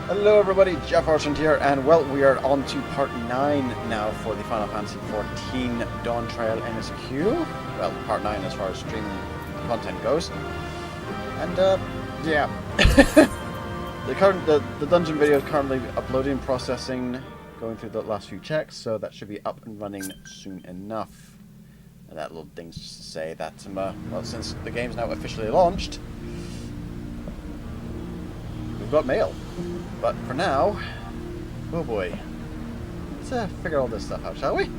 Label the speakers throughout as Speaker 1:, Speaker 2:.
Speaker 1: Hello everybody, JaffaArchfiend here, and well, we are on to part 9 now for the Final Fantasy XIV Dawntrail MSQ. Well, part 9 as far as streaming content goes. And, yeah. the dungeon video is currently uploading, processing, going through the last few checks, so that should be up and running soon enough. And that little thing's just to say that, well, since the game's now officially launched, we've got mail. But for now, oh boy, let's figure all this stuff out, shall we?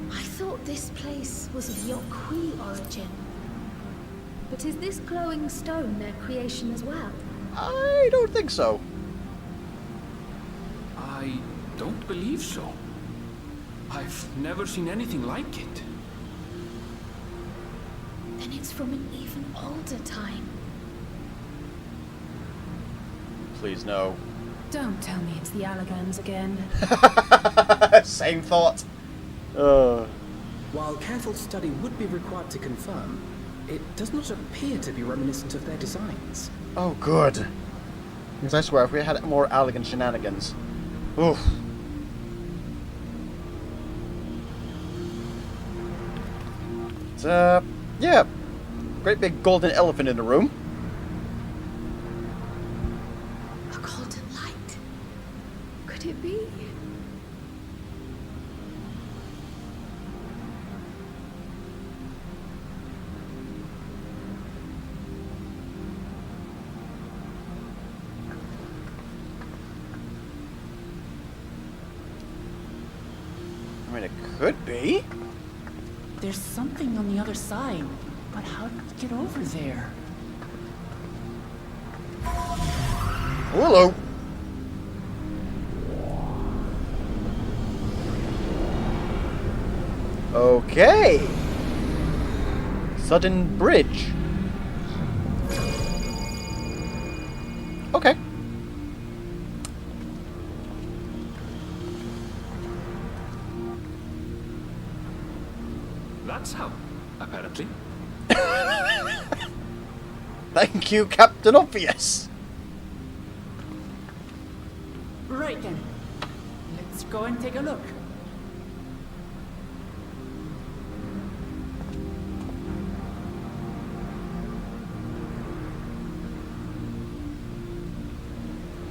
Speaker 2: I thought this place was of Yokwi origin. But is this glowing stone their creation as well?
Speaker 1: I don't think so.
Speaker 3: I don't believe so. I've never seen anything like it.
Speaker 2: Then it's from an even older time.
Speaker 1: Please no.
Speaker 4: Don't tell me it's the Allagans again.
Speaker 1: Same thought.
Speaker 5: While careful study would be required to confirm, it does not appear to be reminiscent of their designs.
Speaker 1: Oh, good. Because I swear, if we had more Allagan shenanigans. Oof. It's, yeah. Great big golden elephant in the room.
Speaker 2: A golden light. Could it be?
Speaker 1: I mean, it could be.
Speaker 4: There's something on the other side, but how did we get over there?
Speaker 1: Hello. Okay. Sudden bridge. Okay.
Speaker 3: That's how, apparently.
Speaker 1: Thank you, Captain Obvious.
Speaker 4: Right then. Let's go and take a look.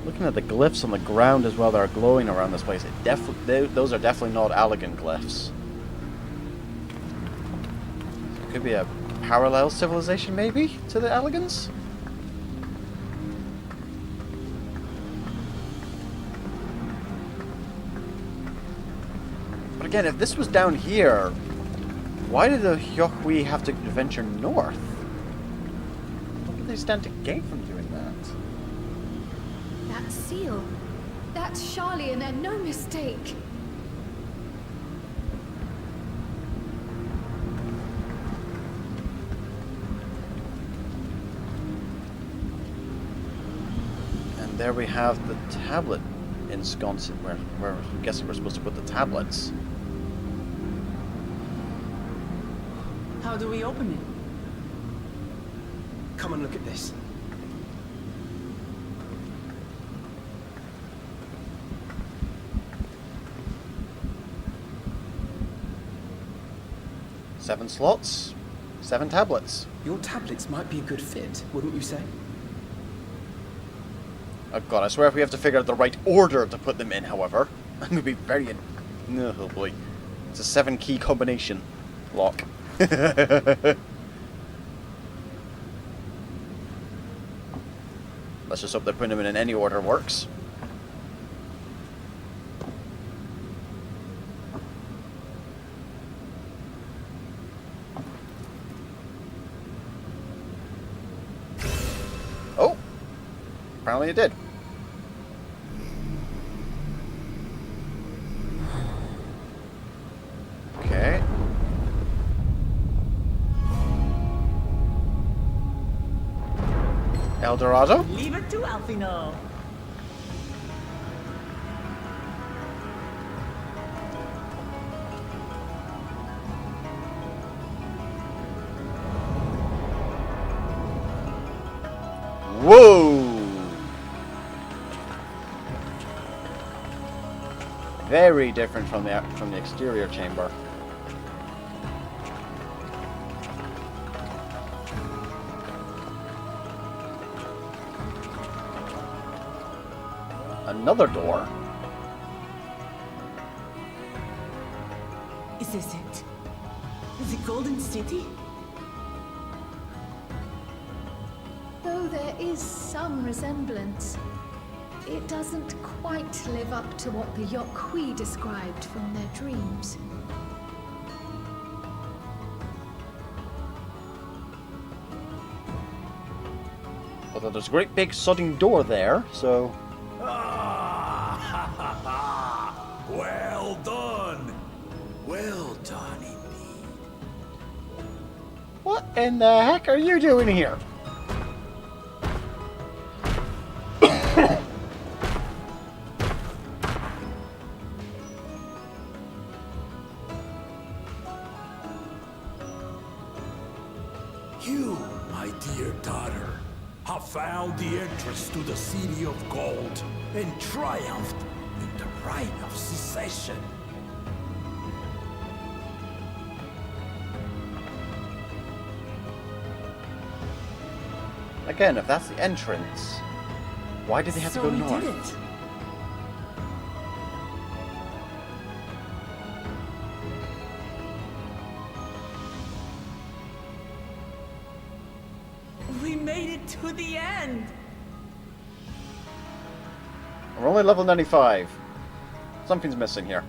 Speaker 1: Looking at the glyphs on the ground as well that are glowing around this place, those are definitely not Allagan glyphs. It could be a parallel civilization, maybe, to the Allagans? But again, if this was down here, why did the Yokwi have to venture north? What did they stand to gain from doing that?
Speaker 2: That seal. That's Charlian and no mistake.
Speaker 1: And there we have the tablet ensconced where I'm guessing we're supposed to put the tablets.
Speaker 4: How do we open it?
Speaker 5: Come and look at this.
Speaker 1: Seven slots, 7 tablets.
Speaker 5: Your tablets might be a good fit, wouldn't you say?
Speaker 1: Oh god, I swear if we have to figure out the right order to put them in, however, I'm going to be very... Oh boy. It's a 7-key combination lock. Let's just hope that putting them in any order works. Oh! Apparently it did. Okay. El Dorado?
Speaker 4: Leave it to Alfino.
Speaker 1: Whoa! Very different from the exterior chamber. Another door.
Speaker 4: Is this it? The Golden City?
Speaker 2: Though there is some resemblance, it doesn't quite live up to what the Yokwi described from their dreams.
Speaker 1: Although there's a great big sodding door there, so...
Speaker 6: Well done! Well done indeed.
Speaker 1: What in the heck are you doing here?
Speaker 6: You, my dear daughter, have found the entrance to the City of Gold and triumphed in the right of secession.
Speaker 1: Again, if that's the entrance, why did they have to go north?
Speaker 4: So we did it. We made it to the end.
Speaker 1: We're only level 95. Something's missing here.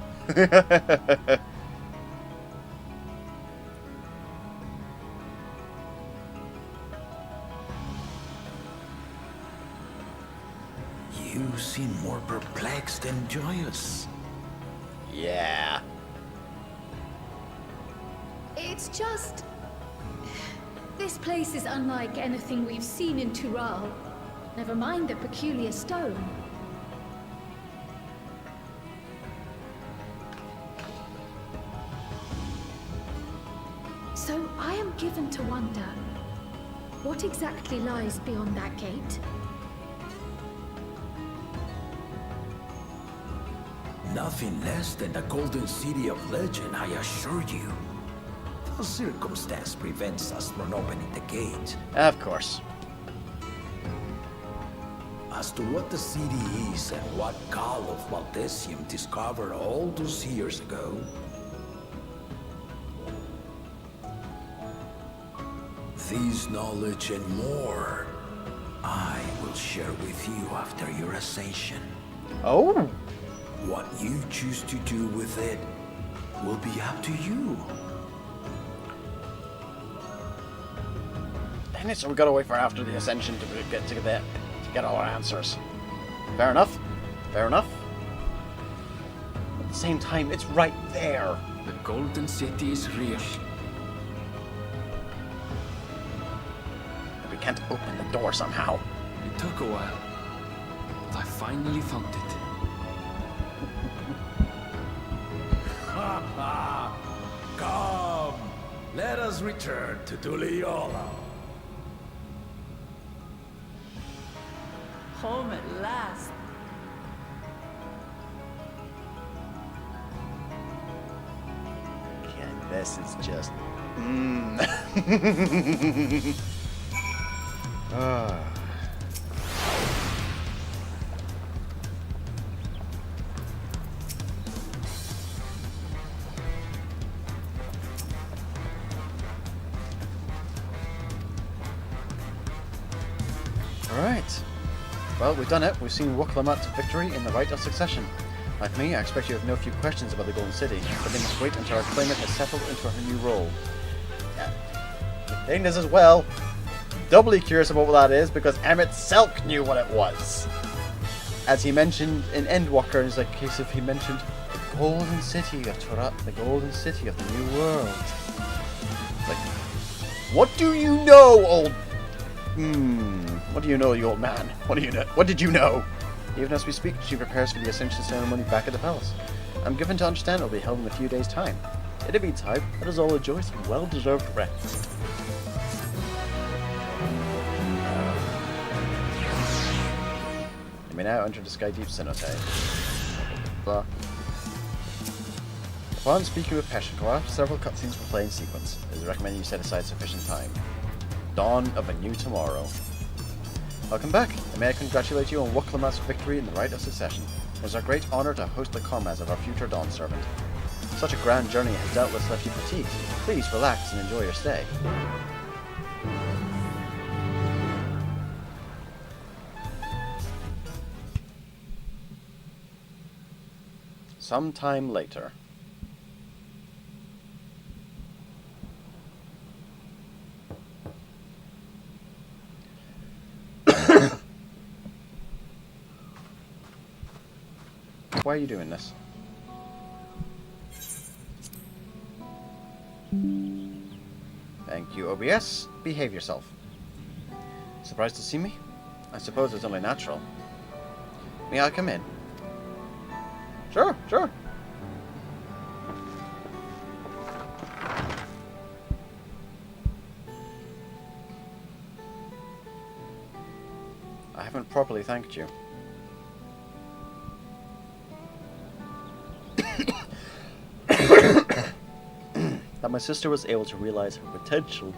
Speaker 6: You seem more perplexed than joyous.
Speaker 1: Yeah.
Speaker 2: It's just... This place is unlike anything we've seen in Tural. Never mind the peculiar stone. So I am given to wonder, what exactly lies beyond that gate?
Speaker 6: Nothing less than the Golden City of Legend, I assure you. The circumstance prevents us from opening the gate.
Speaker 1: Of course.
Speaker 6: As to what the city is and what Gal of Valdesium discovered all those years ago, this knowledge and more, I will share with you after your ascension.
Speaker 1: Oh!
Speaker 6: What you choose to do with it will be up to you.
Speaker 1: Dang it, so we gotta wait for after the ascension to get all our answers. Fair enough. Fair enough. At the same time, it's right there.
Speaker 3: The Golden City is real.
Speaker 1: We can't open the door somehow.
Speaker 3: It took a while, but I finally found it.
Speaker 6: Come, let us return to Tuliola.
Speaker 4: Home at last.
Speaker 1: And this is just... Ah. Alright. Well, we've done it. We've seen Wuklamat to victory in the right of succession. Like me, I expect you have no few questions about the Golden City, but they must wait until our claimant has settled into her new role. Yeah. The thing is as well, doubly curious about what that is, because Emmett Selk knew what it was. As he mentioned in Endwalker, in like case if he mentioned the Golden City of Turat, the Golden City of the New World. It's like, what do you know, old... What do you know, you old man? What do you know? What did you know? Even as we speak, she prepares for the Ascension ceremony back at the palace. I'm given to understand it will be held in a few days' time. In the meantime, let us all enjoy some well-deserved rest. may now enter the Sky Deep Cenote. Blah. Upon speaking with Peshkwa, several cutscenes will play in sequence. It is recommended you set aside sufficient time. Dawn of a new tomorrow. Welcome back, and may I congratulate you on Wuklamat's victory in the Rite of Succession. It is our great honor to host the comrades of our future Dawn Servant. Such a grand journey has doubtless left you fatigued. Please relax and enjoy your stay. Sometime later. Why are you doing this? Thank you, OBS. Behave yourself. Surprised to see me? I suppose it's only natural. May I come in? Sure, sure. I haven't properly thanked you. That my sister was able to realize her potential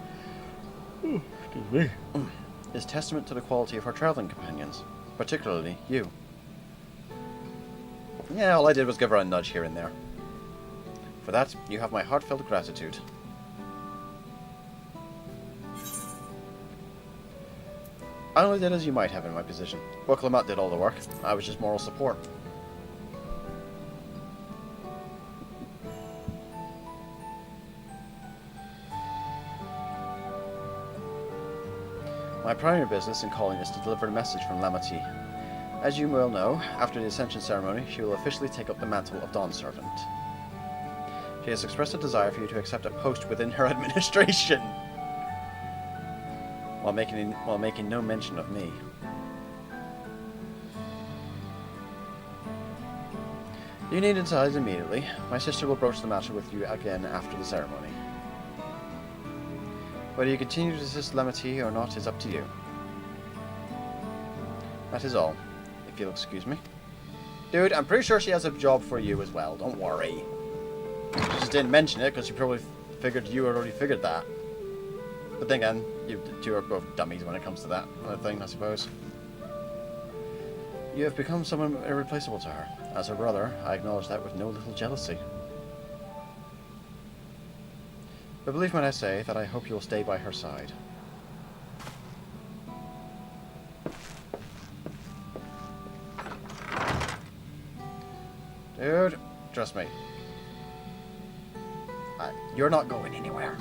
Speaker 1: is testament to the quality of her traveling companions, particularly you. Yeah, all I did was give her a nudge here and there. For that, you have my heartfelt gratitude. I only did as you might have in my position. Wuklamat did all the work. I was just moral support. My primary business in calling is to deliver a message from Lamati. As you well know, after the Ascension ceremony, she will officially take up the mantle of Dawn Servant. She has expressed a desire for you to accept a post within her administration, while making no mention of me. You need to decide immediately. My sister will broach the matter with you again after the ceremony. Whether you continue to assist Lamati or not is up to you. That is all, if you'll excuse me. Dude, I'm pretty sure she has a job for you as well, don't worry. She just didn't mention it because she probably figured you already figured that. But then again, you two are both dummies when it comes to that kind of thing, I suppose. You have become someone irreplaceable to her. As her brother, I acknowledge that with no little jealousy. But believe me when I say that I hope you will stay by her side. Dude, trust me. You're not going anywhere.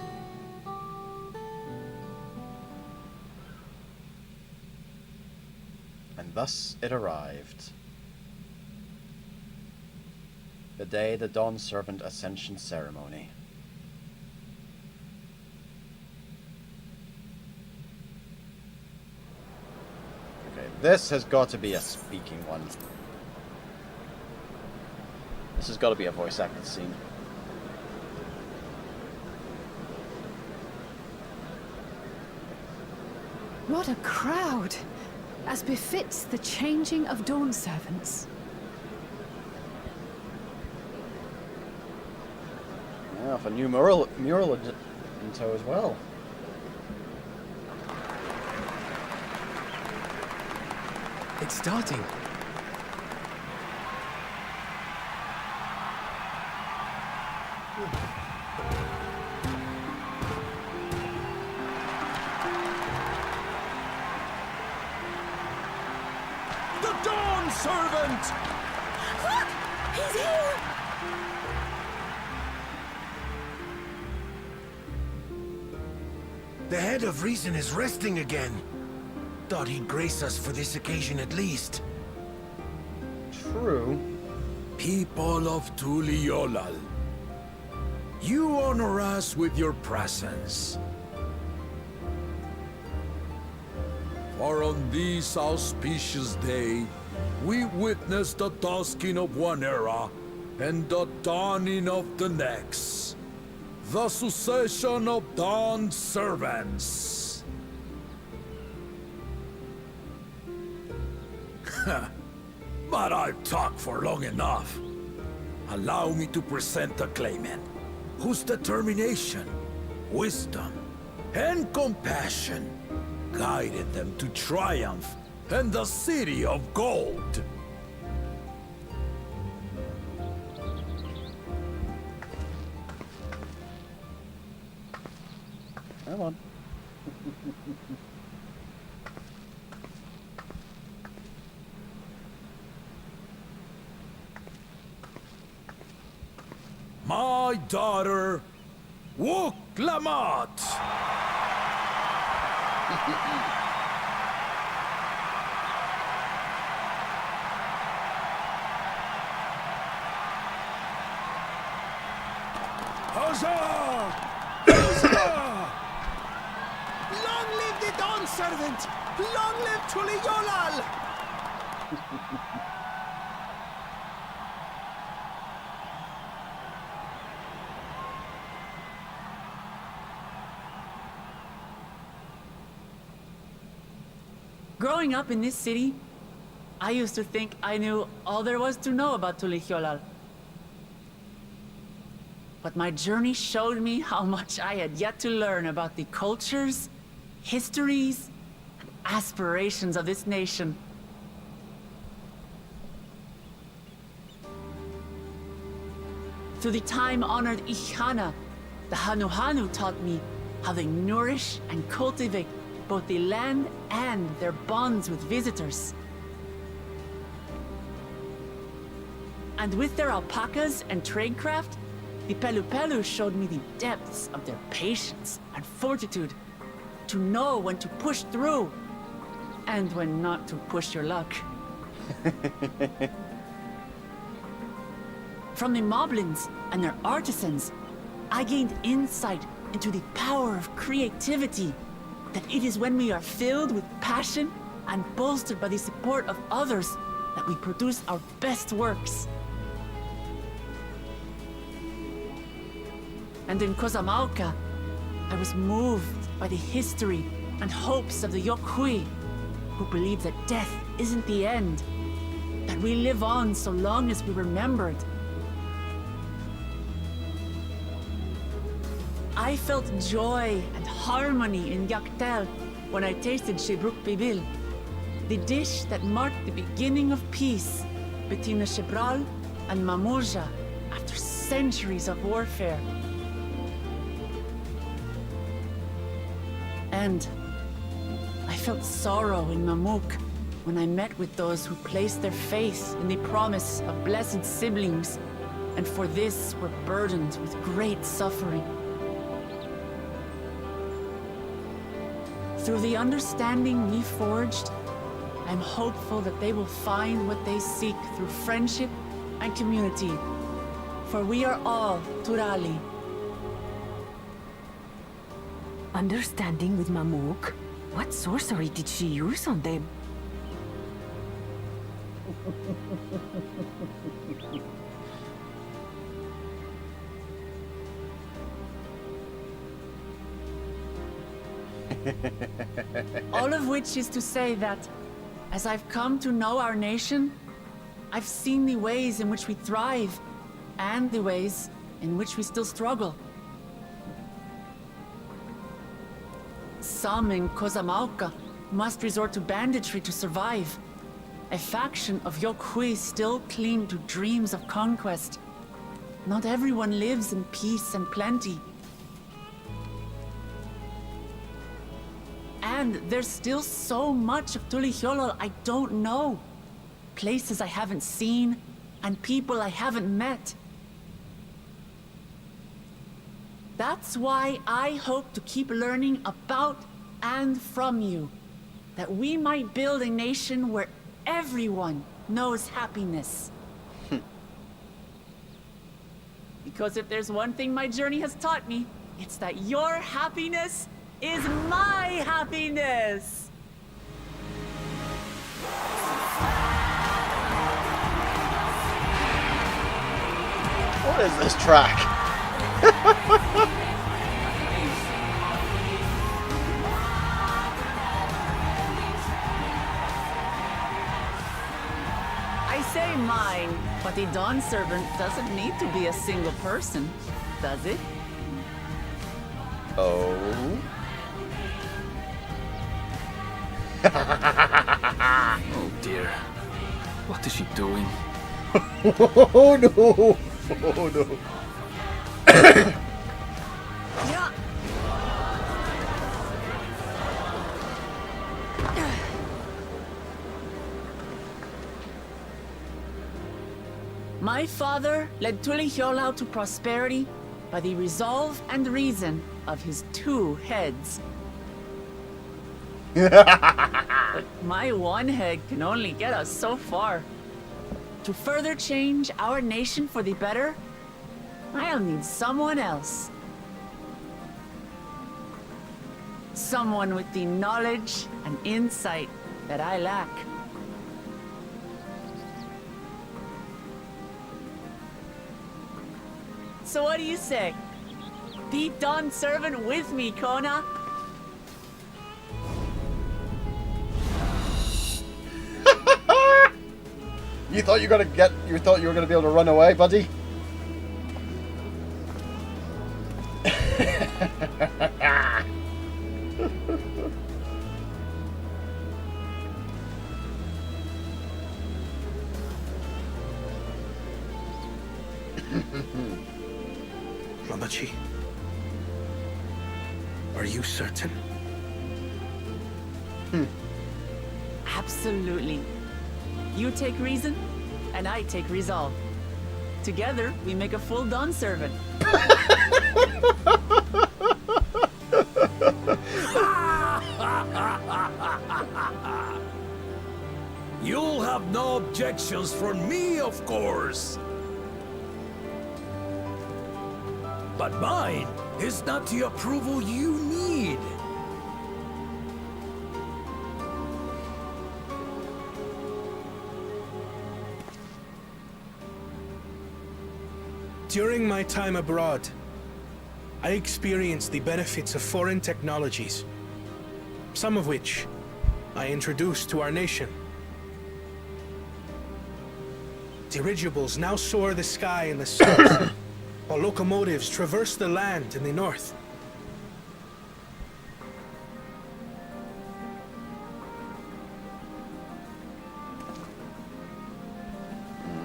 Speaker 1: And thus it arrived. The day the Dawn Servant Ascension Ceremony. This has got to be a speaking one. This has got to be a voice acted scene.
Speaker 2: What a crowd! As befits the changing of Dawn Servants.
Speaker 1: Yeah, with a new mural in tow as well.
Speaker 5: It's starting.
Speaker 6: The Dawn Servant!
Speaker 2: Look! He's here!
Speaker 6: The head of reason is resting again. Thought he'd grace us for this occasion at least.
Speaker 1: True.
Speaker 6: People of Tuliolal, you honor us with your presence. For on this auspicious day, we witness the dusking of one era and the dawning of the next. The succession of Dawn Servants. But I've talked for long enough. Allow me to present the claimant, whose determination, wisdom, and compassion guided them to triumph in the City of Gold.
Speaker 1: Come on.
Speaker 6: My daughter, Wook Lamont. Huzzah! Huzzah!
Speaker 5: Long live the Dawn Servant! Long live Tuliolal!
Speaker 4: Growing up in this city, I used to think I knew all there was to know about Tulihiolal. But my journey showed me how much I had yet to learn about the cultures, histories, and aspirations of this nation. Through the time-honored Ihana, the Hanuhanu taught me how they nourish and cultivate both the land and their bonds with visitors. And with their alpacas and tradecraft, the Pelupelu showed me the depths of their patience and fortitude, to know when to push through and when not to push your luck. From the Moblins and their artisans, I gained insight into the power of creativity, that it is when we are filled with passion and bolstered by the support of others that we produce our best works. And in Kozamauka, I was moved by the history and hopes of the Yokhui, who believe that death isn't the end, that we live on so long as we're remembered. I felt joy and harmony in Yaktel when I tasted Shebruk Bibil, the dish that marked the beginning of peace between the Shebral and Mamurja after centuries of warfare. And I felt sorrow in Mamuk when I met with those who placed their faith in the promise of blessed siblings, and for this were burdened with great suffering. Through the understanding we forged, I'm hopeful that they will find what they seek through friendship and community, for we are all Turali.
Speaker 7: Understanding with Mamuk? What sorcery did she use on them?
Speaker 4: All of which is to say that, as I've come to know our nation, I've seen the ways in which we thrive, and the ways in which we still struggle. Some in Kozamauka must resort to banditry to survive. A faction of Yokhui still cling to dreams of conquest. Not everyone lives in peace and plenty. And there's still so much of Tulihiolol I don't know. Places I haven't seen, and people I haven't met. That's why I hope to keep learning about and from you, that we might build a nation where everyone knows happiness. Because if there's one thing my journey has taught me, it's that your happiness is my happiness!
Speaker 1: What is this track?
Speaker 4: I mine, but the Dawn Servant doesn't need to be a single person, does it?
Speaker 1: Oh.
Speaker 3: Oh dear. What is she doing?
Speaker 1: Oh no! Oh no!
Speaker 4: Yeah. My father led Tulihiolau to prosperity by the resolve and reason of his 2 heads. But my one head can only get us so far. To further change our nation for the better, I'll need someone else. Someone with the knowledge and insight that I lack. So what do you say? Be Dawn Servant with me, Kona?
Speaker 1: You thought you were gonna be able to run away, buddy?
Speaker 5: Ramachi, are you certain?
Speaker 4: Absolutely. You take reason, and I take resolve. Together, we make a full Dawn Servant.
Speaker 6: You'll have no objections from me, of course. But mine is not the approval you need.
Speaker 8: During my time abroad, I experienced the benefits of foreign technologies, some of which I introduced to our nation. Dirigibles now soar the sky in the south, while locomotives traverse the land in the north.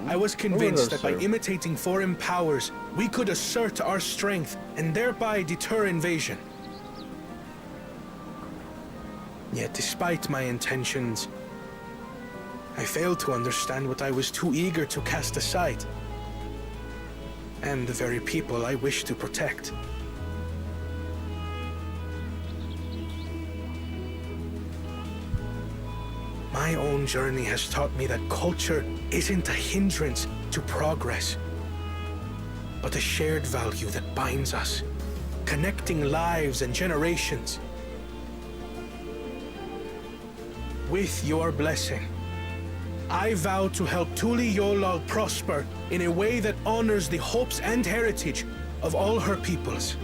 Speaker 8: I was convinced that by imitating foreign powers, we could assert our strength and thereby deter invasion. Yet despite my intentions, I failed to understand what I was too eager to cast aside, and the very people I wish to protect. My own journey has taught me that culture isn't a hindrance to progress, but a shared value that binds us, connecting lives and generations. With your blessing, I vow to help Tulihiolau prosper in a way that honors the hopes and heritage of all her peoples.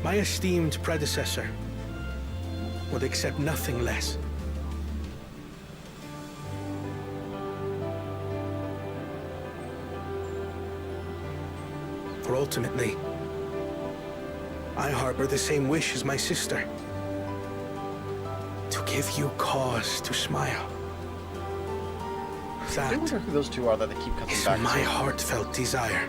Speaker 8: My esteemed predecessor would accept nothing less. For ultimately, I harbor the same wish as my sister. To give you cause to smile.
Speaker 1: I wonder who those two are that they keep cutting
Speaker 8: Is
Speaker 1: back
Speaker 8: my
Speaker 1: to.
Speaker 8: heartfelt desire.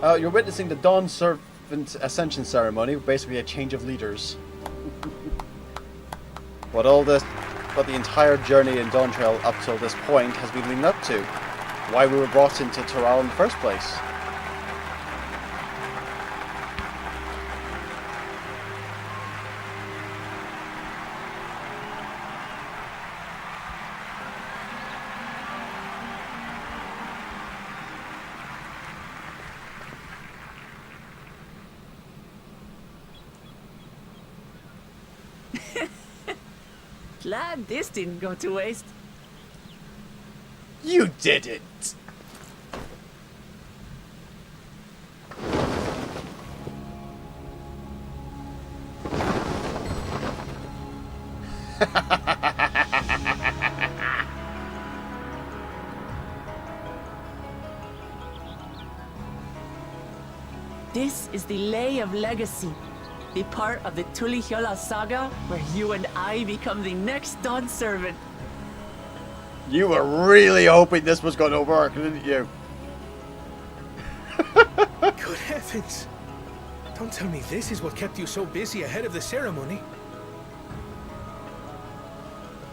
Speaker 1: You're witnessing the Dawn Servant Ascension Ceremony, basically a change of leaders. What the entire journey in Dawntrail up till this point has been leading up to. Why we were brought into Toral in the first place.
Speaker 4: Glad this didn't go to waste.
Speaker 1: You did it!
Speaker 4: This is the Lay of Legacy, the part of the Tulihyola saga where you and I become the next Dawn servant.
Speaker 1: You were really hoping this was going to work, didn't you?
Speaker 8: Good heavens! Don't tell me this is what kept you so busy ahead of the ceremony.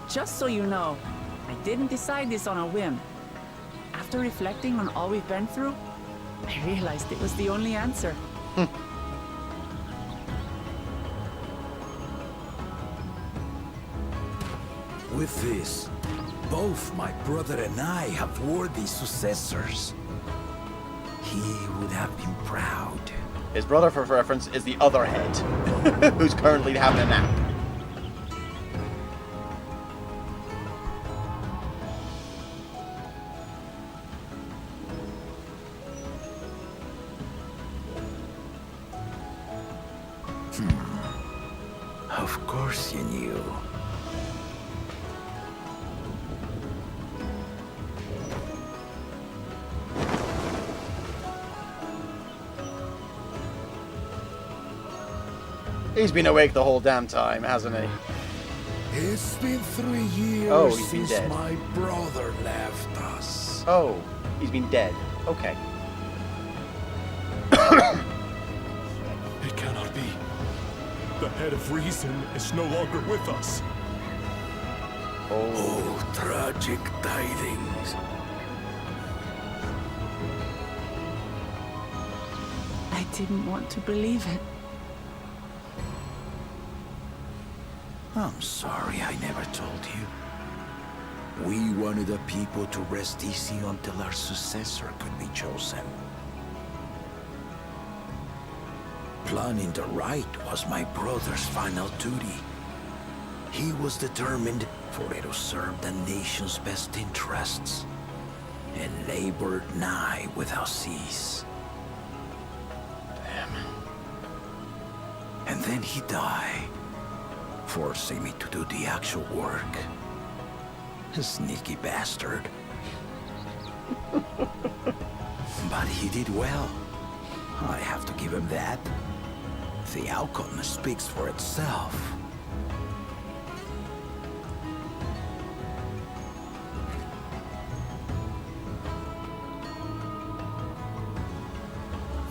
Speaker 4: Just so you know, I didn't decide this on a whim. After reflecting on all we've been through, I realized it was the only answer.
Speaker 6: With this, both my brother and I have worthy successors. He would have been proud.
Speaker 1: His brother, for reference, is the other head, who's currently having a nap.
Speaker 6: Of course you knew.
Speaker 1: He's been awake the whole damn time, hasn't he?
Speaker 6: It's been 3 years
Speaker 1: Oh, he's been
Speaker 6: since
Speaker 1: dead.
Speaker 6: my brother left us.
Speaker 1: Oh, he's been dead. Okay.
Speaker 9: It cannot be. The head of reason is no longer with us.
Speaker 6: Oh, tragic tidings.
Speaker 4: I didn't want to believe it.
Speaker 6: I'm sorry I never told you. We wanted the people to rest easy until our successor could be chosen. Planning the right was my brother's final duty. He was determined for it to serve the nation's best interests, and labored nigh without cease.
Speaker 1: Damn.
Speaker 6: And then he died, forcing me to do the actual work. A sneaky bastard. But he did well. I have to give him that. The outcome speaks for itself.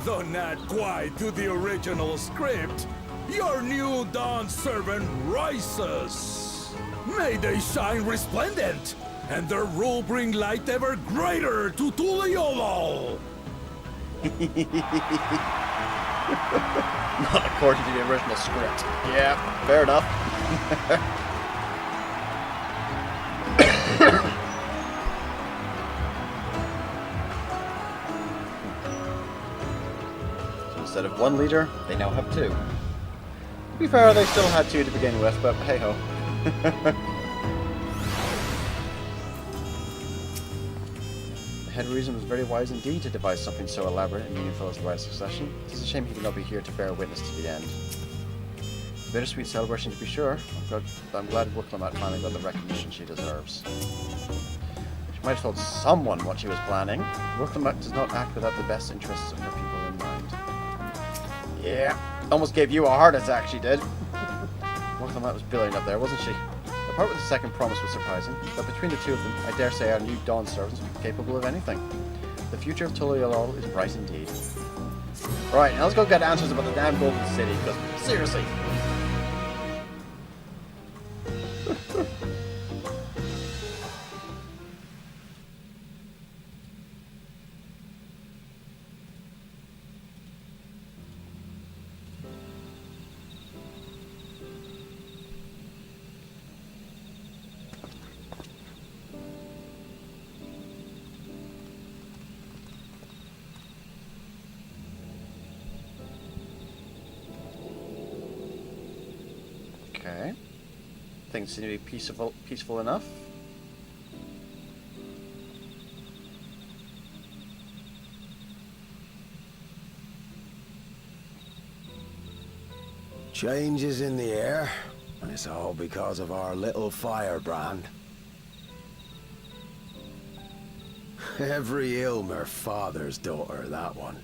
Speaker 6: Though not quite to the original script, your new Dawn servant rises. May they shine resplendent, and their rule bring light ever greater to Tuliolo.
Speaker 1: Not according to the original script. Yeah, fair enough. So instead of one leader, they now have two. To be fair, they still had two to begin with, but hey ho. Head Reason was very wise indeed to devise something so elaborate and meaningful as the right succession. It is a shame he could not be here to bear witness to the end. Bittersweet celebration to be sure. I'm glad Wicklemat finally got the recognition she deserves. She might have told someone what she was planning. Wicklemat does not act without the best interests of her people in mind. Yeah, almost gave you a heart attack, she did. Wicklemat was brilliant up there, wasn't she? The part with the second promise was surprising, but between the two of them, I dare say our new Dawn servants will be capable of anything. The future of Tuliolol is bright indeed. Right, now let's go get answers about the damn Golden City, because seriously. Okay. Things seem to be peaceful enough.
Speaker 10: Changes in the air, and it's all because of our little firebrand. Every Ilmer father's daughter, that one.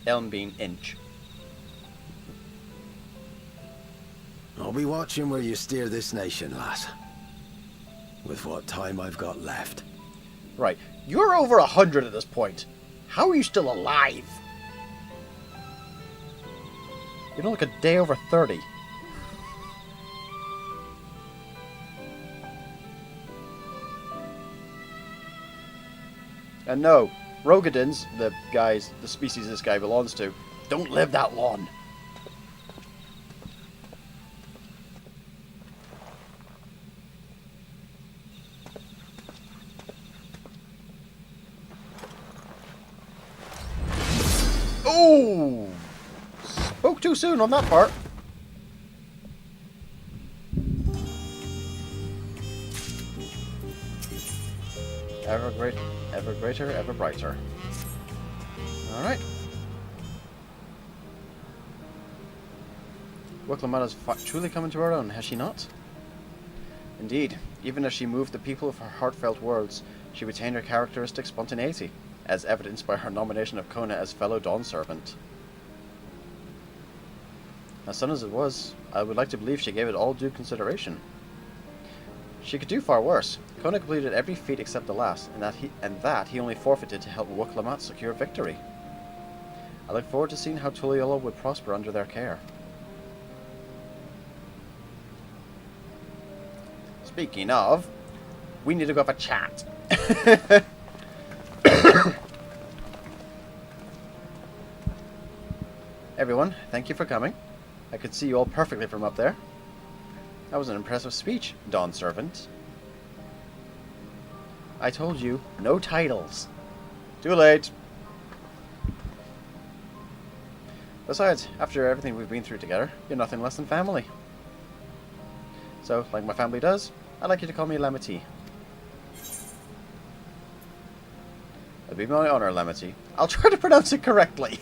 Speaker 1: Elmbean inch.
Speaker 10: I'll be watching where you steer this nation, lass. With what time I've got left.
Speaker 1: Right, you're over 100 at this point. How are you still alive? You don't look a day over 30. And no, Rogadins, the species this guy belongs to, don't live that long. Oh! Spoke too soon on that part. Ever greater, ever brighter. Alright. Wicklamat has truly come into her own, has she not? Indeed, even as she moved the people of her heartfelt words, she retained her characteristic spontaneity, as evidenced by her nomination of Kona as fellow Dawn Servant. As sudden as it was, I would like to believe she gave it all due consideration. She could do far worse. Kona completed every feat except the last, and that he only forfeited to help Wicklamat secure victory. I look forward to seeing how Tuliyola would prosper under their care. Speaking of, we need to go have a chat. Everyone, thank you for coming. I could see you all perfectly from up there. That was an impressive speech, Dawn Servant. I told you, no titles. Too late. Besides, after everything we've been through together, you're nothing less than family. So, like my family does, I'd like you to call me Lamity. It'll be my honor, Lamity. I'll try to pronounce it correctly.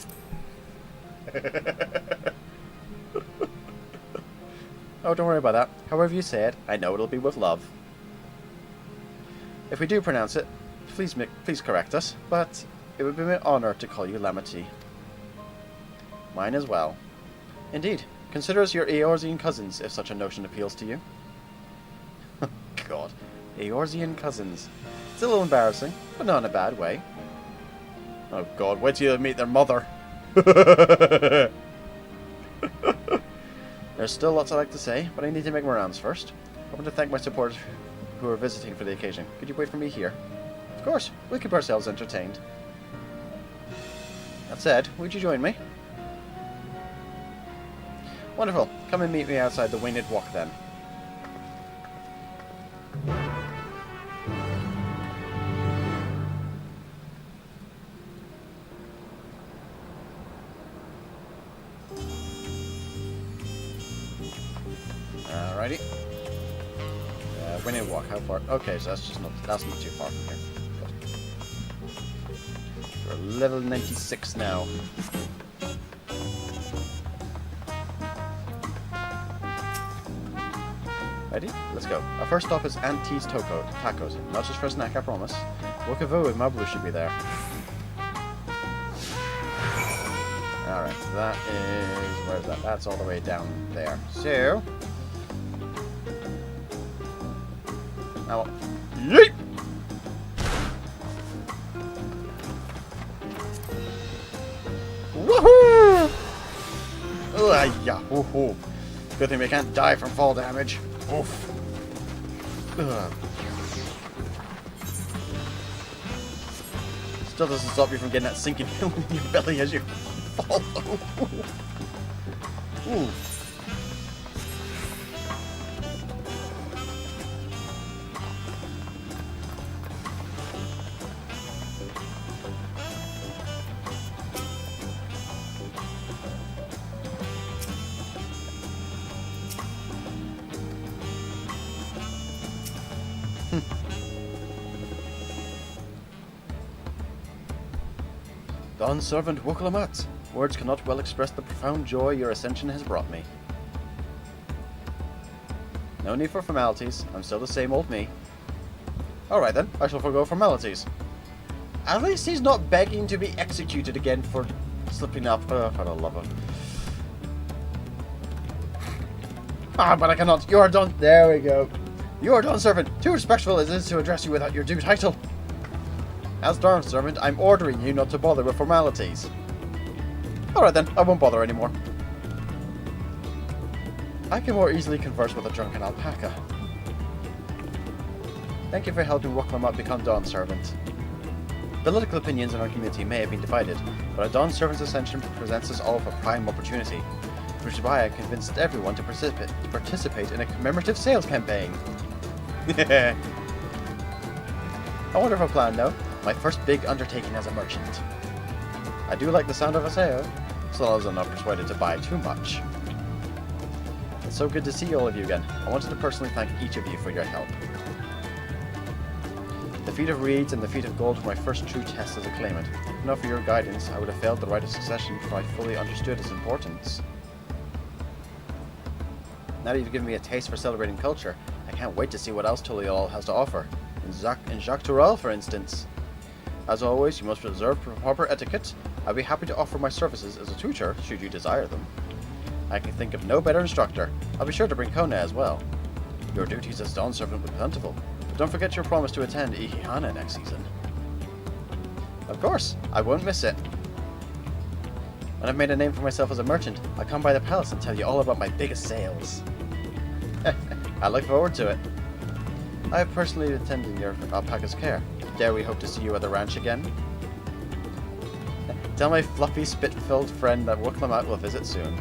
Speaker 1: Oh, don't worry about that. However you say it, I know it'll be with love. If we do pronounce it, please correct us, but it would be my honor to call you Lamity. Mine as well. Indeed, consider us your Eorzean cousins, if such a notion appeals to you. God, Eorzean cousins. It's a little embarrassing, but not in a bad way. Oh God, wait till you meet their mother. There's still lots I'd like to say, but I need to make my rounds first. I want to thank my supporters who are visiting for the occasion. Could you wait for me here? Of course, we'll keep ourselves entertained. That said, would you join me? Wonderful. Come and meet me outside the Winged Walk then. Alrighty. Winged Walk, how far? Okay, so that's not too far from here. Good. We're level 96 now. Ready? Let's go. Our first stop is Auntie's Tacos. Not just for a snack, I promise. Wokavo and Mabu should be there. Alright, so that is... Where's that? That's all the way down there. So... Now... Yeet! Woohoo! Yeah, woohoo! Good thing we can't die from fall damage. Oof. Ugh. Still doesn't stop you from getting that sinking feeling in your belly as you fall. Ooh. Dawn Servant Wokalamat, words cannot well express the profound joy your ascension has brought me. No need for formalities, I'm still the same old me. Alright then, I shall forgo formalities. At least he's not begging to be executed again for Slipping up. Oh, for the love of... Ah, but I cannot. You are done. There we go. You are done, servant. Too respectful it is to address you without your due title. As Dawn servant, I'm ordering you not to bother with formalities. Alright then, I won't bother anymore. I can more easily converse with a drunken alpaca. Thank you for helping Wuklamut become Dawn servant. Political opinions in our community may have been divided, but a Dawn servant's ascension presents us all with a prime opportunity, which is why I convinced everyone to participate in a commemorative sales campaign. A wonderful plan, though. My first big undertaking as a merchant. I do like the sound of a sale, so long as I'm not persuaded to buy too much. It's so good to see all of you again. I wanted to personally thank each of you for your help. The feat of reeds and the feat of gold were my first true test as a claimant. If not for your guidance, I would have failed the right of succession before I fully understood its importance. Now that you've given me a taste for celebrating culture, I can't wait to see what else Tuliol has to offer. In Jacques Tourelle, for instance. As always, you must observe proper etiquette. I'll be happy to offer my services as a tutor, should you desire them. I can think of no better instructor. I'll be sure to bring Kona as well. Your duties as Dawn servant will be plentiful, but don't forget your promise to attend Ihihana next season. Of course, I won't miss it. When I've made a name for myself as a merchant, I'll come by the palace and tell you all about my biggest sales. I look forward to it. I have personally attended your alpaca's care. Dare we hope to see you at the ranch again? Tell my fluffy, spit-filled friend that Wuklamut will visit soon.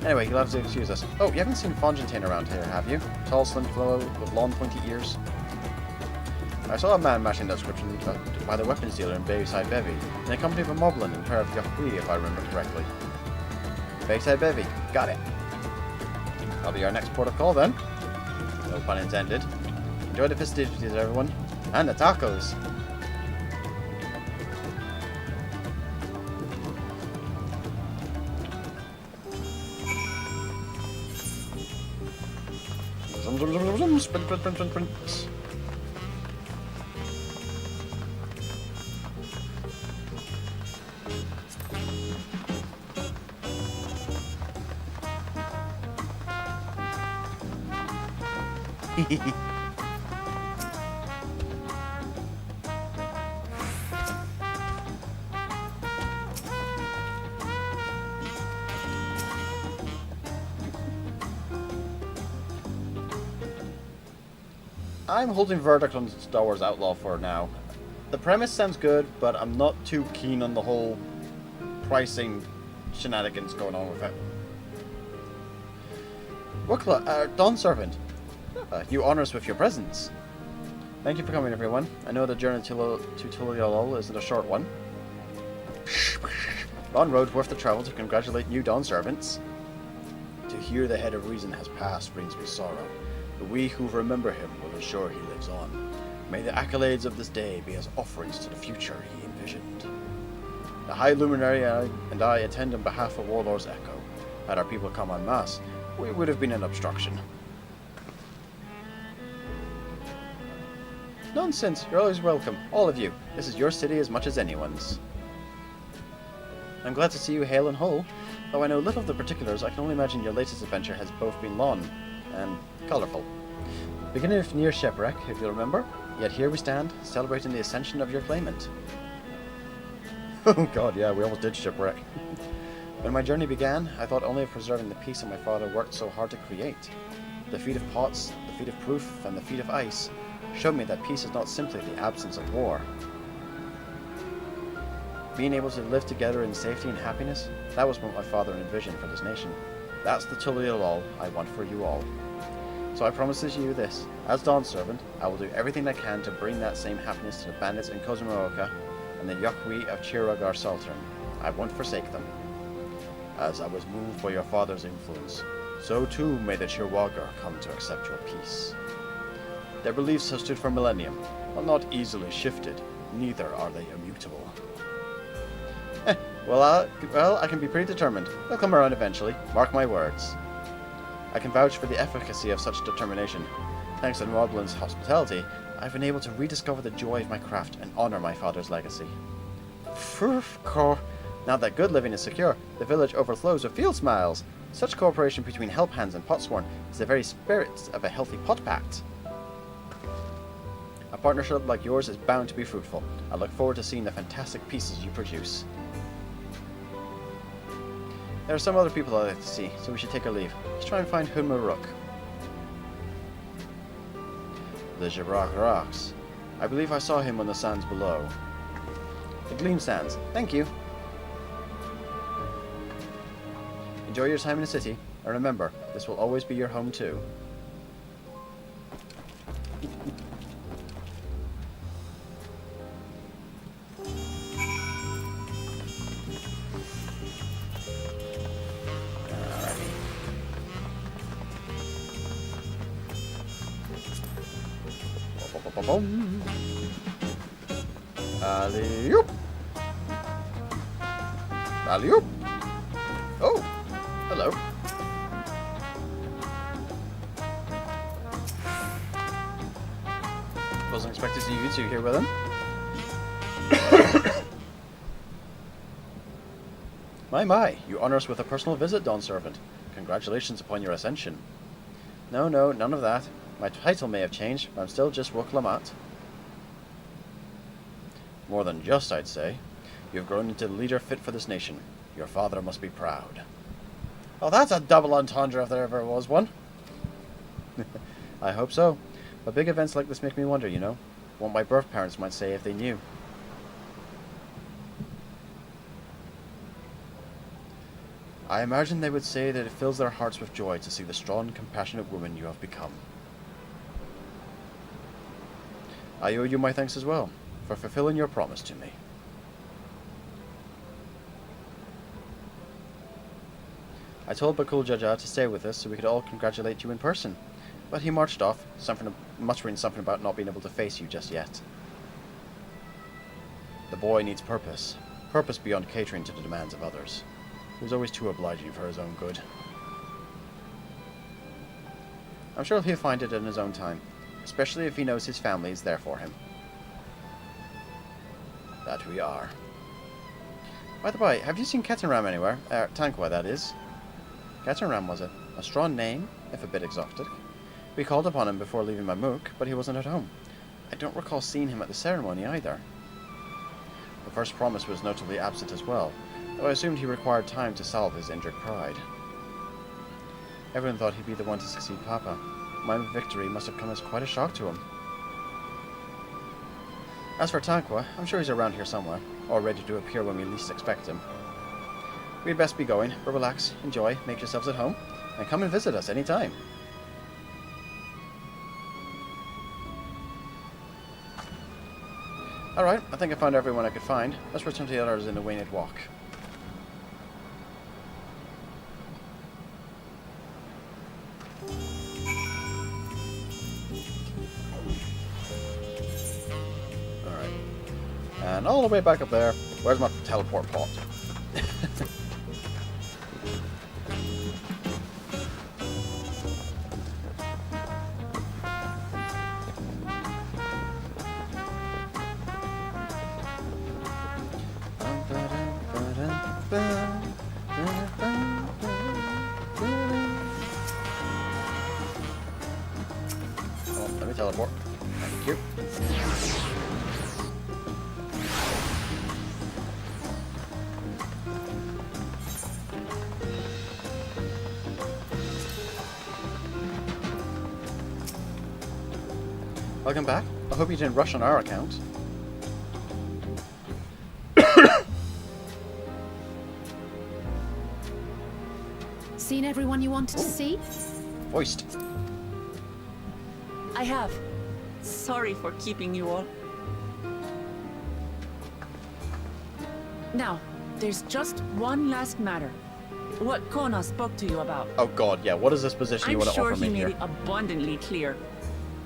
Speaker 1: Anyway, you'll have to excuse us. Oh, you haven't seen Fontaine around here, have you? Tall, slim fellow with long, pointy ears. I saw a man matching that description by the weapons dealer in Bayside Bevy, in the company of a moblin and a pair of Yahweh, if I remember correctly. Bayside Bevy, got it. That'll be our next port of call then. No pun intended. Enjoy the festivities, everyone. And the tacos. Sprint. I'm holding verdict on Star Wars Outlaw for now. The premise sounds good, but I'm not too keen on the whole pricing shenanigans going on with it. Wukla, Dawn Servant, you honor us with your presence. Thank you for coming, everyone. I know the journey to Tuliol isn't a short one. Long road worth the travel to congratulate new Dawn Servants. To hear the head of reason has passed brings me sorrow. But we who remember him will ensure he lives on. May the accolades of this day be as offerings to the future he envisioned. The High Luminary and I attend on behalf of Warlord's Echo. Had our people come en masse, we would have been an obstruction. Nonsense, you're always welcome, all of you. This is your city as much as anyone's. I'm glad to see you hale and whole. Though I know little of the particulars, I can only imagine your latest adventure has both been long and colourful. Beginning near shipwreck, if you'll remember, yet here we stand, celebrating the ascension of your claimant. Oh god, yeah, we almost did shipwreck. When my journey began, I thought only of preserving the peace that my father worked so hard to create. The feat of pots, the feat of proof, and the feat of ice showed me that peace is not simply the absence of war. Being able to live together in safety and happiness, that was what my father envisioned for this nation. That's the Tuliol I want for you all. So I promise you this, as Dawn Servant, I will do everything I can to bring that same happiness to the bandits in Kozumooka and the Yokwi of Chiragar Sultan. I won't forsake them. As I was moved by your father's influence, so too may the Chirwagar come to accept your peace. Their beliefs have stood for millennium, but not easily shifted, neither are they immutable. Well, I can be pretty determined. They'll come around eventually, mark my words. I can vouch for the efficacy of such determination. Thanks to Noblin's hospitality, I've been able to rediscover the joy of my craft and honor my father's legacy. Now that good living is secure, the village overflows with field smiles. Such cooperation between help hands and potsworn is the very spirit of a healthy pot pact. A partnership like yours is bound to be fruitful. I look forward to seeing the fantastic pieces you produce. There are some other people I'd like to see, so we should take our leave. Let's try and find Hunmaruk. The Jabrak rocks. I believe I saw him on the sands below. The Gleam Sands. Thank you. Enjoy your time in the city, and remember, this will always be your home too. Alley-oop! Alley-oop! Oh! Hello. Wasn't expected to see you two here with him. My, you honor us with a personal visit, Dawn Servant. Congratulations upon your ascension. No, none of that. My title may have changed, but I'm still just Rook Lamat. More than just, I'd say. You have grown into the leader fit for this nation. Your father must be proud. Oh, that's a double entendre if there ever was one. I hope so. But big events like this make me wonder, you know. What my birth parents might say if they knew. I imagine they would say that it fills their hearts with joy to see the strong, compassionate woman you have become. I owe you my thanks as well, for fulfilling your promise to me. I told Bakul Jaja to stay with us so we could all congratulate you in person, but he marched off, muttering something about not being able to face you just yet. The boy needs purpose. Purpose beyond catering to the demands of others. He was always too obliging for his own good. I'm sure he'll find it in his own time, especially if he knows his family is there for him. That we are. By the by, have you seen Ketanram anywhere? Tanqua, that is. Ketanram was a strong name, if a bit exotic. We called upon him before leaving Mamuk, but he wasn't at home. I don't recall seeing him at the ceremony either. The first promise was notably absent as well, though I assumed he required time to salve his injured pride. Everyone thought he'd be the one to succeed Papa. My victory must have come as quite a shock to him. As for Tanqua, I'm sure he's around here somewhere, or ready to appear when we least expect him. We'd best be going, but relax, enjoy, make yourselves at home, and come and visit us any time. Alright, I think I found everyone I could find. Let's return to the others in the Waynard Walk. Alright. And all the way back up there, where's my teleport pot? Oh, let me teleport. Thank you. Welcome back. I hope you didn't rush on our account.
Speaker 2: Seen everyone you wanted to see?
Speaker 1: Voiced.
Speaker 4: I have. Sorry for keeping you all. Now, there's just one last matter. What Kona spoke to you about.
Speaker 1: Oh god, yeah, what is this position you want to offer me here?
Speaker 4: I'm sure he made it abundantly clear.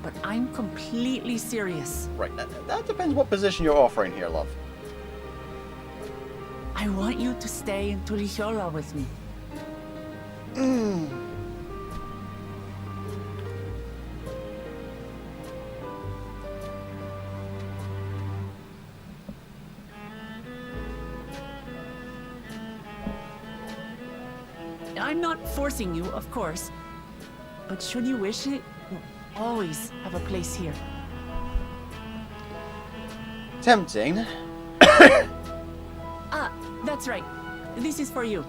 Speaker 4: But I'm completely serious.
Speaker 1: Right, that depends what position you're offering here, love.
Speaker 4: I want you to stay in Tulihiola with me. I'm not forcing you, of course. But should you wish it, you'll always have a place here.
Speaker 1: Tempting.
Speaker 4: Ah, that's right. This is for you.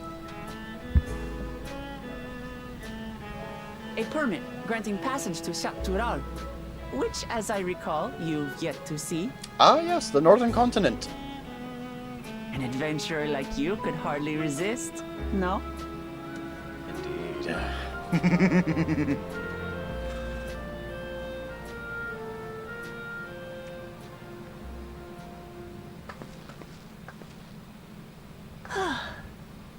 Speaker 4: A permit granting passage to Shaktural, which, as I recall, you've yet to see.
Speaker 1: Ah, yes, the Northern Continent.
Speaker 4: An adventurer like you could hardly resist, no?
Speaker 1: Indeed.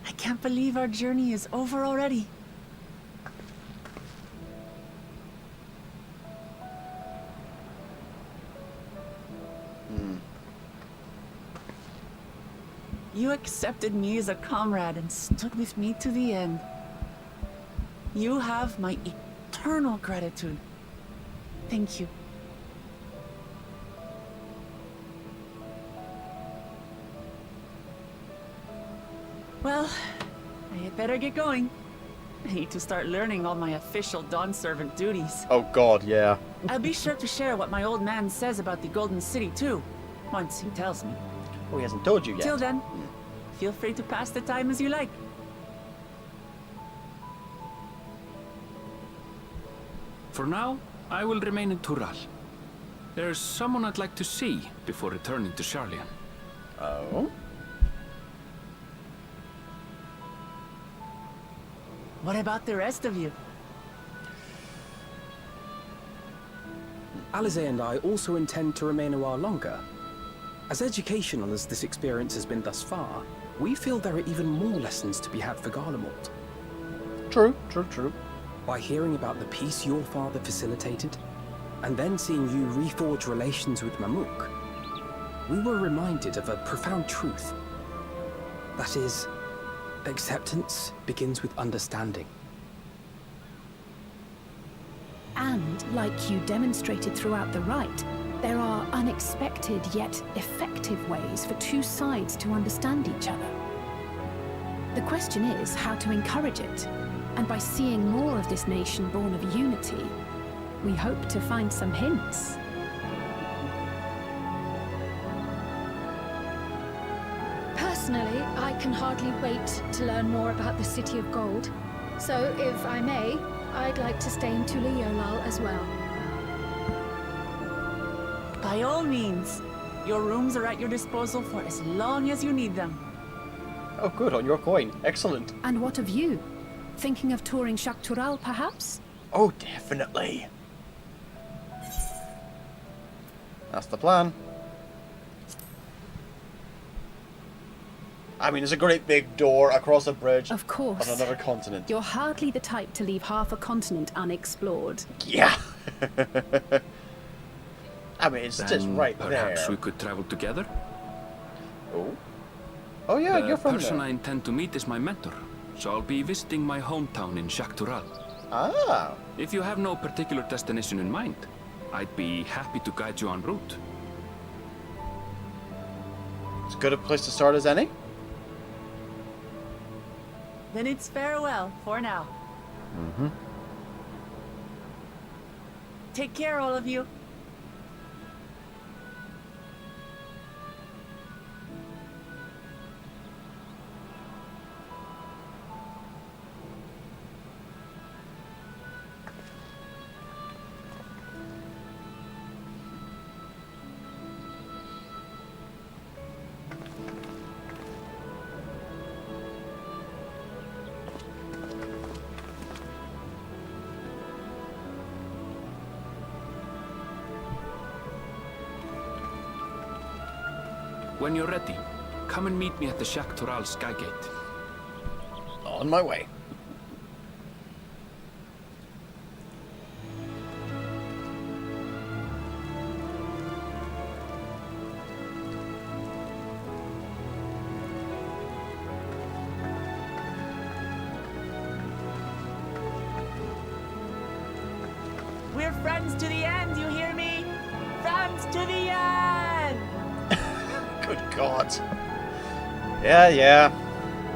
Speaker 4: I can't believe our journey is over already. You accepted me as a comrade and stood with me to the end. You have my eternal gratitude. Thank you. Well, I had better get going. I need to start learning all my official Dawn servant duties.
Speaker 1: Oh god, yeah.
Speaker 4: I'll be sure to share what my old man says about the Golden City too, once he tells me.
Speaker 1: Oh, he hasn't told you yet.
Speaker 4: Till then, feel free to pass the time as you like.
Speaker 3: For now, I will remain in Tural. There's someone I'd like to see before returning to Sharlayan.
Speaker 1: Oh?
Speaker 4: What about the rest of you?
Speaker 5: Alize and I also intend to remain a while longer. As educational as this experience has been thus far, we feel there are even more lessons to be had for Garlemald.
Speaker 1: True, true, true.
Speaker 5: By hearing about the peace your father facilitated, and then seeing you reforge relations with Mamuk, we were reminded of a profound truth. That is, acceptance begins with understanding.
Speaker 11: And, like you demonstrated throughout the rite, there are unexpected yet effective ways for two sides to understand each other. The question is how to encourage it, and by seeing more of this nation born of unity, we hope to find some hints.
Speaker 2: Personally, I can hardly wait to learn more about the City of Gold. So, if I may, I'd like to stay in Tula Yolal as well.
Speaker 4: By all means. Your rooms are at your disposal for as long as you need them.
Speaker 1: Oh good, on your coin. Excellent.
Speaker 11: And what of you? Thinking of touring Shaktural, perhaps?
Speaker 1: Oh, definitely. That's the plan. I mean, there's a great big door across a bridge
Speaker 11: Of course.
Speaker 1: on another continent.
Speaker 11: You're hardly the type to leave half a continent unexplored.
Speaker 1: Yeah. I mean, it's just
Speaker 3: Then
Speaker 1: right
Speaker 3: perhaps
Speaker 1: there.
Speaker 3: we could travel together.
Speaker 1: Oh. Oh yeah,
Speaker 3: The
Speaker 1: you're from
Speaker 3: person
Speaker 1: there.
Speaker 3: I intend to meet is my mentor, so I'll be visiting my hometown in Shaktural.
Speaker 1: Ah.
Speaker 3: If you have no particular destination in mind, I'd be happy to guide you en route.
Speaker 1: As good a place to start as any.
Speaker 4: Then it's farewell for now. Take care, all of you.
Speaker 3: When you're ready, come and meet me at the Shaktural Skygate.
Speaker 1: On my way.
Speaker 4: We're friends to the end, you hear me? Friends to the end!
Speaker 1: Good God. Yeah, yeah.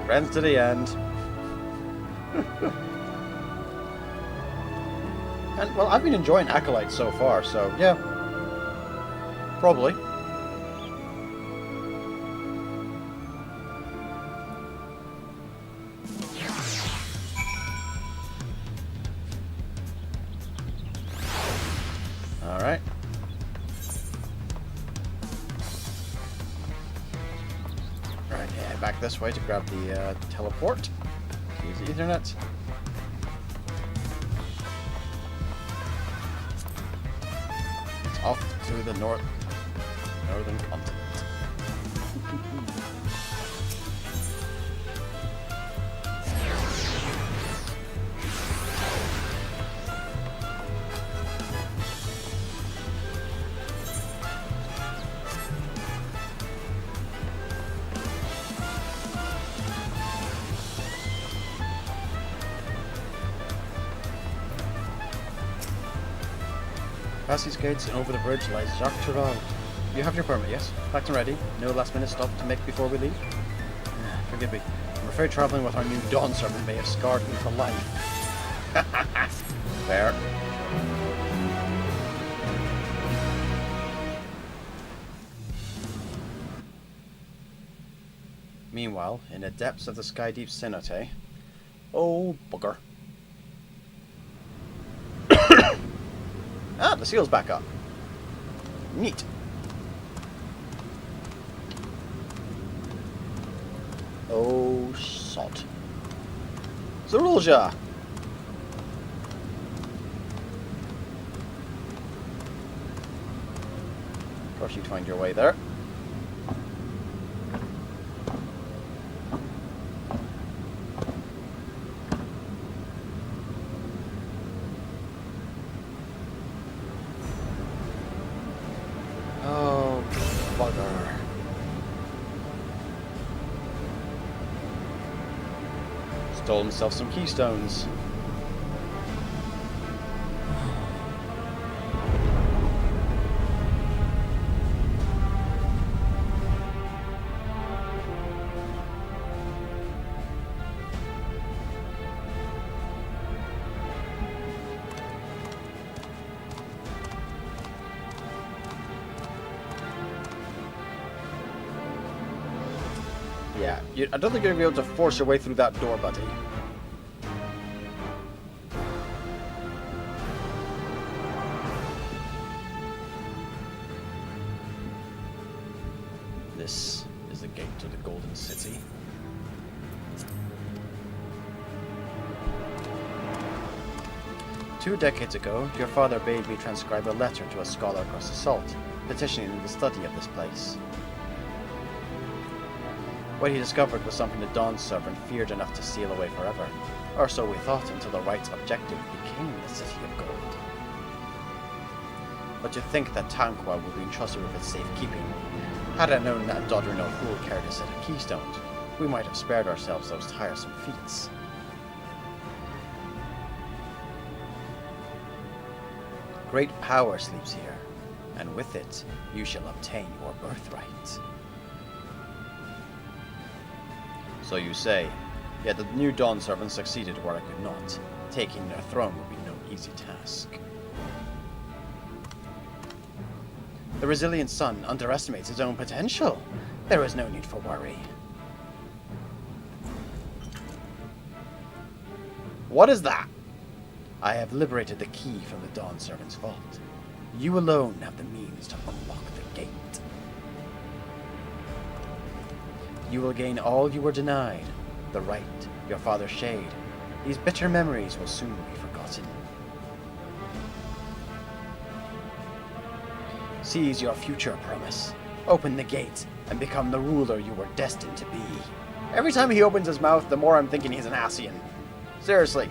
Speaker 1: Friends to the end. And, well, I've been enjoying Acolytes so far, so, yeah. Probably. Alright. Right, yeah, back this way to grab the teleport. Use the Ethernet. It's off to the northern continent. Past these gates and over the bridge lies Dawntrail. You have your permit, yes? Packed and ready. No last minute stop to make before we leave? Forgive me. I'm afraid traveling with our new Dawn servant may have scarred me for life. Fair. Meanwhile, in the depths of the Sky Deep cenote... Oh, bugger. Ah, the seal's back up. Neat. Oh, sod. Zarulja! Of course you'd find your way there. Stole himself some keystones. Yeah, I don't think you're going to be able to force your way through that door, buddy. This is the gate to the Golden City. Two decades ago, your father bade me transcribe a letter to a scholar across the salt, petitioning the study of this place. What he discovered was something the Dawn servant feared enough to steal away forever. Or so we thought until the right's objective became the City of Gold. But to think that Tanqua would be entrusted with its safekeeping. Had I known that doddering old fool carried a set of keystones, we might have spared ourselves those tiresome feats. Great power sleeps here, and with it, you shall obtain your birthright. So you say, yet the new Dawn servant succeeded where I could not. Taking their throne would be no easy task. The resilient sun underestimates his own potential. There is no need for worry. What is that? I have liberated the key from the Dawn servant's vault. You alone have the means to unlock the gate. You will gain all you were denied, the right, your father's shade. These bitter memories will soon be forgotten. Seize your future promise. Open the gate and become the ruler you were destined to be. Every time he opens his mouth, the more I'm thinking he's an Asian. Seriously.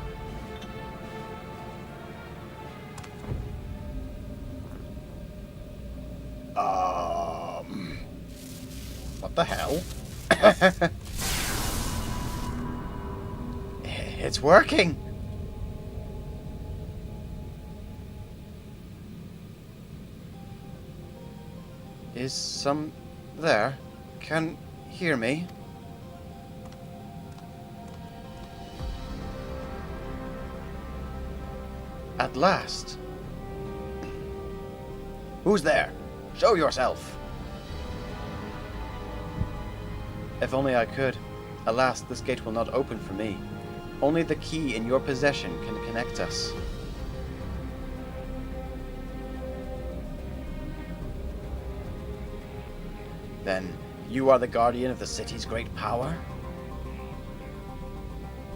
Speaker 1: What the hell? It's working! Is some there? Can hear me? At last. Who's there? Show yourself. If only I could. Alas, this gate will not open for me. Only the key in your possession can connect us. Then, you are the guardian of the city's great power?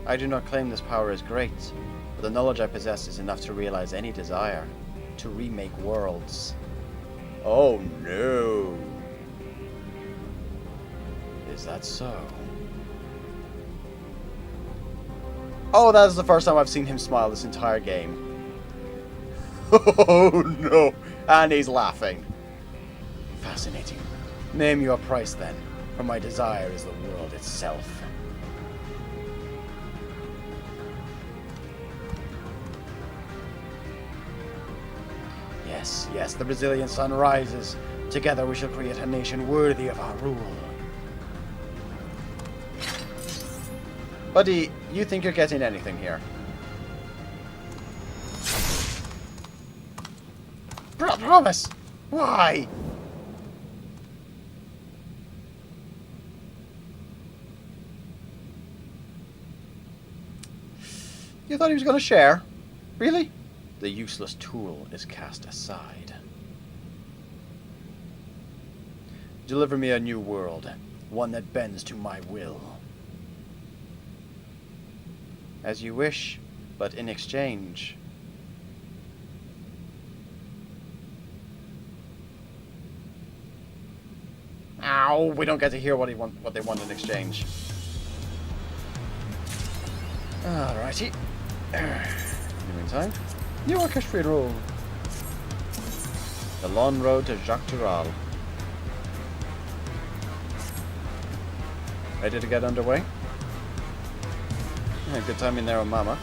Speaker 1: I do not claim this power is great, but the knowledge I possess is enough to realize any desire. To remake worlds. Oh no! Is that so? Oh, that is the first time I've seen him smile this entire game. Oh no! And he's laughing. Fascinating. Name your price then, for my desire is the world itself. Yes, yes, the Brazilian sun rises. Together we shall create a nation worthy of our rule. Buddy, you think you're getting anything here? Promise! Why? You thought he was going to share? Really? The useless tool is cast aside. Deliver me a new world, one that bends to my will. As you wish, but in exchange. Ow, we don't get to hear what they want in exchange. Alrighty. In the meantime, new orchestrated role. The long road to JaffaArchfiend. Ready to get underway? Yeah, good timing there on Mama.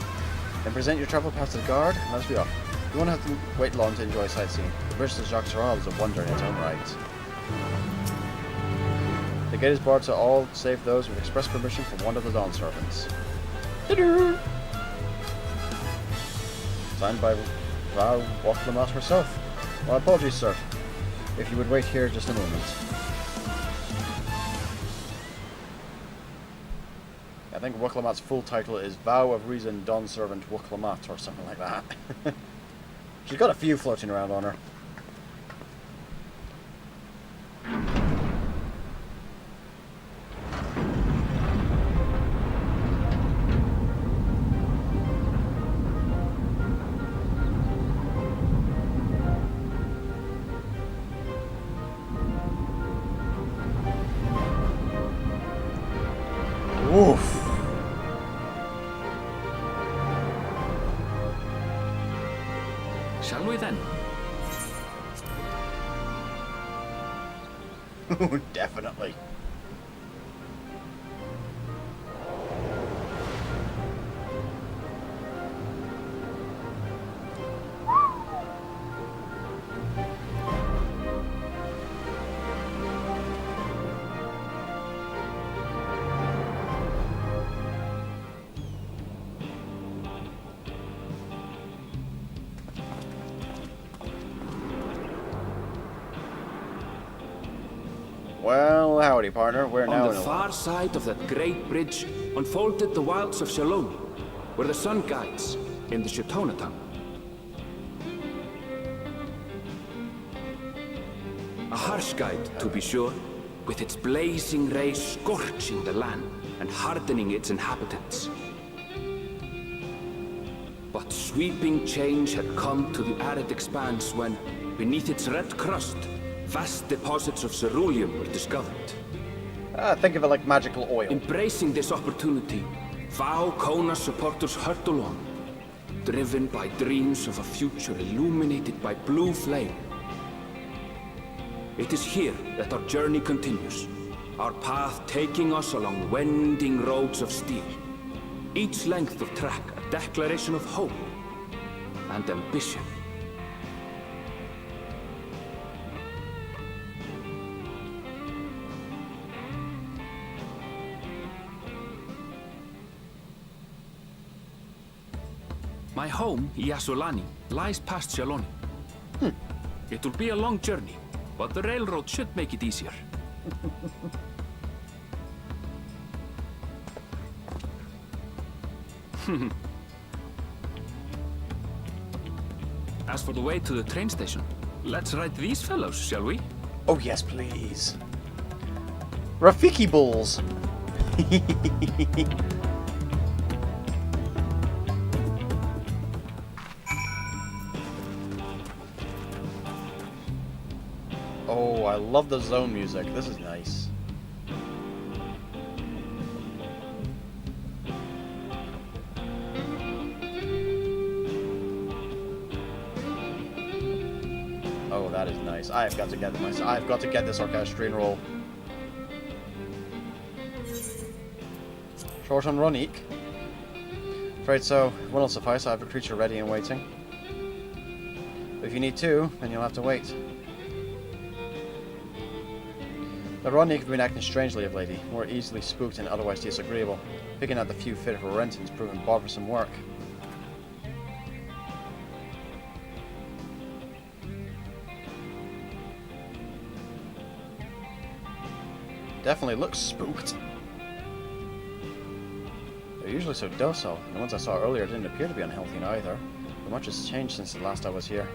Speaker 1: Then present your travel pass to the guard, and let's be off. You won't have to wait long to enjoy sightseeing. The bridge to JaffaArchfiend is a wonder in its own right. The gate is barred to all save those with express permission from one of the Dawn servants. Signed by Val Wochlamat herself. Well, apologies, sir. If you would wait here just a moment. I think Wochlamat's full title is Vow of Reason Dawn Servant Wochlamat or something like that. She's got a few floating around on her. Oof.
Speaker 3: Shall we then?
Speaker 1: Definitely. Well, howdy, partner. We're now
Speaker 3: On the far side of that great bridge unfolded the wilds of Shalom, where the sun guides in the Shitona tongue. A harsh guide, to be sure, with its blazing rays scorching the land and hardening its inhabitants. But sweeping change had come to the arid expanse when, beneath its red crust, vast deposits of ceruleum were discovered.
Speaker 1: Think of it like magical oil.
Speaker 3: Embracing this opportunity, Vow Kona supporters hurtle on, driven by dreams of a future illuminated by blue flame. It is here that our journey continues, our path taking us along winding roads of steel. Each length of track a declaration of hope and ambition. My home, Yasulani, lies past Shaloni. It will be a long journey, but the railroad should make it easier. As for the way to the train station, let's ride these fellows, shall we?
Speaker 1: Oh yes, please. Rafiki balls. Oh, I love the zone music. This is nice. Oh, that is nice. I've got to get this. I've got to get this orchestrion roll. Short on Ronique. Afraid so. One will suffice. I have a creature ready and waiting. But if you need two, then you'll have to wait. The Ronique have been acting strangely of late, more easily spooked and otherwise disagreeable. Picking out the few fit for rentings proving bothersome work. Definitely looks spooked. They're usually so docile. The ones I saw earlier didn't appear to be unhealthy either. But much has changed since the last I was here.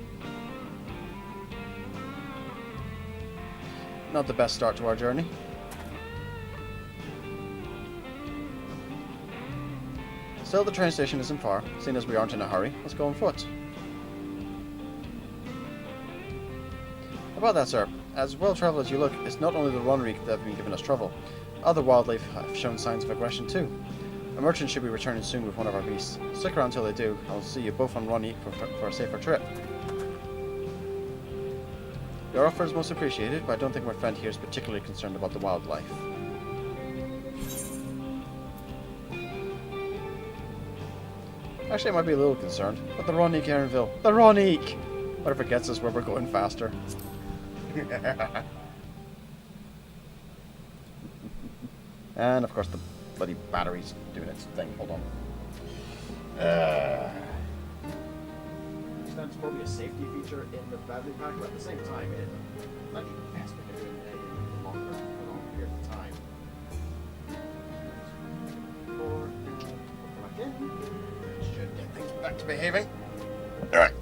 Speaker 1: Not the best start to our journey. Still, the train station isn't far. Seeing as we aren't in a hurry, let's go on foot. About that, sir. As well-travelled as you look, it's not only the Ronique that have been giving us trouble. Other wildlife have shown signs of aggression too. A merchant should be returning soon with one of our beasts. Stick around till they do. I'll see you both on Ronique for a safer trip. Your offer is most appreciated, but I don't think my friend here is particularly concerned about the wildlife. Actually, I might be a little concerned. But the Ronique, Aaronville. The Ronique! Whatever gets us where we're going faster. And of course the bloody battery's doing its thing. Hold on. That's probably a safety feature in the battery pack, but at the same time it bloody mess with it in a longer period of time. Should get things back to behaving. Alright.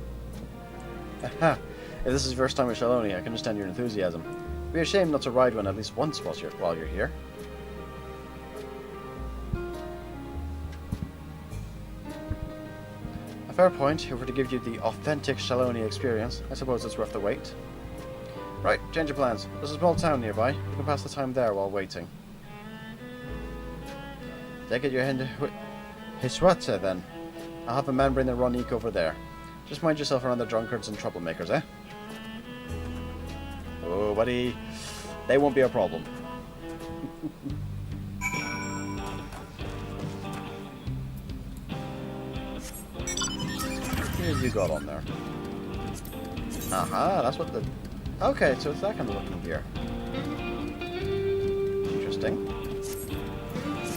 Speaker 1: Aha. If this is your first time with Shaloni, I can understand your enthusiasm. It'd be a shame not to ride one at least once while you're here. A fair point. If we're to give you the authentic Shaloni experience, I suppose it's worth the wait. Right, change of plans. There's a small town nearby. You can pass the time there while waiting. Take it you're heading to Hiswata then. I'll have a man bring the Ronique over there. Just mind yourself around the drunkards and troublemakers, eh? Oh, buddy. They won't be a problem. What you got on there? Aha, that's what the... Okay, so it's that kind of looking gear. Interesting.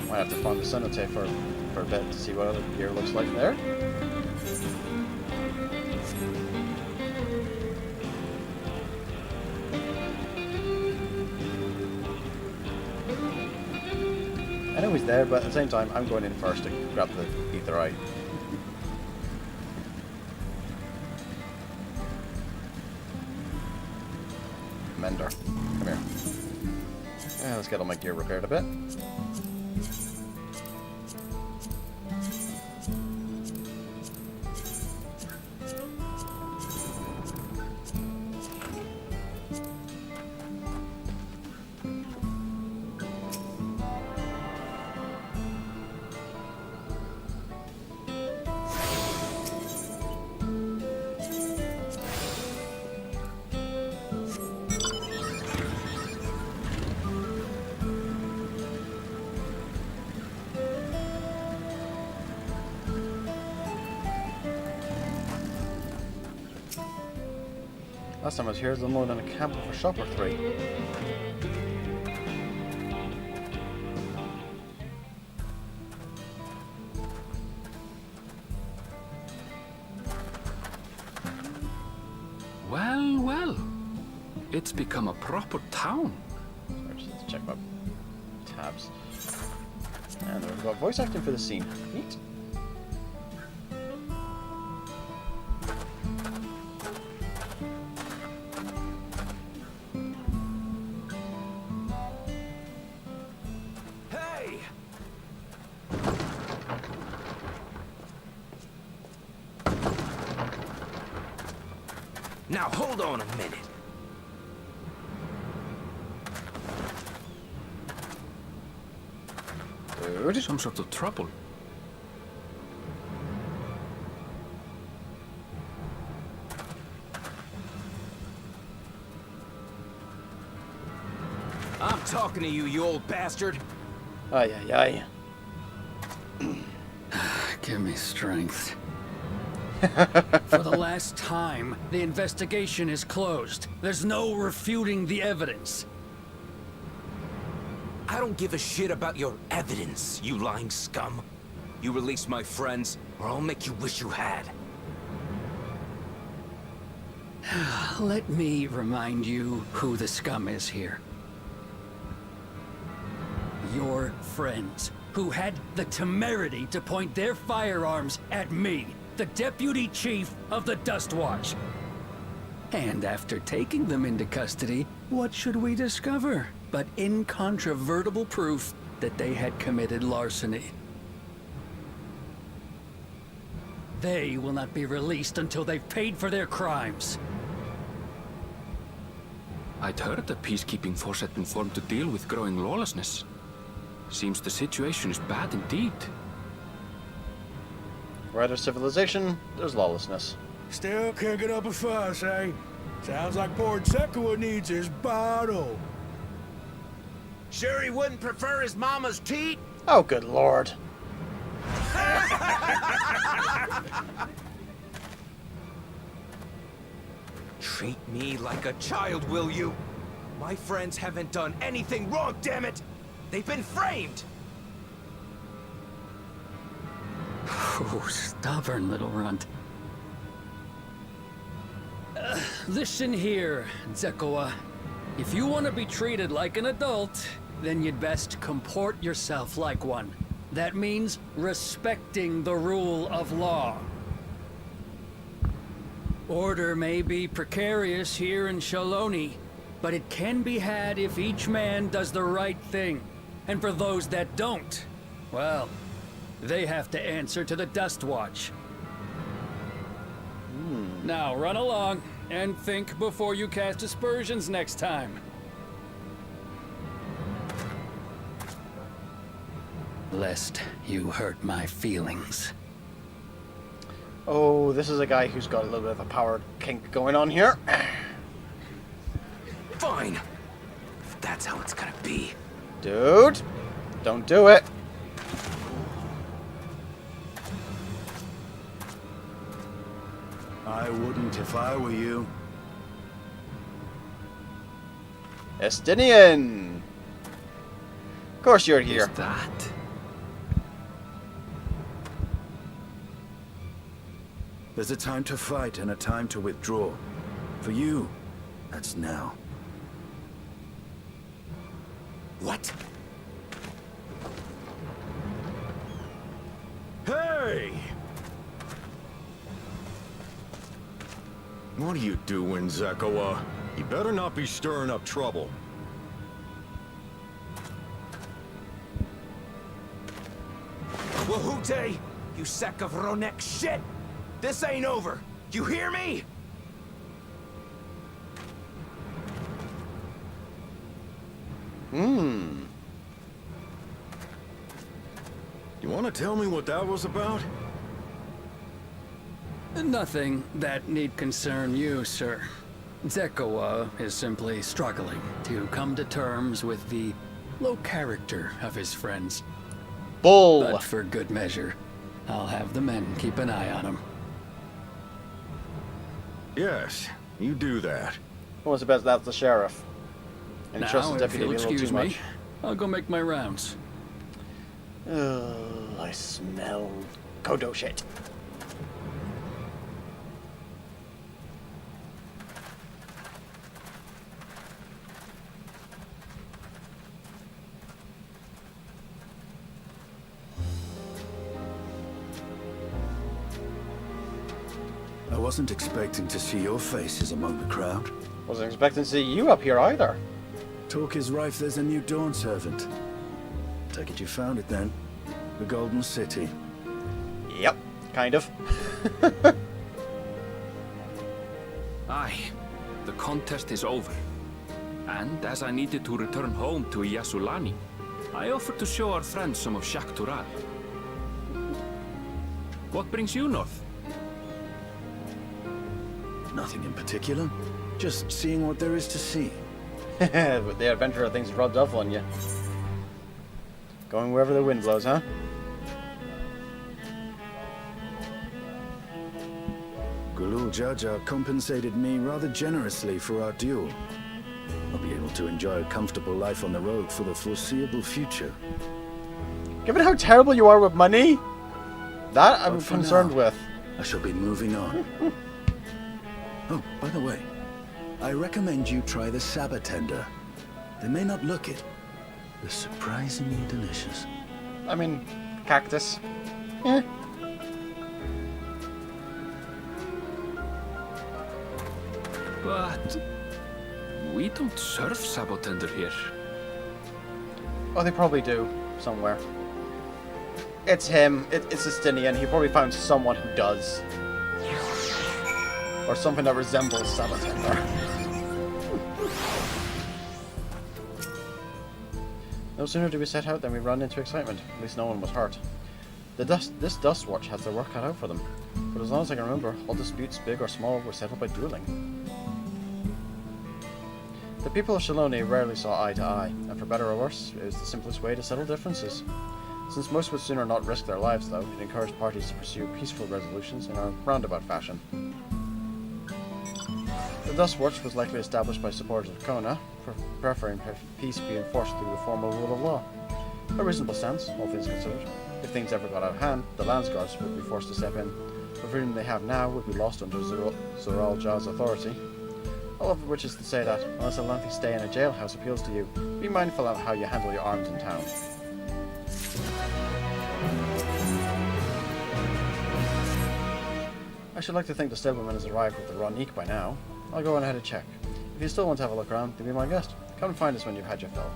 Speaker 1: Might have to find the Cenote for a bit to see what other gear looks like there. I know he's there, but at the same time, I'm going in first to grab the ether eye. Mender, come here. Yeah, let's get all my gear repaired a bit. Last time I was here, there's more than a camp of a shop or three.
Speaker 3: well. It's become a proper town.
Speaker 1: Let's check my tabs. And we've got voice acting for the scene. Neat.
Speaker 3: Hey!
Speaker 12: Now hold on a minute.
Speaker 1: Dude.
Speaker 3: Some sort of trouble.
Speaker 12: I'm talking to you, you old bastard.
Speaker 1: Ay, ay, ay.
Speaker 13: Give me strength. For the last time, the investigation is closed. There's no refuting the evidence.
Speaker 12: I don't give a shit about your evidence, you lying scum. You release my friends, or I'll make you wish you had.
Speaker 13: Let me remind you who the scum is here. Your friends, who had the temerity to point their firearms at me, the Deputy Chief of the Dust Watch. And after taking them into custody, what should we discover but incontrovertible proof that they had committed larceny? They will not be released until they've paid for their crimes.
Speaker 3: I'd heard the peacekeeping force had been formed to deal with growing lawlessness. Seems the situation is bad indeed.
Speaker 1: Where there's civilization, there's lawlessness.
Speaker 8: Still can't get up a fuss, eh? Sounds like poor Zekua needs his bottle.
Speaker 12: Sure he wouldn't prefer his mama's teat?
Speaker 1: Oh, good lord.
Speaker 12: Treat me like a child, will you? My friends haven't done anything wrong, damn it! They've been framed!
Speaker 13: Oh, stubborn little runt. Listen here, Zekua. If you want to be treated like an adult, then you'd best comport yourself like one. That means respecting the rule of law. Order may be precarious here in Shaloni, but it can be had if each man does the right thing. And for those that don't, well, they have to answer to the Dust Watch. Now run along and think before you cast aspersions next time. Lest you hurt my feelings.
Speaker 1: Oh, this is a guy who's got a little bit of a power kink going on here.
Speaker 12: Fine. If that's how it's gonna be.
Speaker 1: Dude, don't do it.
Speaker 10: I wouldn't if I were you.
Speaker 1: Estinian. Of course you're here.
Speaker 3: Is that?
Speaker 10: There's a time to fight and a time to withdraw. For you, that's now.
Speaker 12: What?
Speaker 6: Hey! What are you doing, Zekua? You better not be stirring up trouble.
Speaker 12: Wahute! You sack of Ronek shit! This ain't over! You hear me?
Speaker 6: You want to tell me what that was about?
Speaker 13: Nothing that need concern you, sir. Zekua is simply struggling to come to terms with the low character of his friends.
Speaker 1: Bull.
Speaker 13: But for good measure, I'll have the men keep an eye on him.
Speaker 6: Yes, you do that.
Speaker 1: Who wants to bet that's the sheriff? And he trusts
Speaker 13: Now,
Speaker 1: the
Speaker 13: if
Speaker 1: deputy
Speaker 13: you'll
Speaker 1: a little
Speaker 13: excuse
Speaker 1: too
Speaker 13: me,
Speaker 1: much.
Speaker 13: I'll go make my rounds.
Speaker 1: I smell Kodo shit.
Speaker 10: I wasn't expecting to see your faces among the crowd.
Speaker 1: Wasn't expecting to see you up here either.
Speaker 10: Talk is rife there's a new Dawn servant. Take it you found it then. The Golden City.
Speaker 1: Yep, kind of.
Speaker 3: Aye, the contest is over. And as I needed to return home to Yasulani, I offered to show our friends some of Shak Tural. What brings you north?
Speaker 10: Nothing in particular. Just seeing what there is to see.
Speaker 1: But the adventurer things rubbed off on you. Going wherever the wind blows, huh?
Speaker 10: Gulul Jaja compensated me rather generously for our duel. I'll be able to enjoy a comfortable life on the road for the foreseeable future.
Speaker 1: Given how terrible you are with money, that I'm
Speaker 10: But for
Speaker 1: concerned
Speaker 10: now,
Speaker 1: with.
Speaker 10: I shall be moving on. Oh, by the way, I recommend you try the Sabatender. They may not look it. They're surprisingly delicious.
Speaker 1: I mean, cactus. Eh.
Speaker 3: But we don't serve Sabotender here.
Speaker 1: Oh, they probably do, somewhere. It's him, it's Justinian, he probably found someone who does. Or something that resembles Sabatender. No sooner did we set out than we ran into excitement. At least no one was hurt. This Dust Watch has their work cut out for them. But as long as I can remember, all disputes, big or small, were settled by dueling. The people of Shaloni rarely saw eye to eye, and for better or worse, it was the simplest way to settle differences. Since most would sooner not risk their lives, though, it encouraged parties to pursue peaceful resolutions in a roundabout fashion. The Dust Watch was likely established by supporters of Kona, preferring peace be enforced through the formal rule of law. A reasonable stance, all things considered. If things ever got out of hand, the Landsguards would be forced to step in. The freedom they have now would be lost under Zoral Jah's authority. All of which is to say that, unless a lengthy stay in a jailhouse appeals to you, be mindful of how you handle your arms in town. I should like to think the stableman has arrived with the Ronique by now. I'll go on ahead and check. If you still want to have a look around, then be my guest. Come and find us when you've had your fill.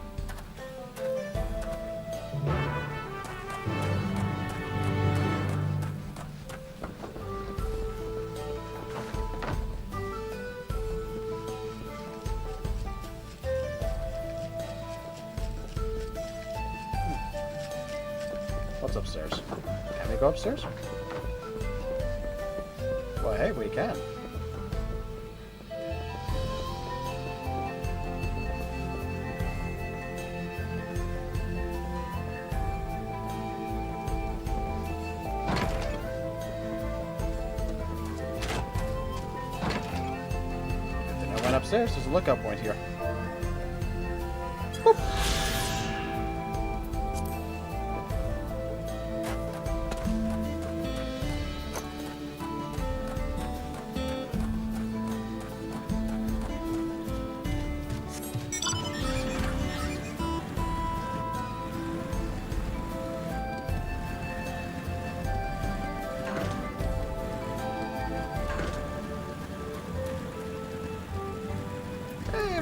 Speaker 1: What's upstairs? Can we go upstairs? Well, hey, we can. Then I went upstairs. There's a lookout point here. Boop.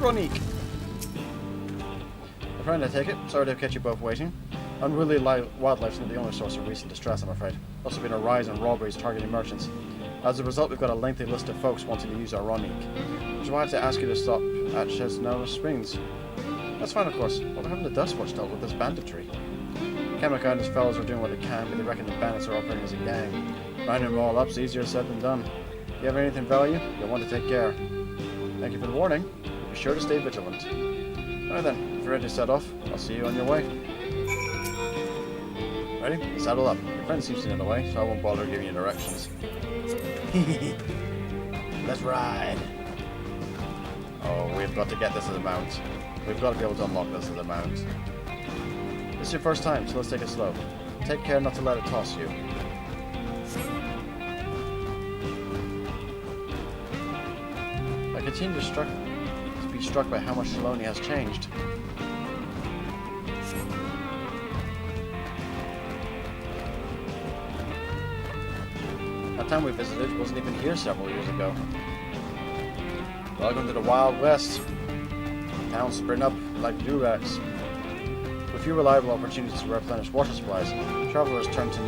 Speaker 1: Ronique. A friend, I take it. Sorry to have kept you both waiting. Unruly wildlife's not the only source of recent distress, I'm afraid. Also been a rise in robberies targeting merchants. As a result, we've got a lengthy list of folks wanting to use our Ronique, which is why I have to ask you to stop at Chesnella Springs. That's fine, of course, but we're having the Dust Watch dealt with this banditry. Kamika and his fellows are doing what they can, but they reckon the bandits are operating as a gang. Rounding them all up's easier said than done. If you have anything of value, you'll want to take care. Thank you for the warning. Be sure to stay vigilant. Alright then, if you're ready to set off, I'll see you on your way. Ready? Saddle up. Your friend seems to know the way, so I won't bother giving you directions. Let's ride. Oh, we've got to get this as a mount. We've got to be able to unlock this as a mount. This is your first time, so let's take it slow. Take care not to let it toss you. I continue to be struck by how much Shaloni has changed. That town we visited wasn't even here several years ago. Welcome to the Wild West. Towns spring up like durags. With few reliable opportunities to replenish water supplies, travelers turn to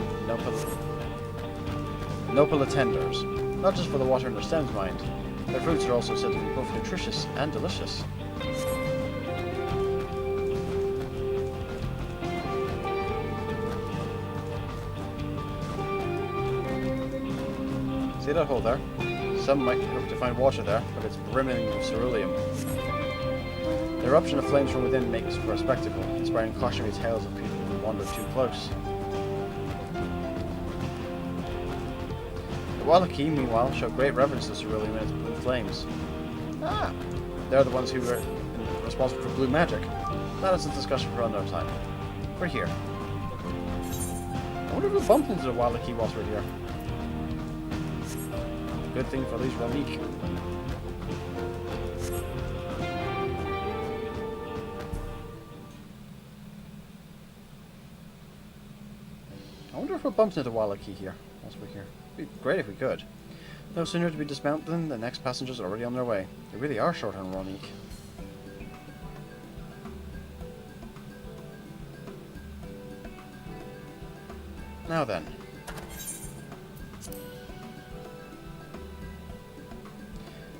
Speaker 1: nopal attenders, not just for the water in their stems, mind. Their fruits are also said to be both nutritious and delicious. See that hole there? Some might hope to find water there, but it's brimming with ceruleum. The eruption of flames from within makes for a spectacle, inspiring cautionary tales of people who wander too close. The Wallachie, meanwhile, show great reverence to ceruleum and its blue flames. Ah! They're the ones who are responsible for blue magic. That is a discussion for another time. We're here. I wonder if we bumped into the Wallachie whilst we're here. Good thing for these relic. I wonder if we bumped into the Wallachie here whilst we're here. It'd be great if we could. No sooner do we dismount than the next passengers are already on their way. They really are short on relic. Now then.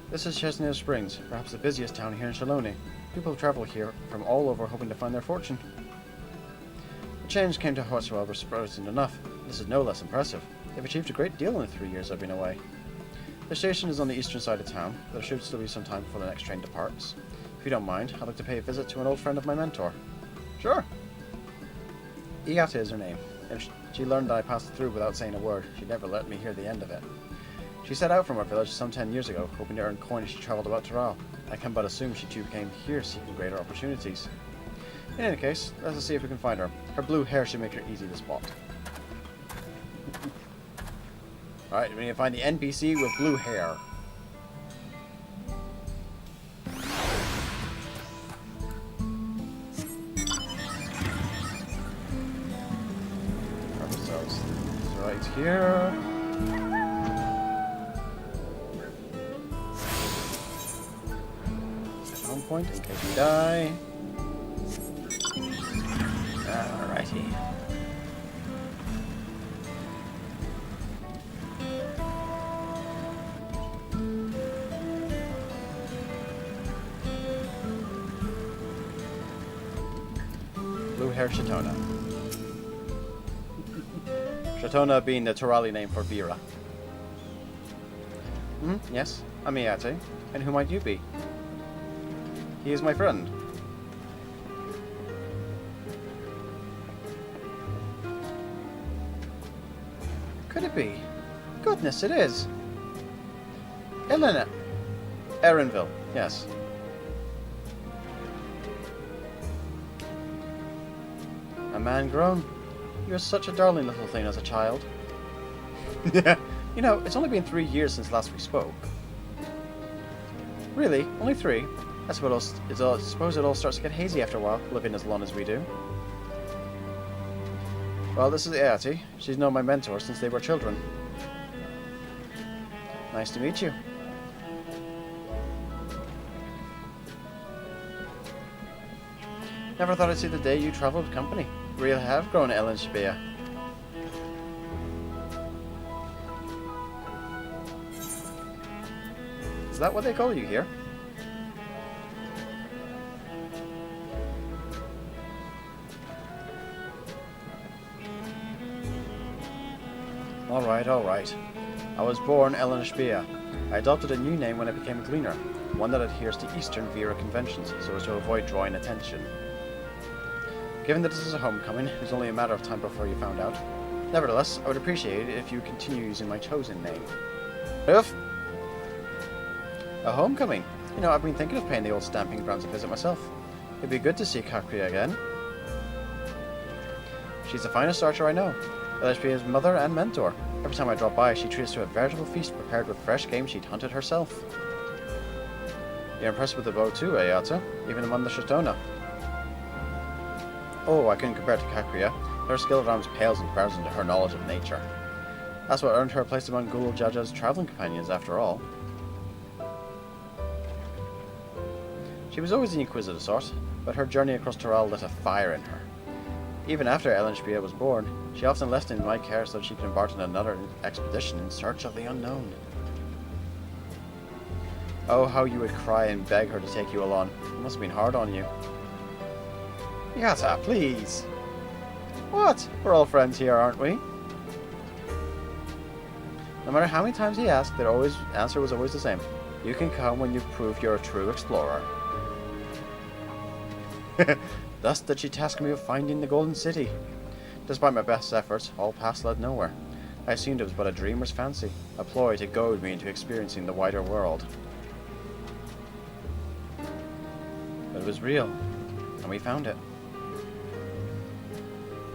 Speaker 1: This is Chesneo Springs, perhaps the busiest town here in Shaloni. People travel here from all over hoping to find their fortune. The change came to us, however, surprising enough. This is no less impressive. They've achieved a great deal in the 3 years I've been away. The station is on the eastern side of town, but there should still be some time before the next train departs. If you don't mind, I'd like to pay a visit to an old friend of my mentor. Sure. Iata is her name. If she learned that I passed through without saying a word, she'd never let me hear the end of it. She set out from our village some 10 years ago, hoping to earn coin as she travelled about Taral. I can but assume she too came here seeking greater opportunities. In any case, let us see if we can find her. Her blue hair should make her easy to spot. Alright, we need to find the NPC with blue hair. Grab ourselves right here. Point in case we die. Alrighty. Blue hair Shatona. Shatona being the Torali name for Vera. Yes, I'm Iate. And who might you be? He is my friend. Could it be? Goodness, it is. Elena. Erinville, yes. A man grown. You're such a darling little thing as a child. Yeah, you know, it's only been 3 years since last we spoke. Really? Only 3? I suppose it all starts to get hazy after a while, living as long as we do. Well, this is Eati. She's known my mentor since they were children. Nice to meet you. Never thought I'd see the day you travelled with company. You really have grown, Ellen Shbea. Is that what they call you here? Alright. I was born Ellen Shbea. I adopted a new name when I became a gleaner, one that adheres to Eastern Vera conventions so as to avoid drawing attention. Given that this is a homecoming, it was only a matter of time before you found out. Nevertheless, I would appreciate it if you continue using my chosen name. If a homecoming? You know, I've been thinking of paying the old stamping grounds a visit myself. It'd be good to see Kakria again. She's the finest archer I know. Elishbia's mother and mentor. Every time I drop by, she treats us to a veritable feast prepared with fresh game she'd hunted herself. You're impressed with the bow too, Ayata? Even among the Shatona. Oh, I couldn't compare to Kakria. Her skill at arms pales in comparison to her knowledge of nature. That's what earned her a place among Ghoul Jaja's traveling companions, after all. She was always the inquisitive sort, but her journey across Toral lit a fire in her. Even after Elenshbia was born, she often left in my care so that she could embark on another expedition in search of the unknown. Oh, how you would cry and beg her to take you along. It must have been hard on you. Yata, please! What? We're all friends here, aren't we? No matter how many times he asked, the answer was always the same. You can come when you've proved you're a true explorer. Thus did she task me with finding the Golden City. Despite my best efforts, all paths led nowhere. I assumed it was but a dreamer's fancy, a ploy to goad me into experiencing the wider world. But it was real, and we found it.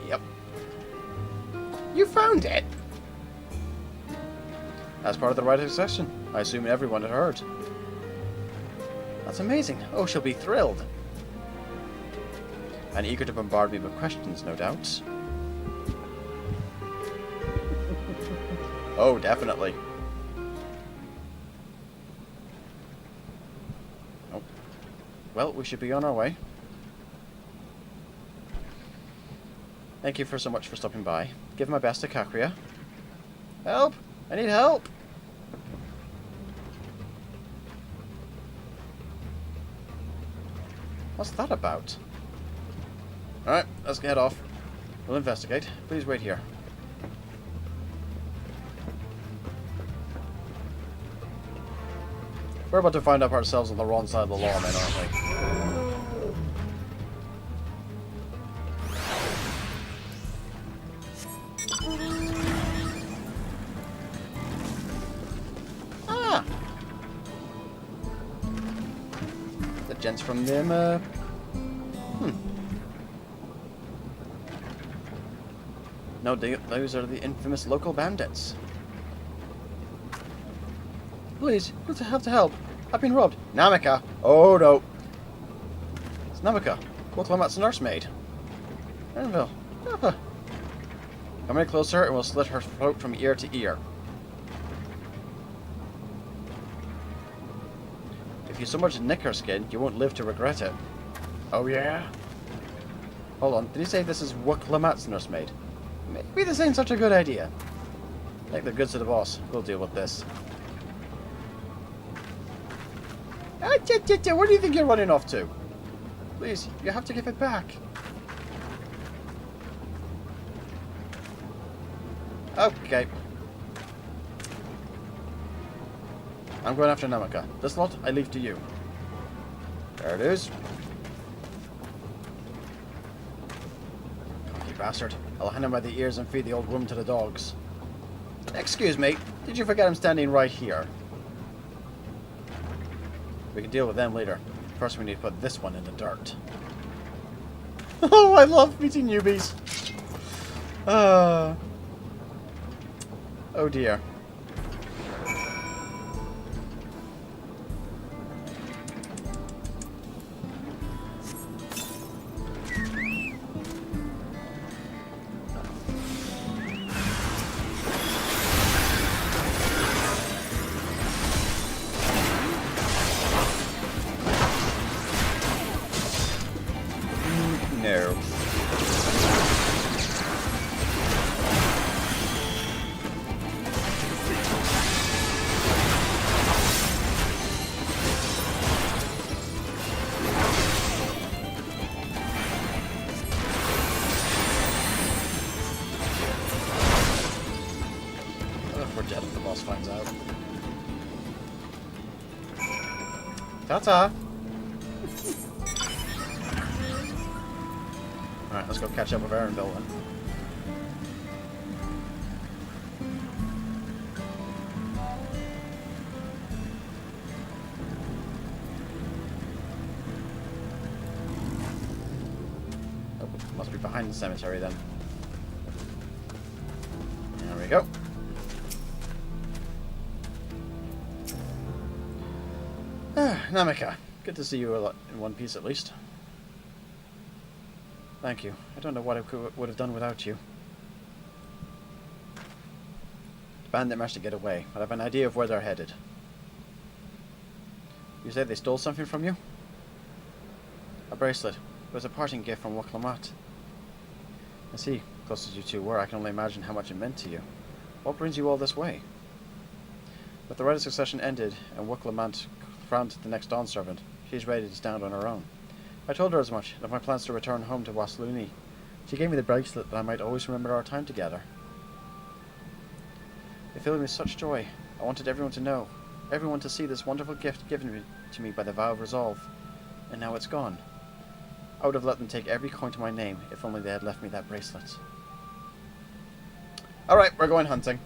Speaker 1: Yep. You found it? As part of the rite of succession, I assume everyone had heard. That's amazing. Oh, she'll be thrilled. And eager to bombard me with questions, no doubt. Oh, definitely. Oh. Well, we should be on our way. Thank you so much for stopping by. Give my best to Kakria. Help! I need help! What's that about? Alright, let's get off. We'll investigate. Please wait here. We're about to find out ourselves on the wrong side of the law, man, aren't we? Ah! The gents from them, No, those are the infamous local bandits. Please, you'll have to help. I've been robbed. Namika! Oh no! It's Namika, Woklamat's nursemaid. Anvil, Jaffa. Come any closer and we'll slit her throat from ear to ear. If you so much nick her skin, you won't live to regret it. Oh yeah? Hold on, did he say this is Woklamat's nursemaid? Maybe this ain't such a good idea. Take the goods to the boss. We'll deal with this. Where do you think you're running off to? Please, you have to give it back. Okay. I'm going after Namika. This lot, I leave to you. There it is. Cocky bastard. I'll hang him by the ears and feed the old woman to the dogs. Excuse me, did you forget I'm standing right here? We can deal with them later. First we need to put this one in the dirt. Oh, I love meeting newbies. Oh dear. No. We're dead if the boss finds out. Ta-ta! Alright, let's go catch up with Erenville then. Oh, must be behind the cemetery then. There we go. Namika, good to see you in one piece at least. Thank you. I don't know what I would have done without you. The bandit managed to get away, but I have an idea of where they're headed. You say they stole something from you? A bracelet. It was a parting gift from Wuklammat. I see. Close as you two were, I can only imagine how much it meant to you. What brings you all this way? With the right of succession ended, and Wuklammat crowned the next Dawn servant, she is ready to stand on her own. I told her as much, and of my plans to return home to Wasluni. She gave me the bracelet that I might always remember our time together. It filled me with such joy. I wanted everyone to know, everyone to see this wonderful gift given to me by the vow of resolve. And now it's gone. I would have let them take every coin to my name if only they had left me that bracelet. Alright, we're going hunting.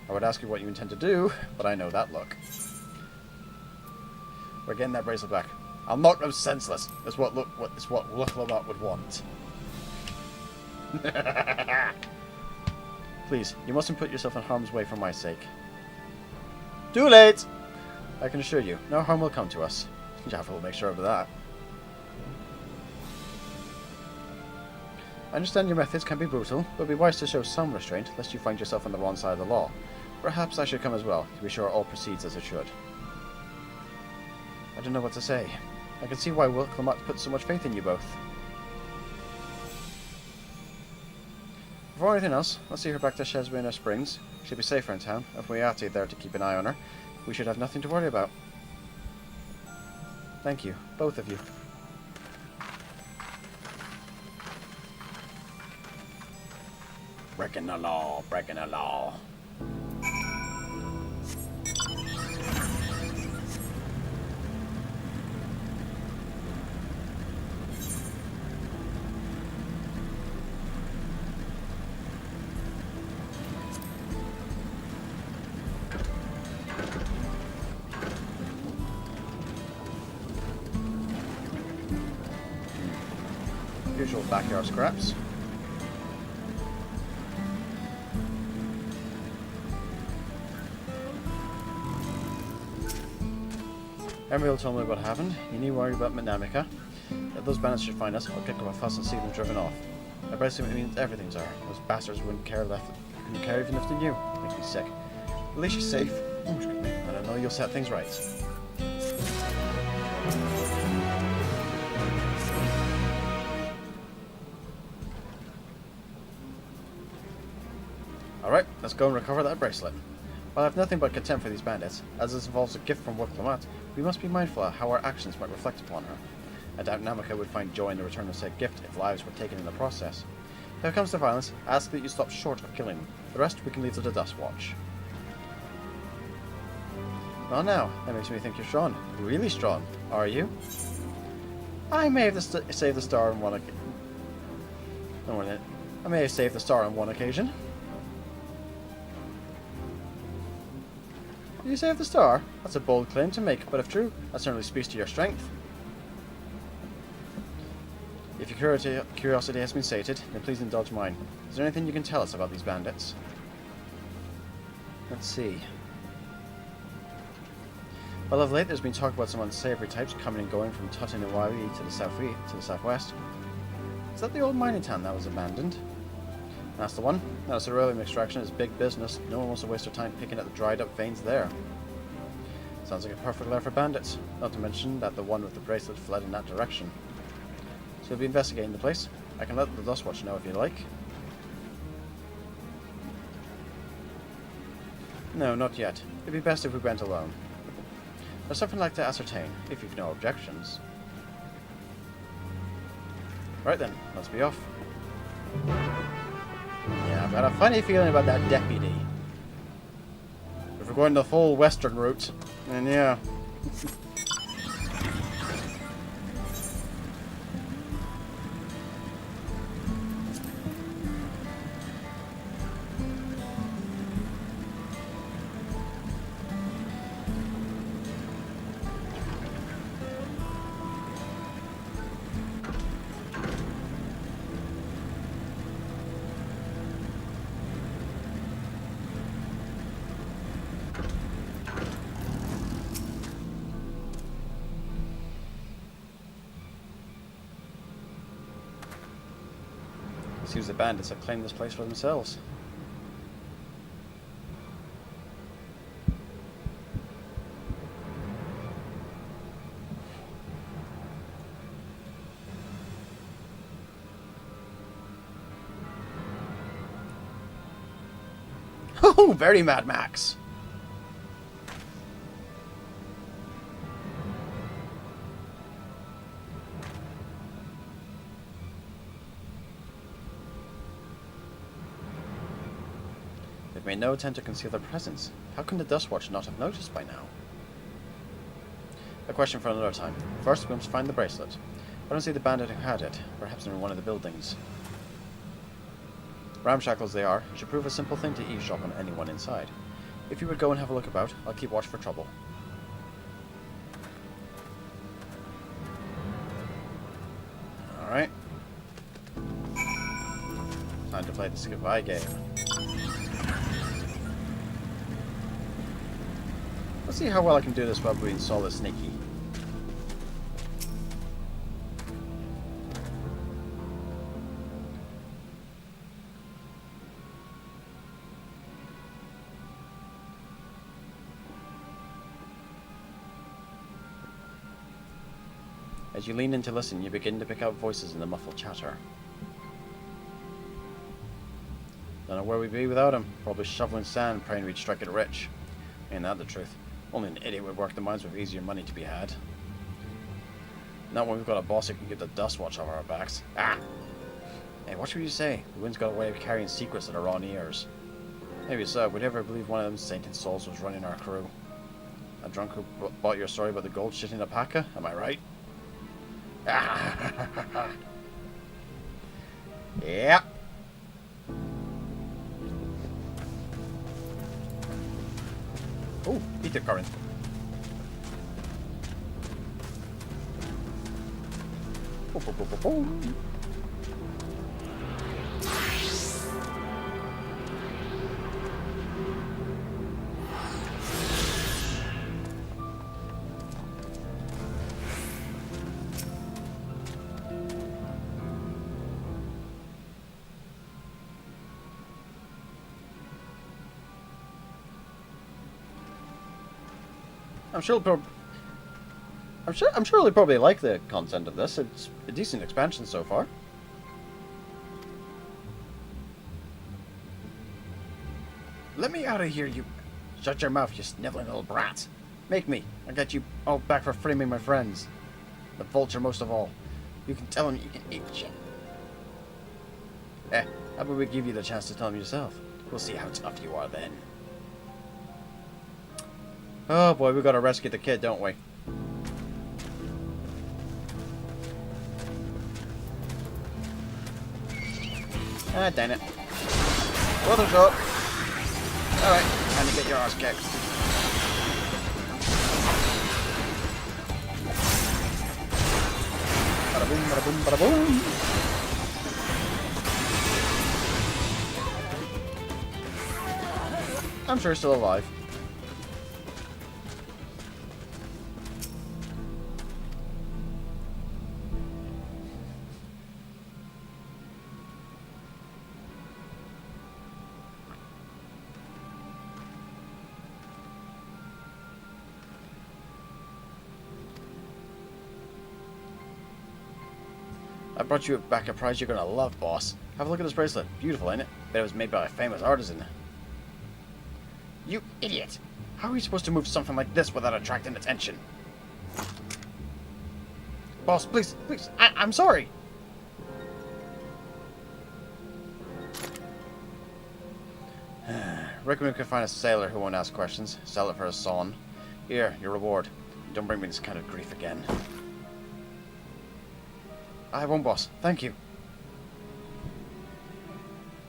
Speaker 1: I would ask you what you intend to do, but I know that look. We're getting that bracelet back. I'll knock them senseless. Is what Wuklammat would want. Please, you mustn't put yourself in harm's way for my sake. Too late! I can assure you, no harm will come to us. Jaffa will make sure of that. I understand your methods can be brutal, but be wise to show some restraint, lest you find yourself on the wrong side of the law. Perhaps I should come as well, to be sure all proceeds as it should. I don't know what to say. I can see why Wuklammat put so much faith in you both. Before anything else, let's see her back to Shezbina Springs. She'll be safer in town, if we are there to keep an eye on her. We should have nothing to worry about. Thank you, both of you. Breaking the law, breaking the law. Usual backyard scraps. Emerald told me what happened. You need worry about Namika. If those bandits should find us, I'll kick up a fuss and see them driven off. I basically means everything, sir. Those bastards wouldn't care even if they knew. Makes me sick. At least she's safe. Oh, excuse me. And I know you'll set things right. Alright, let's go and recover that bracelet. While I have nothing but contempt for these bandits, as this involves a gift from Wuklammat, we must be mindful of how our actions might reflect upon her. I doubt Namika would find joy in the return of said gift if lives were taken in the process. If it comes to violence, I ask that you stop short of killing them. The rest we can leave to the Dust Watch. Well now, that makes me think you're strong. Really strong, are you? I may have saved the star on one occasion. I may have saved the star on one occasion. You saved the star? That's a bold claim to make, but if true, that certainly speaks to your strength. If your curiosity has been sated, then please indulge mine. Is there anything you can tell us about these bandits? Let's see. Well, of late there's been talk about some unsavory types coming and going from Tutiniwari to the southwest. Is that the old mining town that was abandoned? That's the one. Now, ceruleum extraction is big business. No one wants to waste their time picking at the dried up veins there. Sounds like a perfect lair for bandits. Not to mention that the one with the bracelet fled in that direction. So we'll be investigating the place. I can let the Dust Watch know if you like. No, not yet. It'd be best if we went alone. There's something I'd like to ascertain, if you've no objections. Right then, let's be off. Yeah, I've got a funny feeling about that deputy. If we're going the full western route, then yeah. Seems the bandits have claimed this place for themselves. Oh, very Mad Max. They've made no attempt to conceal their presence. How can the Dustwatch not have noticed by now? A question for another time. First, we must find the bracelet. I don't see the bandit who had it. Perhaps in one of the buildings. Ramshackle as they are, it should prove a simple thing to eavesdrop on anyone inside. If you would go and have a look about, I'll keep watch for trouble. Alright. Time to play the skip-by game. Let's see how well I can do this while being solid sneaky. As you lean in to listen, you begin to pick out voices in the muffled chatter. Don't know where we'd be without him. Probably shoveling sand, praying we'd strike it rich. Ain't that the truth? Only an idiot would work the mines with easier money to be had. Not when we've got a boss who can give the Dustwatch over our backs. Ah! Hey, what should you say? The wind's got a way of carrying secrets that are on ears. Maybe so. Would you ever believe one of them sainted souls was running our crew? A drunk who bought your story about the gold shit in Alpaca? Am I right? Yep. Oh, ether current. Boom, boom, boom, boom, boom. I'm sure they'll probably like the content of this. It's a decent expansion so far. Let me out of here, you... Shut your mouth, you sniveling little brat. Make me. I'll get you all back for framing my friends. The vulture most of all. You can tell him you can eat shit. How about we give you the chance to tell him yourself? We'll see how tough you are then. Oh boy, we gotta rescue the kid, don't we? Ah, damn it. Brother's up. Alright, time to get your ass kicked. Bada boom, bada boom, bada boom. I'm sure he's still alive. I brought you back a prize you're gonna love, boss. Have a look at this bracelet. Beautiful, ain't it? Bet it was made by a famous artisan. You idiot! How are you supposed to move something like this without attracting attention? Boss, please, please, I'm sorry! Reckon we could find a sailor who won't ask questions. Sell it for a son. Here, your reward. Don't bring me this kind of grief again. I won't, boss. Thank you.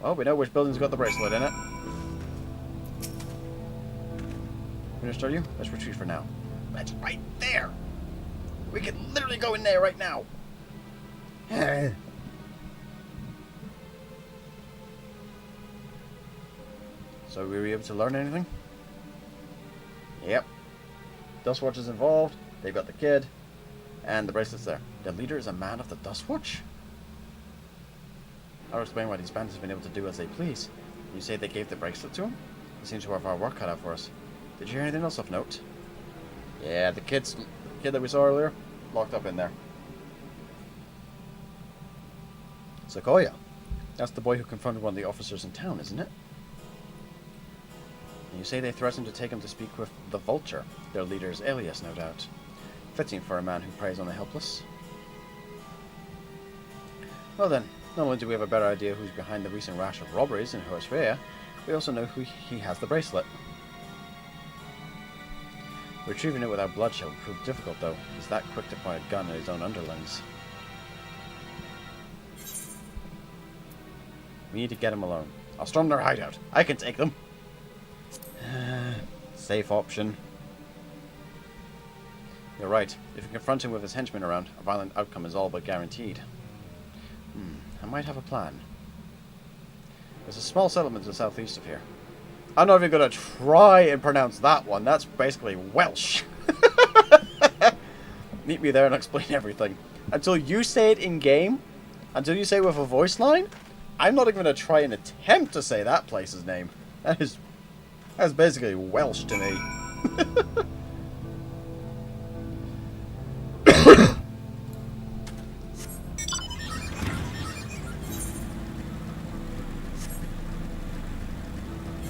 Speaker 1: Well, we know which building's got the bracelet in it. Finished, are you? Let's retreat for now. That's right there! We can literally go in there right now! So, were we able to learn anything? Yep. Dustwatch is involved. They've got the kid. And the bracelet's there. The leader is a man of the Dustwatch? I'll explain why these bandits have been able to do as they please. You say they gave the bracelet to him? He seems to have our work cut out for us. Did you hear anything else of note? Yeah, the kid that we saw earlier, locked up in there. Sequoia. That's the boy who confronted one of the officers in town, isn't it? You say they threatened to take him to speak with the Vulture, their leader's alias, no doubt. Fitting for a man who preys on the helpless. Well then, not only do we have a better idea who's behind the recent rash of robberies in Horsphere, we also know who he has the bracelet. Retrieving it without bloodshed will prove difficult, though. He's that quick to point a gun at his own underlings. We need to get him alone. I'll storm their hideout. I can take them. Safe option. You're right. If you confront him with his henchmen around, a violent outcome is all but guaranteed. I might have a plan. There's a small settlement to the southeast of here. I'm not even going to try and pronounce that one. That's basically Welsh. Meet me there and I'll explain everything. Until you say it in-game, until you say it with a voice line, I'm not even going to try and attempt to say that place's name. That's basically Welsh to me.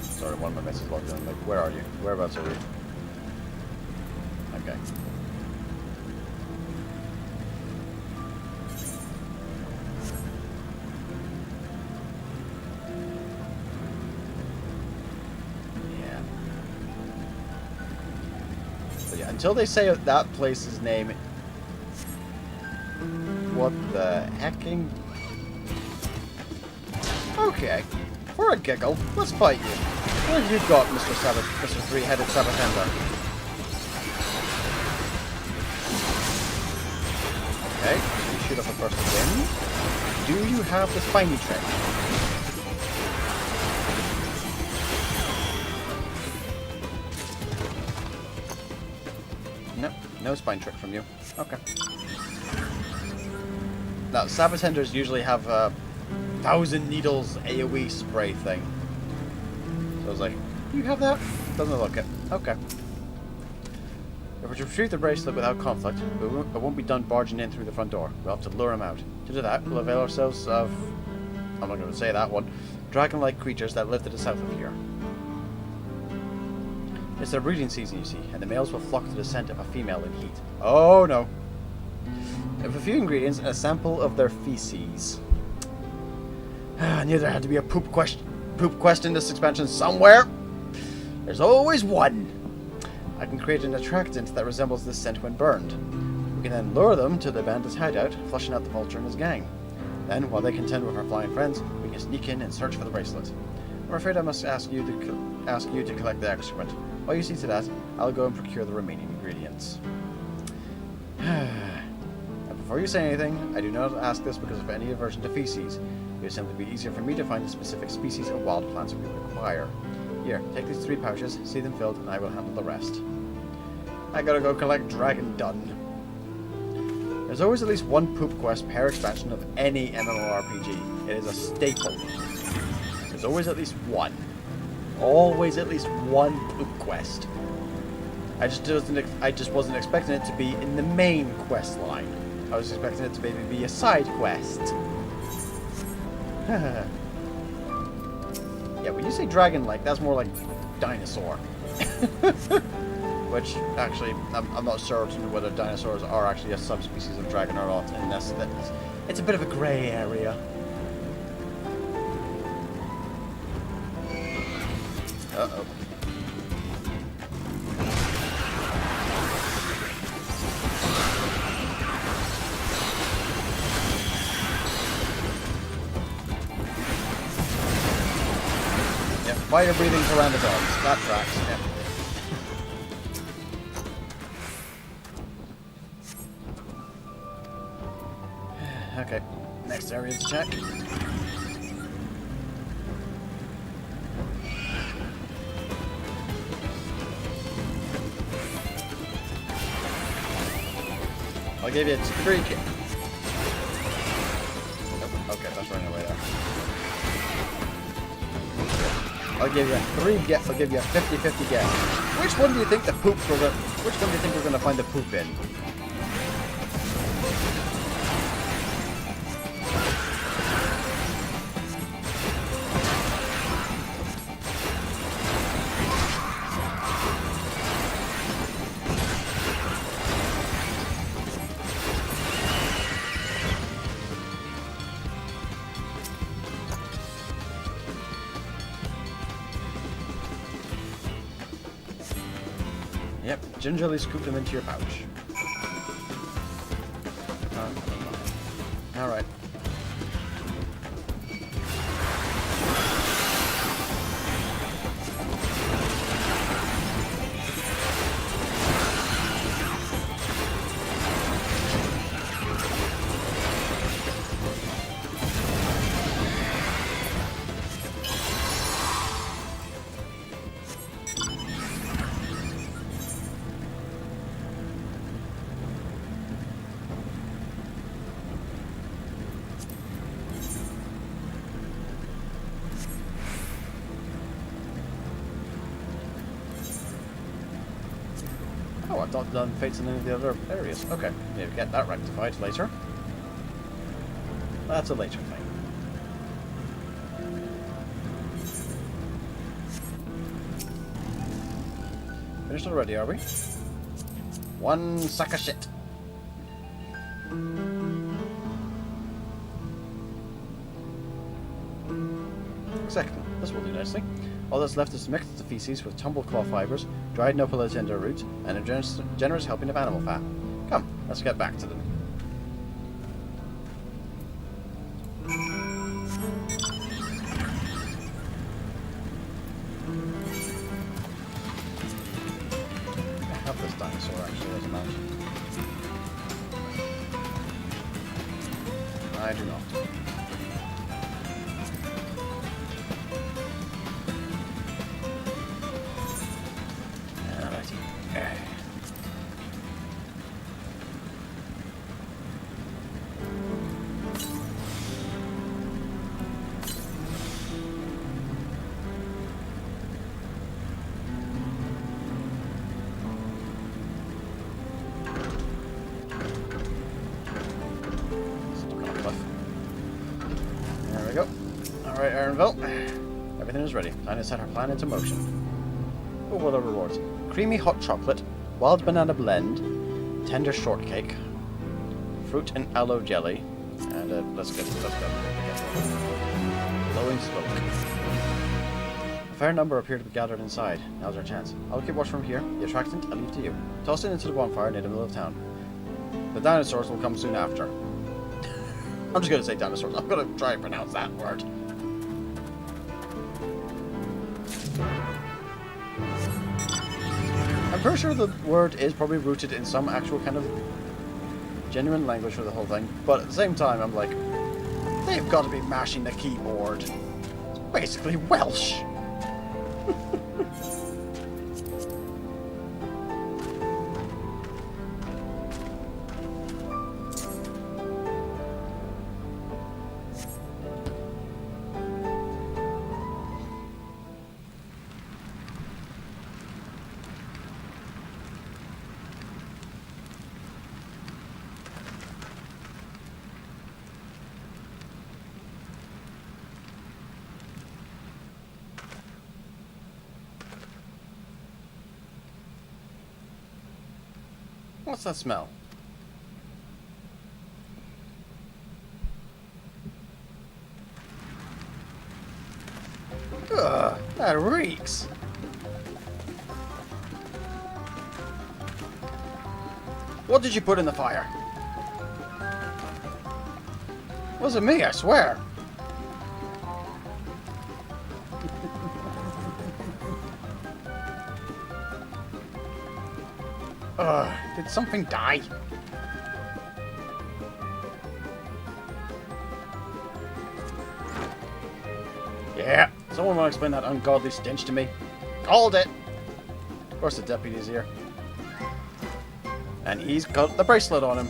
Speaker 1: Sorry, one of my messages logged in. Like, where are you? Whereabouts are you? Okay. Until they say that place's name. What the hecking? Okay. For a giggle, let's fight you. What have you got, Mr. Three-Headed Sabatender? Okay, so you shoot up a first again. Do you have the spiny trick? No spine trick from you. Okay. Now, Sabatenders usually have a 1,000 needles AoE spray thing. So I was like, do you have that? Doesn't look it. Okay. If we retrieve the bracelet without conflict, it won't be done barging in through the front door. We'll have to lure him out. To do that, we'll avail ourselves of... I'm not going to say that one. Dragon-like creatures that live to the south of here. It's their breeding season, you see, and the males will flock to the scent of a female in heat. Oh no. With a few ingredients and a sample of their feces. I knew there had to be a poop quest in this expansion somewhere. There's always one. I can create an attractant that resembles this scent when burned. We can then lure them to the bandit's hideout, flushing out the Vulture and his gang. Then, while they contend with our flying friends, we can sneak in and search for the bracelet. I'm afraid I must ask you to collect the excrement. While you see to that, I'll go and procure the remaining ingredients. And before you say anything, I do not ask this because of any aversion to feces. It would simply be easier for me to find the specific species of wild plants we require. Here, take these 3 pouches, see them filled, and I will handle the rest. I gotta go collect Dragon Dung. There's always at least one poop quest per expansion of any MMORPG. It is a staple. There's always at least one. Always at least one poop quest. I just wasn't expecting it to be in the main quest line. I was expecting it to maybe be a side quest. Yeah, when you say dragon-like, that's more like dinosaur. Which, actually, I'm not certain whether dinosaurs are actually a subspecies of dragon or not, and it's a bit of a grey area. Uh-oh. Yep, fire breathing pteranodons. That tracks, yeah. Okay, next area to check. I'll give you 3 kills. Oh, okay, that's running away there. I'll give you 3 guess. I'll give you a 50-50 guess. Which one do you think we're gonna find the poop in? Yep, gingerly scoop them into your pouch. Alright. Oh, I thought done fates in any of the other areas. Okay, need to get that rectified later. That's a later thing. Finished already, are we? One sack of shit. Second, this will do nicely. All that's left is to mix the feces with tumbled claw fibers, dried Nopalagenda root, and a generous helping of animal fat. Come, let's get back to them. I have this dinosaur actually as a mount. I do not. There we go. Alright, Aaronville. Everything is ready. Time to set our plan into motion. What were the rewards? Creamy hot chocolate, wild banana blend, tender shortcake, fruit and aloe jelly, and let's go. Glowing smoke. A fair number appear to be gathered inside. Now's our chance. I'll keep watch from here. The attractant, I'll leave to you. Toss it into the bonfire near the middle of town. The dinosaurs will come soon after. I'm just gonna say dinosaurs. I'm gonna try and pronounce that word. I'm pretty sure the word is probably rooted in some actual kind of genuine language for the whole thing, but at the same time, I'm like, they've got to be mashing the keyboard. It's basically Welsh. What's that smell? Ugh, that reeks. What did you put in the fire? Wasn't me, I swear. Did something die? Yeah, someone want to explain that ungodly stench to me? Called it! Of course the deputy's here. And he's got the bracelet on him.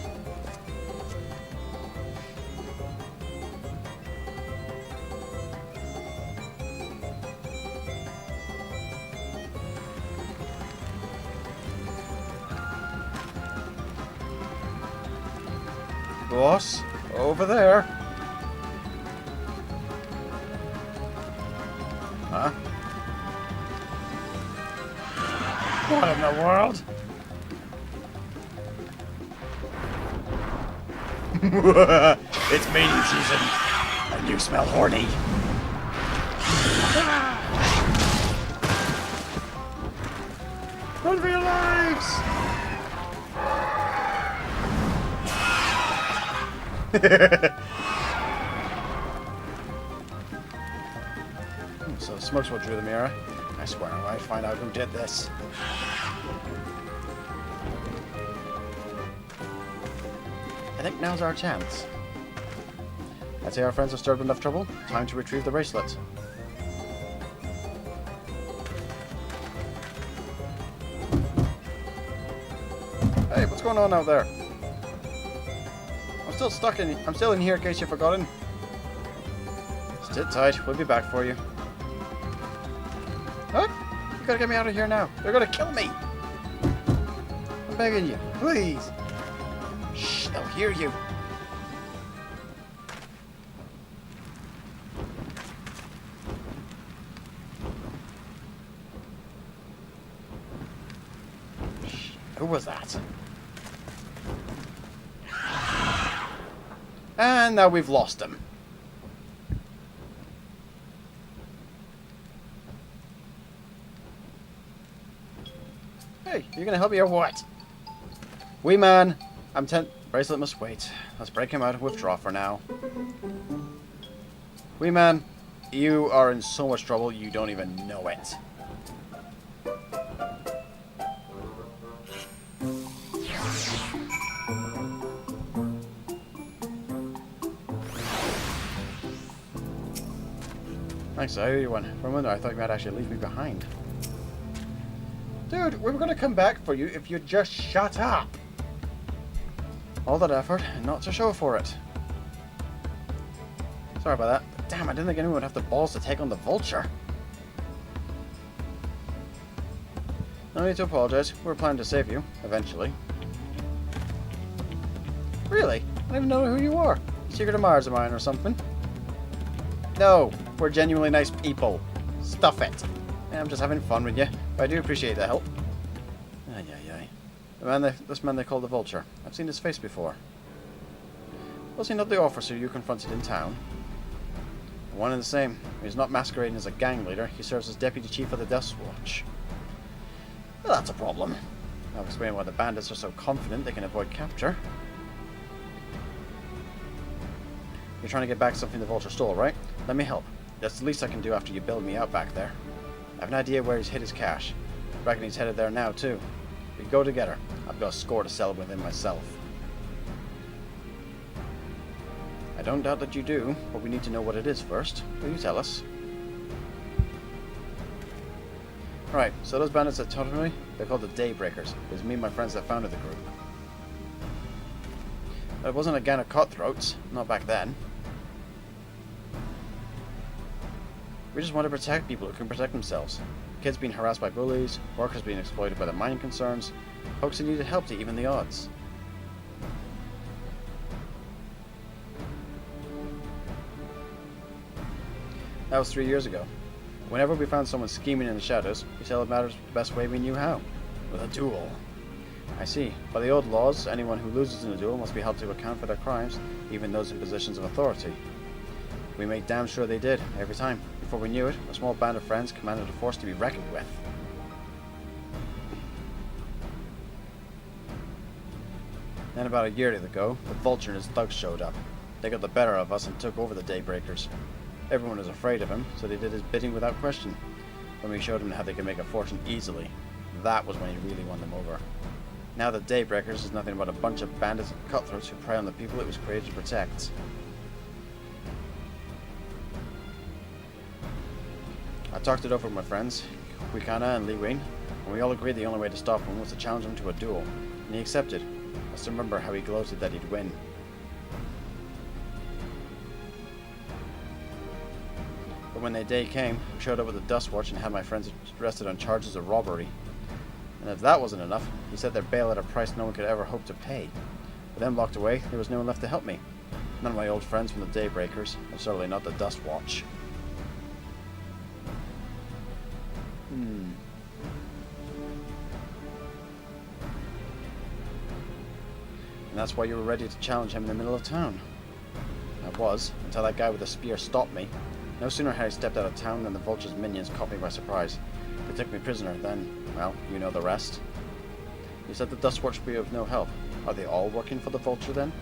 Speaker 1: Boss, over there. Huh? What in the world? It's mating season, and you smell horny. Run for your lives! So the smoke's what drew the mirror. I swear I might find out who did this. I think now's our chance. I'd say our friends have stirred enough trouble. Time to retrieve the bracelet. Hey, what's going on out there? I'm still in here in case you've forgotten. Sit tight, we'll be back for you. What? You gotta get me out of here now. They're gonna kill me. I'm begging you, please. Shh, they'll hear you. Shh, who was that? And now we've lost him. Hey, you gonna help me or what? Wee man, bracelet must wait. Let's break him out and withdraw for now. Wee man, you are in so much trouble you don't even know it. Thanks, I owe you one. For a minute I thought you might actually leave me behind. Dude, we were gonna come back for you if you'd just shut up. All that effort and not to show for it. Sorry about that. But damn, I didn't think anyone would have the balls to take on the vulture. No need to apologize. We were planning to save you, eventually. Really? I don't even know who you are. Secret admirers of mine or something? No, we're genuinely nice people. Stuff it. Yeah, I'm just having fun with you, but I do appreciate the help. Ay, ay, ay. This man they call the Vulture. I've seen his face before. Was he not the officer you confronted in town? One and the same. He's not masquerading as a gang leader. He serves as deputy chief of the Dust Watch. Well, that's a problem. I'll explain why the bandits are so confident they can avoid capture. You're trying to get back something the Vulture stole, right? Let me help. That's the least I can do after you bailed me out back there. I have an idea where he's hid his cash. I reckon he's headed there now, too. We go together. I've got a score to settle with him myself. I don't doubt that you do, but we need to know what it is first. Will you tell us? Right, so those bandits that taunted me, they're called the Daybreakers. It was me and my friends that founded the group. But it wasn't a gang of cutthroats, not back then. We just want to protect people who can protect themselves. Kids being harassed by bullies, workers being exploited by the mining concerns, folks who needed help to even the odds. That was 3 years ago. Whenever we found someone scheming in the shadows, we settled matters the best way we knew how. With a duel. I see. By the old laws, anyone who loses in a duel must be held to account for their crimes, even those in positions of authority. We made damn sure they did, every time. Before we knew it, a small band of friends commanded a force to be reckoned with. Then about a year ago, the Vulture and his thugs showed up. They got the better of us and took over the Daybreakers. Everyone was afraid of him, so they did his bidding without question. When we showed him how they could make a fortune easily, that was when he really won them over. Now the Daybreakers is nothing but a bunch of bandits and cutthroats who prey on the people it was created to protect. I talked it over with my friends, Wikana and Li Wing, and we all agreed the only way to stop him was to challenge him to a duel, and he accepted. I still remember how he gloated that he'd win. But when the day came, I showed up with the Dust Watch and had my friends arrested on charges of robbery. And if that wasn't enough, he set their bail at a price no one could ever hope to pay. With them locked away, there was no one left to help me. None of my old friends from the Daybreakers, and certainly not the Dust Watch. And that's why you were ready to challenge him in the middle of town. I was, until that guy with the spear stopped me. No sooner had I stepped out of town than the Vulture's minions caught me by surprise. They took me prisoner, then, well, you know the rest. You said the Dustwatch would be of no help. Are they all working for the Vulture, then?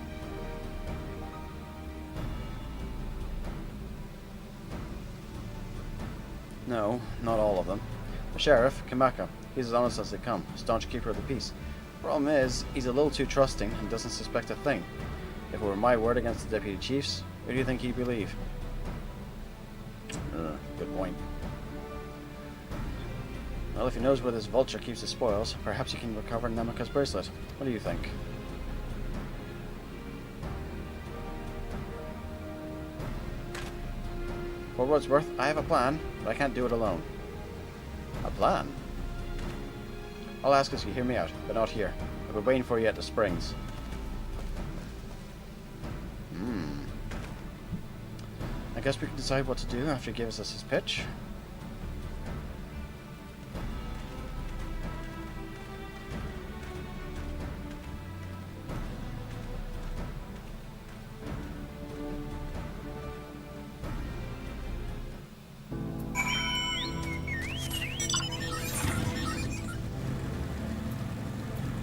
Speaker 1: No, not all of them. The Sheriff, Kamaka, he's as honest as they come, staunch keeper of the peace. Problem is, he's a little too trusting and doesn't suspect a thing. If it were my word against the Deputy Chiefs, who do you think he'd believe? Good point. Well, if he knows where this Vulture keeps his spoils, perhaps he can recover Namaka's bracelet. What do you think? For what it's worth, I have a plan, but I can't do it alone. A plan? I'll ask if you hear me out, but not here. I've been waiting for you at the springs. I guess we can decide what to do after he gives us his pitch.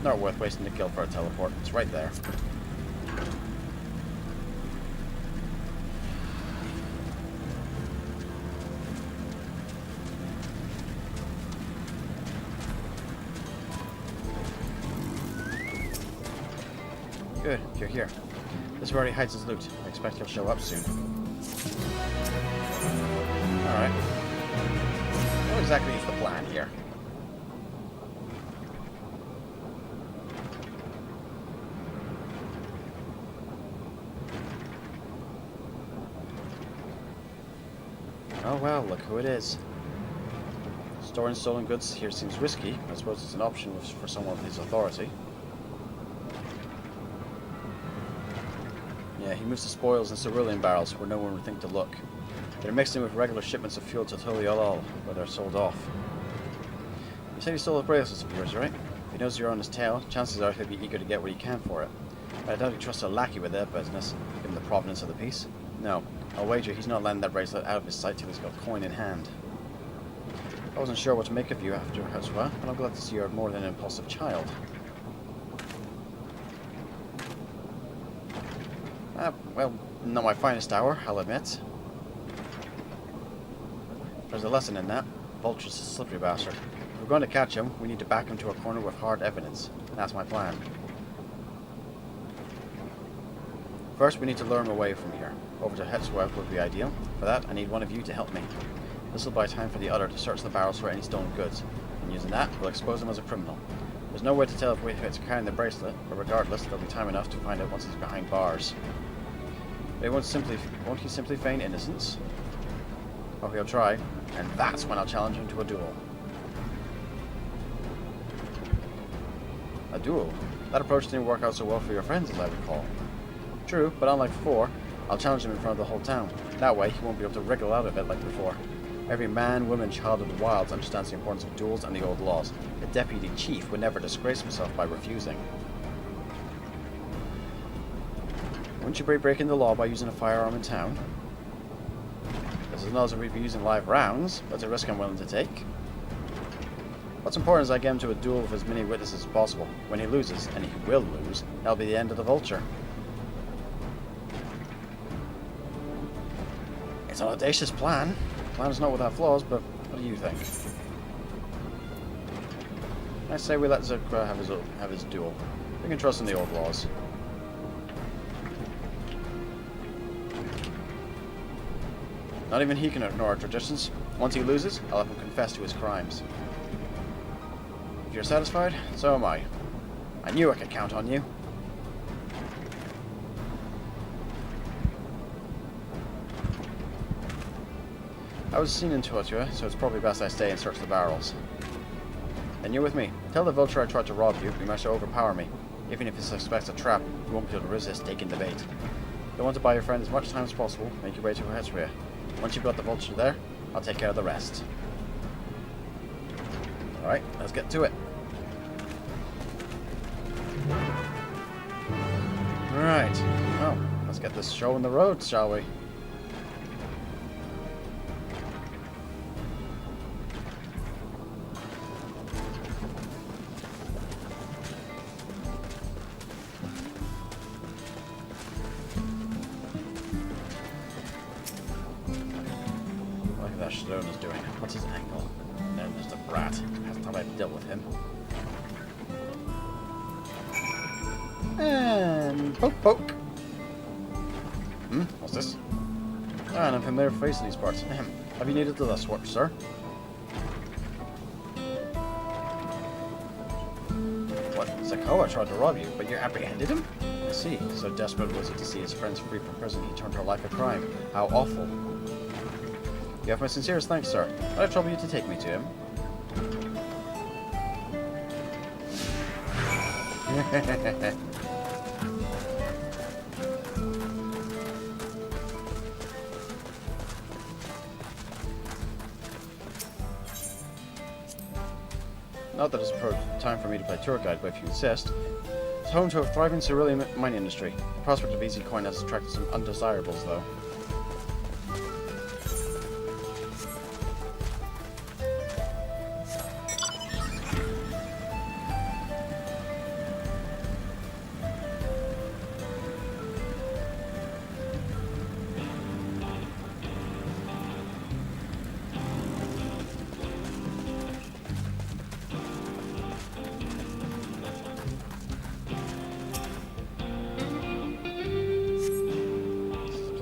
Speaker 1: Not worth wasting the kill for a teleport. It's right there. Good, you're here. This is where he hides his loot. I expect he'll show up soon. Alright. What exactly is the plan here? Oh well, look who it is. Storing stolen goods here seems risky. I suppose it's an option for someone with his authority. Yeah, he moves the spoils in cerulean barrels where no one would think to look. They're mixed in with regular shipments of fuel to Toliolol, where they're sold off. You said he stole the bracelets of yours, right? If he knows you're on his tail, chances are he'll be eager to get what he can for it. But I doubt he trusts a lackey with that business, given the provenance of the piece. No, I'll wager he's not letting that bracelet out of his sight till he's got coin in hand. I wasn't sure what to make of you after Hezwa, but I'm glad to see you're more than an impulsive child. Well, not my finest hour, I'll admit. There's a lesson in that. Vulture's a slippery bastard. If we're going to catch him, we need to back him to a corner with hard evidence. That's my plan. First, we need to lure him away from here. Over to Hetsweb would be ideal. For that, I need one of you to help me. This will buy time for the other to search the barrels for any stolen goods. And using that, we'll expose him as a criminal. There's no way to tell if it's carrying the bracelet, but regardless, there'll be time enough to find out once he's behind bars. But won't he simply feign innocence? Oh, he'll try, and that's when I'll challenge him to a duel. A duel? That approach didn't work out so well for your friends, as I recall. True, but unlike before, I'll challenge him in front of the whole town. That way, he won't be able to wriggle out of it like before. Every man, woman, child of the wilds understands the importance of duels and the old laws. The deputy chief would never disgrace himself by refusing. Wouldn't you be breaking the law by using a firearm in town? This is not as we'd be using live rounds, but it's a risk I'm willing to take. What's important is I get him to a duel with as many witnesses as possible. When he loses, and he will lose, that'll be the end of the Vulture. It's an audacious plan. The plan is not without flaws, but what do you think? I say we let Zukra have his duel. We can trust in the old laws. Not even he can ignore our traditions. Once he loses, I'll have him confess to his crimes. If you're satisfied, so am I. I knew I could count on you. I was seen in Tuatua, so it's probably best I stay and search the barrels. Then you're with me. Tell the Vulture I tried to rob you, but he managed to overpower me. Even if he suspects a trap, he won't be able to resist taking the bait. If you want to buy your friend as much time as possible, make your way to Hetsria. Once you've got the Vulture there, I'll take care of the rest. Alright, let's get to it. Alright, well, let's get this show on the road, shall we? Stone is doing. What's his angle? And then there's the brat. Last time I've dealt with him. And poke poke. What's this? Ah, an unfamiliar face in these parts. Have you needed the last work, sir? What? Zakoa tried to rob you, but you apprehended him? I see. So desperate was he to see his friends free from prison, he turned her life a crime. How awful. You have my sincerest thanks, sir. But I trouble you to take me to him. Not that it's time for me to play tour guide, but if you insist. It's home to a thriving cerulean mining industry. The prospect of easy coin has attracted some undesirables, though.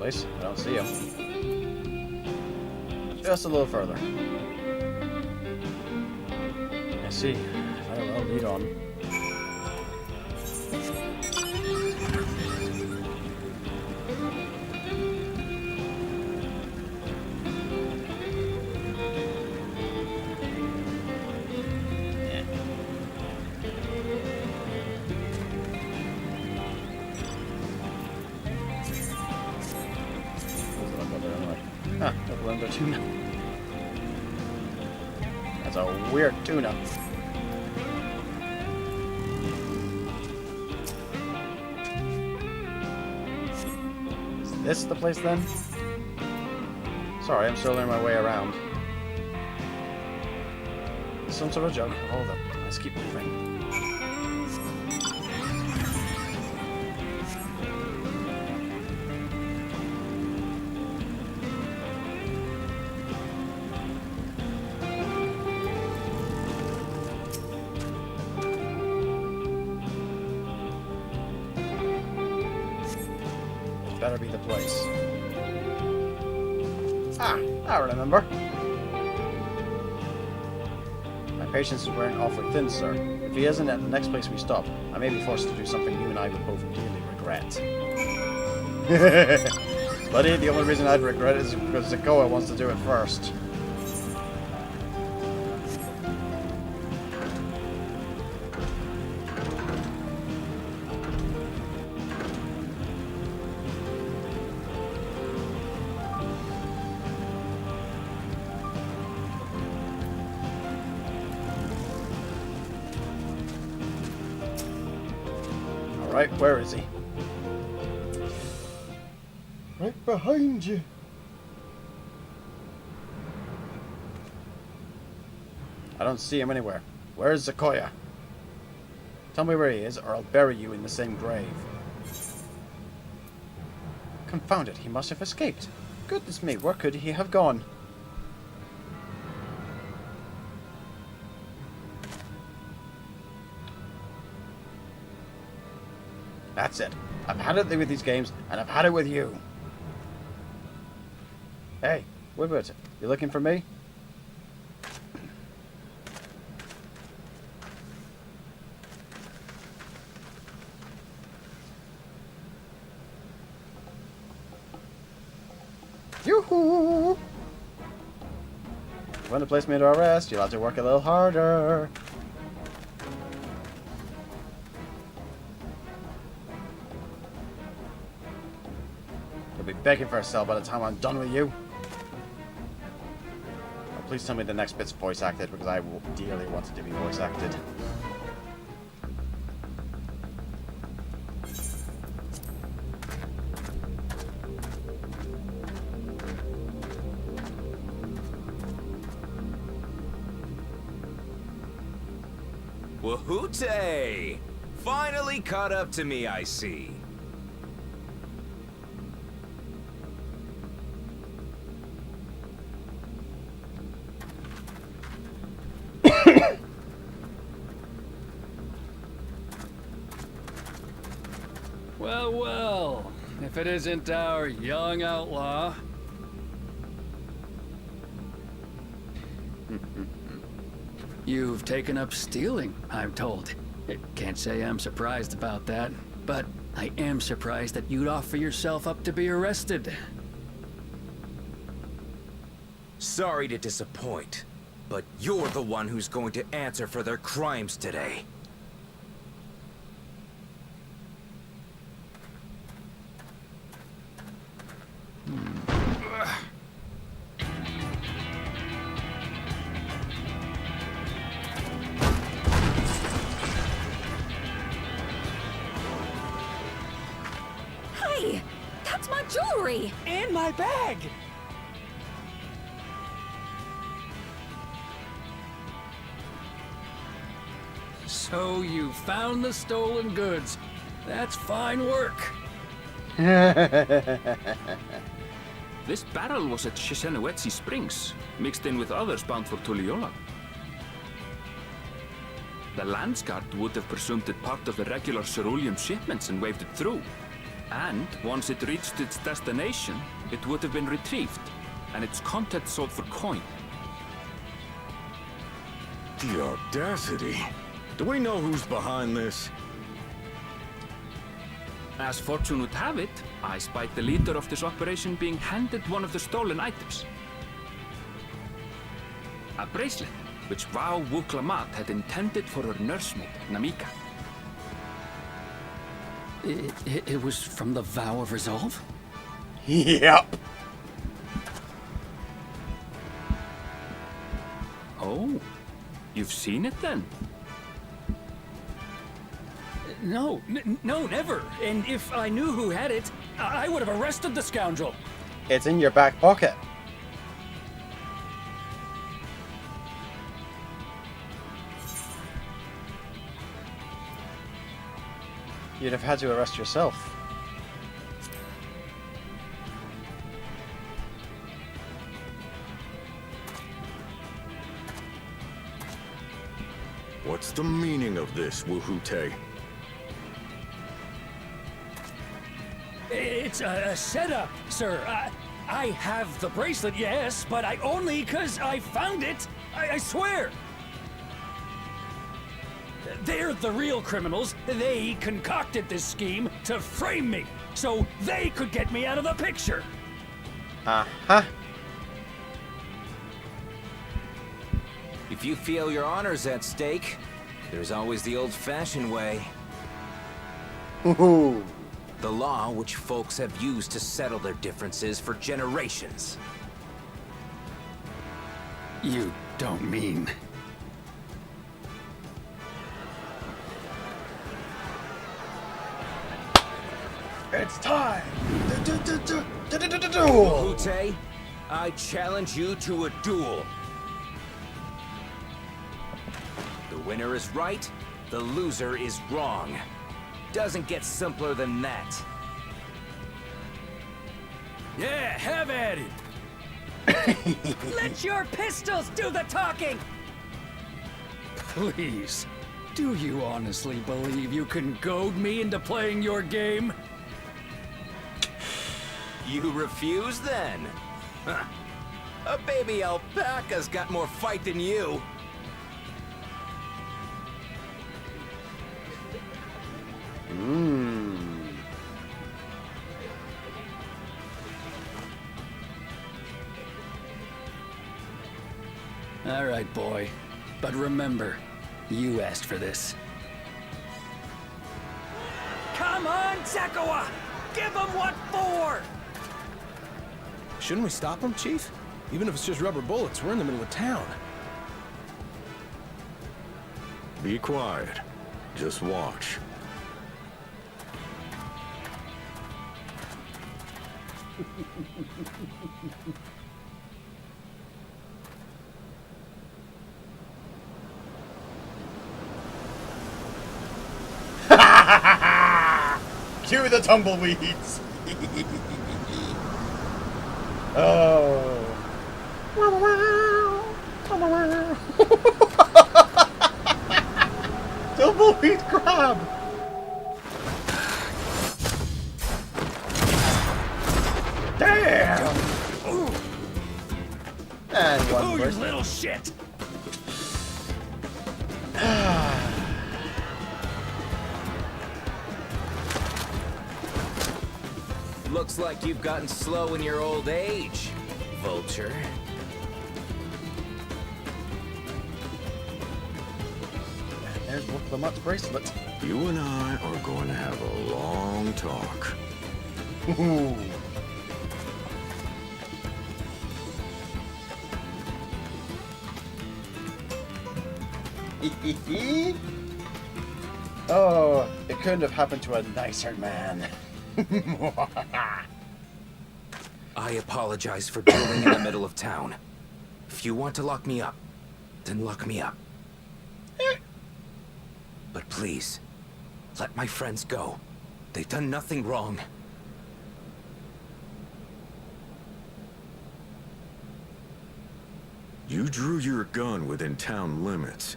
Speaker 1: I don't see him. Just a little further. I see. Very well, lead on. Huh, double ender tuna. That's a weird tuna. Is this the place then? Sorry, I'm still learning my way around. Some sort of joke. Hold up. Let's keep moving. Better be the place. Ah, I remember. My patience is wearing awfully thin, sir. If he isn't at the next place we stop, I may be forced to do something you and I would both dearly regret. Buddy, the only reason I'd regret it is because Zakoa wants to do it first. Right, where is he? Right behind you. I don't see him anywhere. Where is Zakoya? Tell me where he is, or I'll bury you in the same grave. Confound it, he must have escaped. Goodness me, where could he have gone? That's it. I've had it with these games, and I've had it with you. Hey, Wibbit, you looking for me? Yoo-hoo! If you want to place me under arrest, you'll have to work a little harder. You'll be begging for a cell by the time I'm done with you. Oh, please tell me the next bit's voice acted, because I dearly want it to be voice acted.
Speaker 12: Wahoote! Finally caught up to me, I see.
Speaker 13: Well, well. If it isn't our young outlaw. You've taken up stealing, I'm told. Can't say I'm surprised about that, but I am surprised that you'd offer yourself up to be arrested.
Speaker 12: Sorry to disappoint, but you're the one who's going to answer for their crimes today.
Speaker 14: Hey, that's my jewelry!
Speaker 13: And my bag! So you found the stolen goods. That's fine work.
Speaker 3: This barrel was at Shishenawetsi Springs, mixed in with others bound for Tuliyola. The Landsguard would have presumed it part of the regular cerulean shipments and waved it through. And once it reached its destination, it would have been retrieved, and its contents sold for coin.
Speaker 9: The audacity. Do we know who's behind this?
Speaker 3: As fortune would have it, I spied the leader of this operation being handed one of the stolen items. A bracelet, which Vau Wuklamat had intended for her nursemaid, Namika.
Speaker 13: It was from the Vow of Resolve?
Speaker 1: Yep.
Speaker 3: Oh, you've seen it then?
Speaker 13: No, no, never. And if I knew who had it, I would have arrested the scoundrel.
Speaker 1: It's in your back pocket. You'd have had to arrest yourself.
Speaker 9: What's the meaning of this, Wuhute?
Speaker 13: It's a setup, sir. I have the bracelet, yes, but I only 'cause I found it. I swear. They're the real criminals. They concocted this scheme to frame me, so they could get me out of the picture.
Speaker 1: Uh-huh.
Speaker 12: If you feel your honor's at stake, there's always the old-fashioned way.
Speaker 1: Ooh.
Speaker 12: The law which folks have used to settle their differences for generations.
Speaker 13: You don't mean...
Speaker 1: It's time!
Speaker 12: Wuhute, I challenge you to a duel. The winner is right, the loser is wrong. Doesn't get simpler than that.
Speaker 13: Yeah, have at it!
Speaker 14: Let your pistols do the talking!
Speaker 13: Please, do you honestly believe you can goad me into playing your game?
Speaker 12: You refuse then? Huh. A baby alpaca's got more fight than you.
Speaker 13: All right, boy. But remember, you asked for this.
Speaker 14: Come on, Zakawa! Give them what for!
Speaker 8: Shouldn't we stop him, Chief? Even if it's just rubber bullets, we're in the middle of town.
Speaker 9: Be quiet. Just watch.
Speaker 1: Cue the tumbleweeds! Oh. Tumbleweed crab! Bam! And one
Speaker 14: Oh, you
Speaker 1: burst.
Speaker 14: little shit!
Speaker 12: Looks like you've gotten slow in your old age, Vulture.
Speaker 1: And there's Wooklamot's bracelet.
Speaker 15: You and I are going to have a long talk.
Speaker 1: Ooh. Oh, it couldn't have happened to a nicer man.
Speaker 12: I apologize for dueling in the middle of town. If you want to lock me up, then lock me up. But please, let my friends go. They've done nothing wrong.
Speaker 15: You drew your gun within town limits.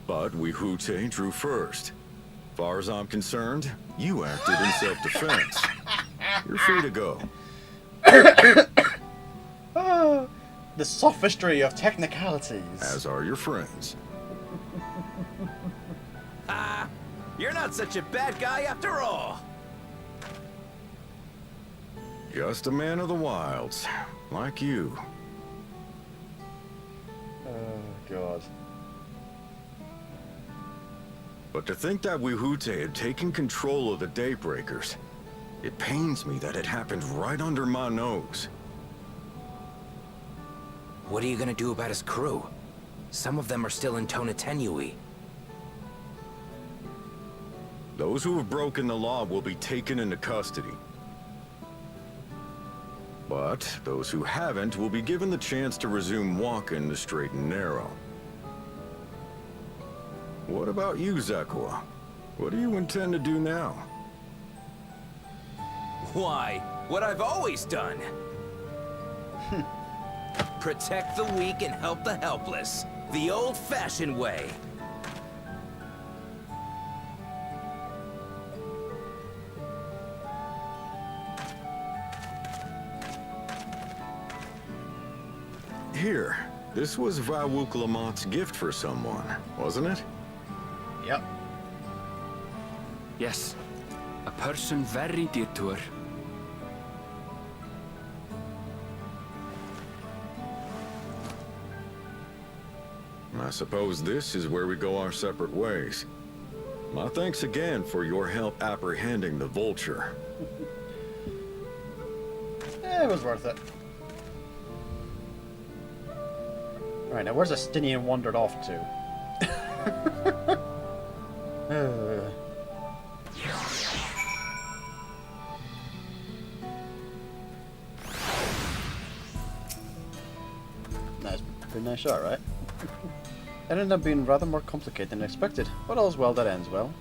Speaker 15: But Wihute drew first. Far as I'm concerned, you acted in self-defense. You're free to go.
Speaker 1: Oh, the sophistry of technicalities.
Speaker 15: As are your friends.
Speaker 12: Ah, you're not such a bad guy after all.
Speaker 15: Just a man of the wilds, like you.
Speaker 1: Oh, God.
Speaker 15: But to think that Wihute had taken control of the Daybreakers, it pains me that it happened right under my nose.
Speaker 12: What are you gonna do about his crew? Some of them are still in Tonatenui.
Speaker 15: Those who have broken the law will be taken into custody. But those who haven't will be given the chance to resume walking the straight and narrow. What about you, Zekua? What do you intend to do now?
Speaker 12: Why, what I've always done. Protect the weak and help the helpless. The old-fashioned way.
Speaker 15: Here, this was Wooklamot's gift for someone, wasn't it?
Speaker 1: Yep.
Speaker 3: Yes, a person very dear to her.
Speaker 15: I suppose this is where we go our separate ways. My thanks again for your help apprehending the Vulture.
Speaker 1: It was worth it. Right, now where's Astinian wandered off to? Nice, pretty nice shot, right? It ended up being rather more complicated than expected, but all's well that ends well.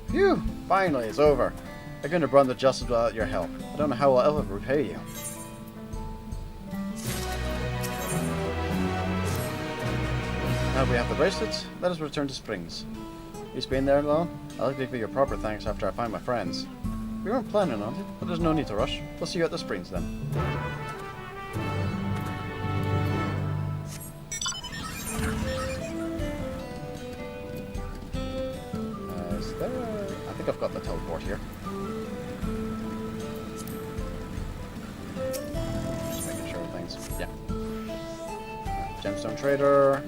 Speaker 1: Phew! Finally, it's over. I couldn't have run the justice without your help. I don't know how I'll ever repay you. Now we have the bracelets, let us return to Springs. You been there long? I'll give you your proper thanks after I find my friends. We weren't planning on it, but there's no need to rush. We'll see you at the Springs then. Is there I think I've got the teleport here. Just making sure things. Yeah. Gemstone Trader.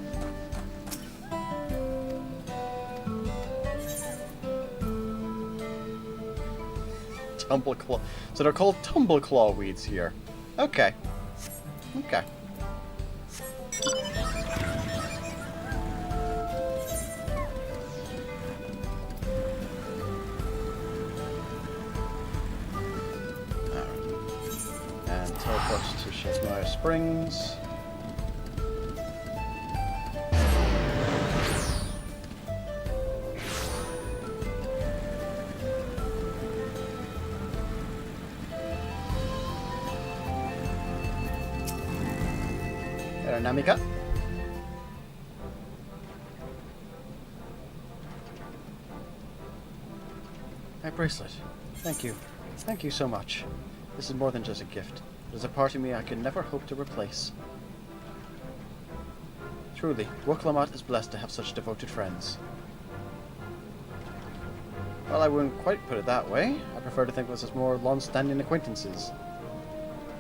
Speaker 1: Tumbleclaw. So they're called Tumbleclaw weeds here. Okay. Okay. And teleport to Shazmaya Springs. Namika. My bracelet. Thank you. Thank you so much. This is more than just a gift. It is a part of me I could never hope to replace. Truly, Woklamat is blessed to have such devoted friends. Well, I wouldn't quite put it that way. I prefer to think of us as more long-standing acquaintances.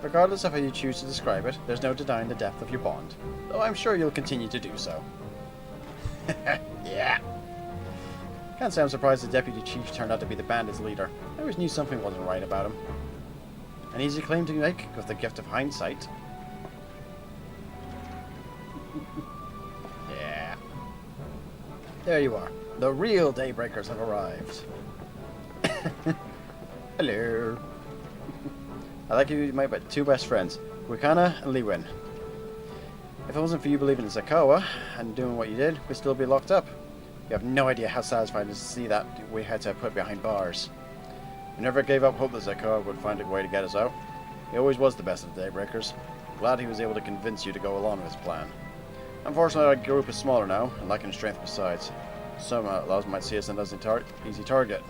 Speaker 1: Regardless of how you choose to describe it, there's no denying the depth of your bond, though I'm sure you'll continue to do so. Yeah. Can't say I'm surprised the Deputy Chief turned out to be the bandit's leader. I always knew something wasn't right about him. An easy claim to make with the gift of hindsight. Yeah. There you are. The real Daybreakers have arrived. Hello. I like you, my two best friends, Wikana and Liwen. If it wasn't for you believing in Zakawa and doing what you did, we'd still be locked up. You have no idea how satisfying it is to see that we had to put behind bars. We never gave up hope that Zakawa would find a way to get us out. He always was the best of the Daybreakers. Glad he was able to convince you to go along with his plan. Unfortunately, our group is smaller now, and lacking strength besides. Some outlaws might see us as an easy target.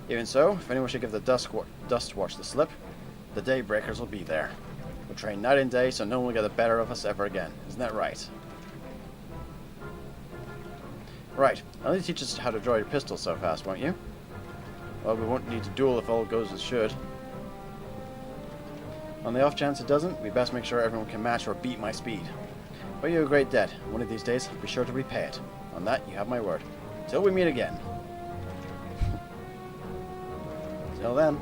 Speaker 1: Even so, if anyone should give the Dustwatch the slip, the Daybreakers will be there. We'll train night and day so no one will get the better of us ever again. Isn't that right? Right, I'll need to teach us how to draw your pistol so fast, won't you? Well, we won't need to duel if all goes as should. On the off chance it doesn't, we best make sure everyone can match or beat my speed. Owe you a great debt. One of these days, I'll be sure to repay it. On that, you have my word. Till we meet again. Till then.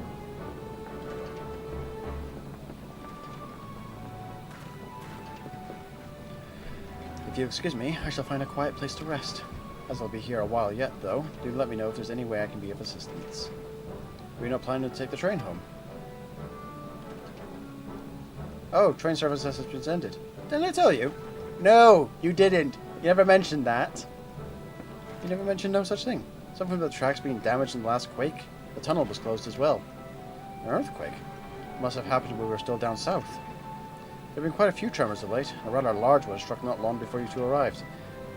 Speaker 1: If you excuse me, I shall find a quiet place to rest. As I'll be here a while yet, though, do let me know if there's any way I can be of assistance. We're not planning to take the train home. Oh, train service has been ended. Didn't I tell you? No, you didn't. You never mentioned that. You never mentioned no such thing. Something about the tracks being damaged in the last quake. The tunnel was closed as well. An earthquake? Must have happened when we were still down south. There have been quite a few tremors of late. A rather large one struck not long before you two arrived.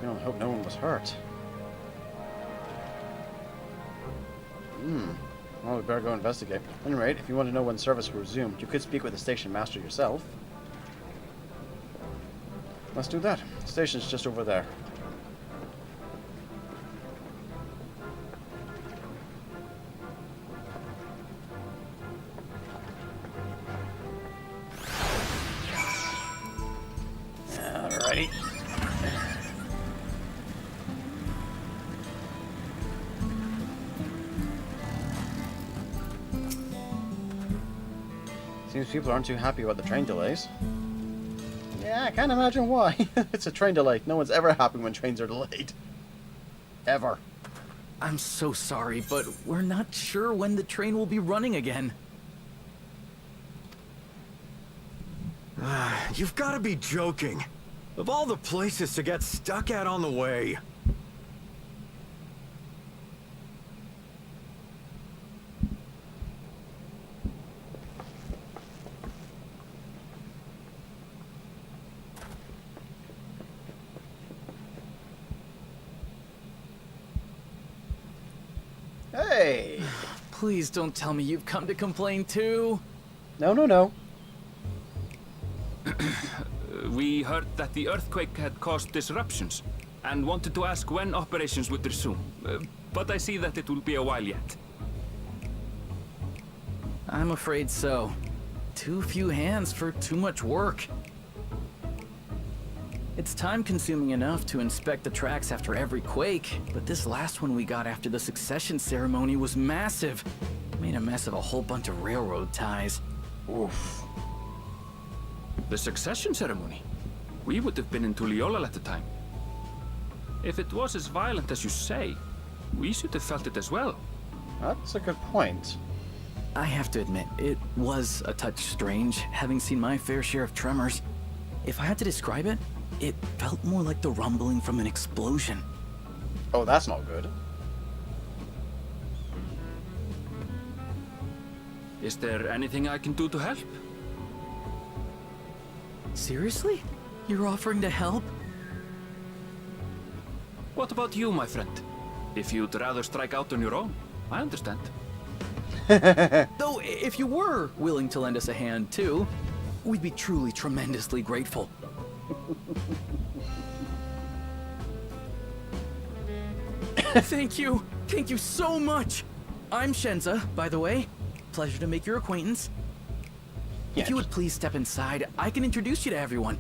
Speaker 1: We only hope no one was hurt. Well, we better go investigate. At any rate, if you want to know when service will resume, you could speak with the station master yourself. Let's do that. The station's just over there. Alrighty. Seems people aren't too happy about the train delays. Yeah, I can't imagine why. It's a train delay. No one's ever happy when trains are delayed. Ever.
Speaker 16: I'm so sorry, but we're not sure when the train will be running again.
Speaker 15: You've got to be joking. Of all the places to get stuck at on the way.
Speaker 1: Hey!
Speaker 16: Please don't tell me you've come to complain too.
Speaker 1: No, no, no.
Speaker 3: We heard that the earthquake had caused disruptions and wanted to ask when operations would resume. But I see that it will be a while yet.
Speaker 16: I'm afraid so. Too few hands for too much work. It's time-consuming enough to inspect the tracks after every quake, but this last one we got after the succession ceremony was massive. Made a mess of a whole bunch of railroad ties.
Speaker 3: Oof. The succession ceremony? We would have been in Tuliolal at the time. If it was as violent as you say, we should have felt it as well.
Speaker 1: That's a good point.
Speaker 16: I have to admit, it was a touch strange, having seen my fair share of tremors. If I had to describe it, it felt more like the rumbling from an explosion.
Speaker 1: Oh, that's not good.
Speaker 3: Is there anything I can do to help?
Speaker 16: Seriously? You're offering to help?
Speaker 3: What about you, my friend? If you'd rather strike out on your own, I understand.
Speaker 16: Though, if you were willing to lend us a hand, too, we'd be truly tremendously grateful. Thank you. Thank you so much. I'm Shenza, by the way. Pleasure to make your acquaintance. If you would please step inside, I can introduce you to everyone.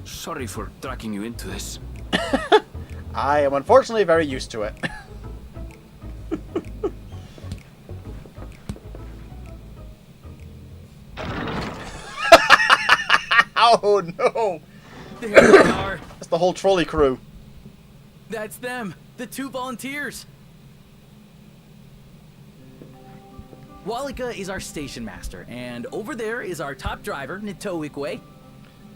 Speaker 3: Sorry for dragging you into this.
Speaker 1: I am unfortunately very used to it. Oh no!
Speaker 16: There they are.
Speaker 1: That's the whole trolley crew.
Speaker 16: That's them, the 2 volunteers. Walika is our station master, and over there is our top driver, Nitoikwe.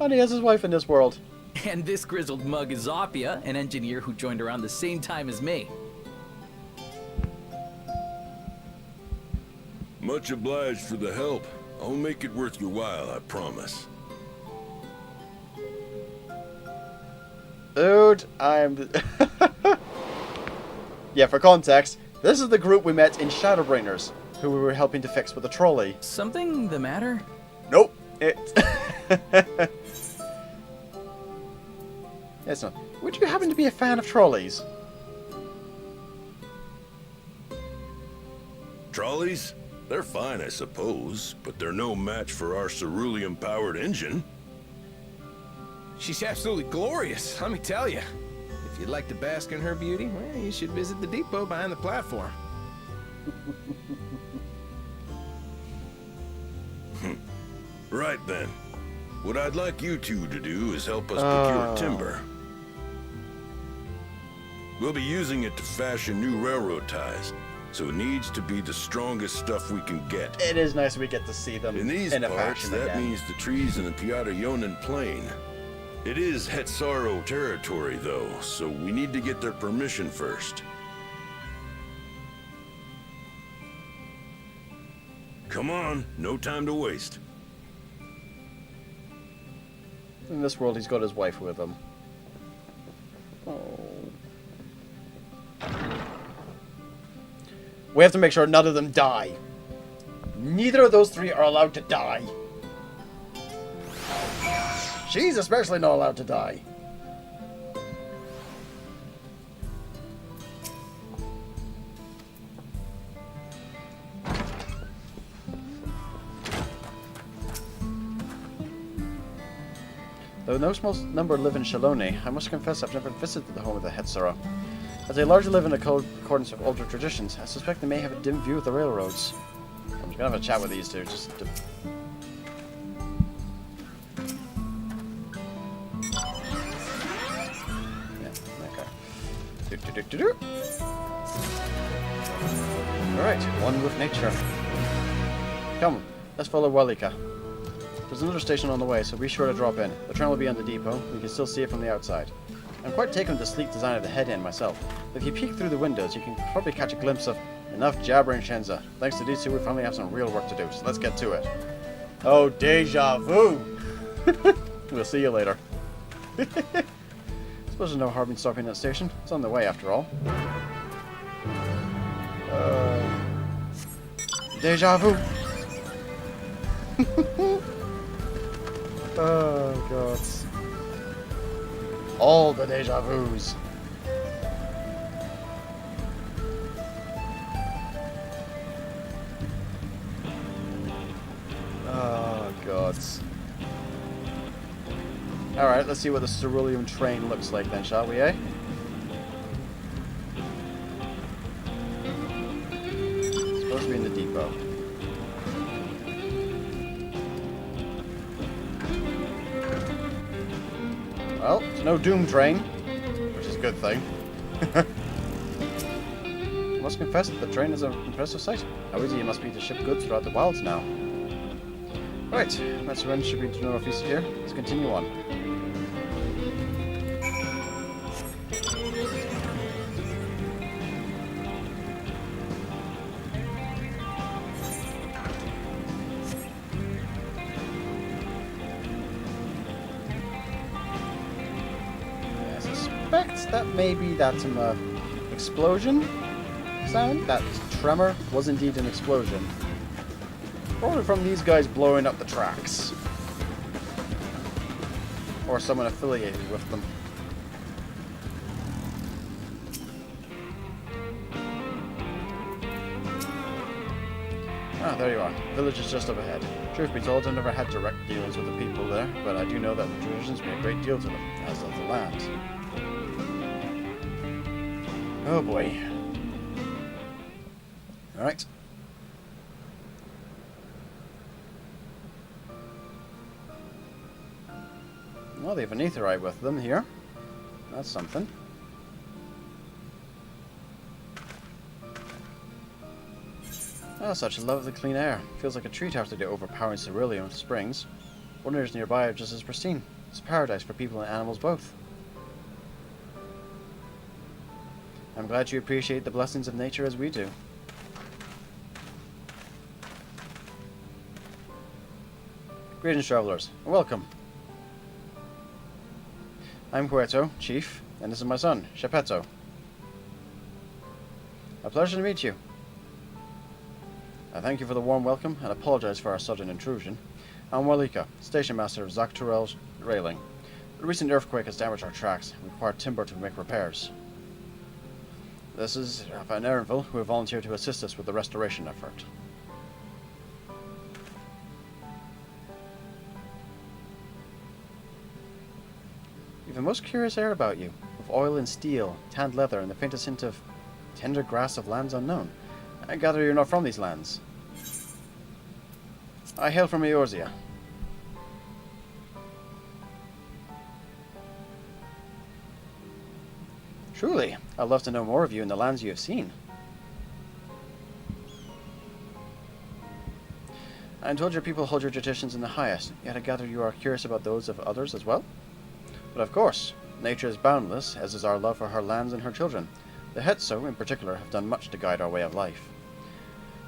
Speaker 1: And he has his wife in this world.
Speaker 16: And this grizzled mug is Zapia, an engineer who joined around the same time as me.
Speaker 9: Much obliged for the help. I'll make it worth your while, I promise.
Speaker 1: Dude, I'm... Yeah, for context, this is the group we met in Shadowbringers, who we were helping to fix with the trolley.
Speaker 16: Something the matter?
Speaker 1: Nope. It's not. Would you happen to be a fan of trolleys?
Speaker 9: Trolleys? They're fine, I suppose, but they're no match for our cerulean-powered engine.
Speaker 12: She's absolutely glorious, let me tell you. If you'd like to bask in her beauty, well, you should visit the depot behind the platform.
Speaker 9: Right then. What I'd like you two to do is help us procure timber. We'll be using it to fashion new railroad ties, so it needs to be the strongest stuff we can get.
Speaker 1: It is nice we get to see them
Speaker 9: in these
Speaker 1: a
Speaker 9: parts.
Speaker 1: fashion
Speaker 9: That
Speaker 1: again.
Speaker 9: means the trees in the Piata-Yonan Plain. It is Hetsaro territory, though, so we need to get their permission first. Come on, no time to waste.
Speaker 1: In this world, he's got his wife with him. Oh. We have to make sure none of them die. Neither of those 3 are allowed to die. She's especially not allowed to die. Though no small number live in Shaloni, I must confess I've never visited the home of the Hetsara. As they largely live in accordance with older traditions, I suspect they may have a dim view of the railroads. I'm just gonna have a chat with these two, just to... Alright, one with nature. Come, let's follow Walika. There's another station on the way, so be sure to drop in. The train will be on the depot, you can still see it from the outside. I'm quite taken with the sleek design of the head end myself. If you peek through the windows, you can probably catch a glimpse of enough jabbering Shenza. Thanks to these two, we finally have some real work to do, so let's get to it. Oh, deja vu! We'll see you later. Suppose there's no harm in stopping at the station. It's on the way, after all. Deja vu! Oh, God. All the deja vus. Oh, God. Alright, let's see what the cerulean train looks like then, shall we, eh? It's supposed to be in the depot. Well, it's no doom train, which is a good thing. I must confess that the train is an impressive sight. How easy it must be to ship goods throughout the wilds now. Right, that's when should be to northeast of here. Let's continue on. suspect that maybe that's an explosion sound. That tremor was indeed an explosion. Probably from these guys blowing up the tracks. Or someone affiliated with them. Ah, there you are. The village is just up ahead. Truth be told, I've never had direct dealings with the people there, but I do know that the traditions mean a great deal to them, as does the land. Oh boy. Alright. Well, they have an aetherite with them here. That's something. Oh, such lovely clean air. Feels like a treat after the overpowering cerulean of springs. Wonders nearby are just as pristine. It's paradise for people and animals both. I'm glad you appreciate the blessings of nature as we do. Greetings, travelers, and welcome. I'm Huerto, Chief, and this is my son, Shepeto. A pleasure to meet you. I thank you for the warm welcome and apologize for our sudden intrusion. I'm Walika, Station Master of Dawntrail Railing. The recent earthquake has damaged our tracks and required timber to make repairs. This is Jaffa and Erinville, who have volunteered to assist us with the restoration effort. You have a most curious air about you, with oil and steel, tanned leather, and the faintest hint of tender grass of lands unknown. I gather you're not from these lands. I hail from Eorzea. Truly, I'd love to know more of you and the lands you have seen. I'm told your people hold your traditions in the highest, yet I gather you are curious about those of others as well? But of course, nature is boundless, as is our love for her lands and her children. The Hetso, in particular, have done much to guide our way of life.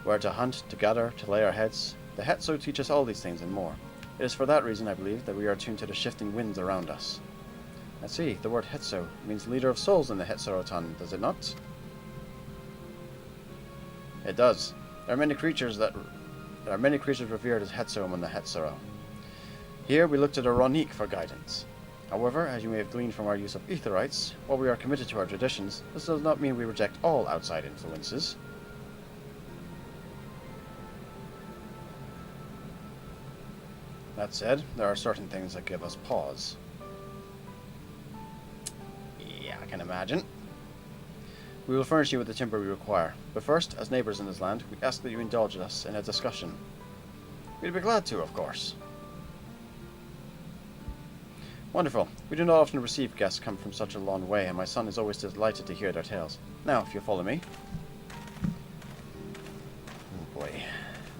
Speaker 1: Where to hunt, to gather, to lay our heads, the Hetso teach us all these things and more. It is for that reason, I believe, that we are attuned to the shifting winds around us. I see, the word Hetso means leader of souls in the Hetzeroton, does it not? It does. There are many creatures revered as Hetso among the Hetzero. Here we look to the Ronique for guidance. However, as you may have gleaned from our use of aetherites, while we are committed to our traditions, this does not mean we reject all outside influences. That said, there are certain things that give us pause. Yeah, I can imagine. We will furnish you with the timber we require, but first, as neighbours in this land, we ask that you indulge us in a discussion. We'd be glad to, of course. Wonderful. We do not often receive guests come from such a long way, and my son is always delighted to hear their tales. Now, if you'll follow me. Oh boy.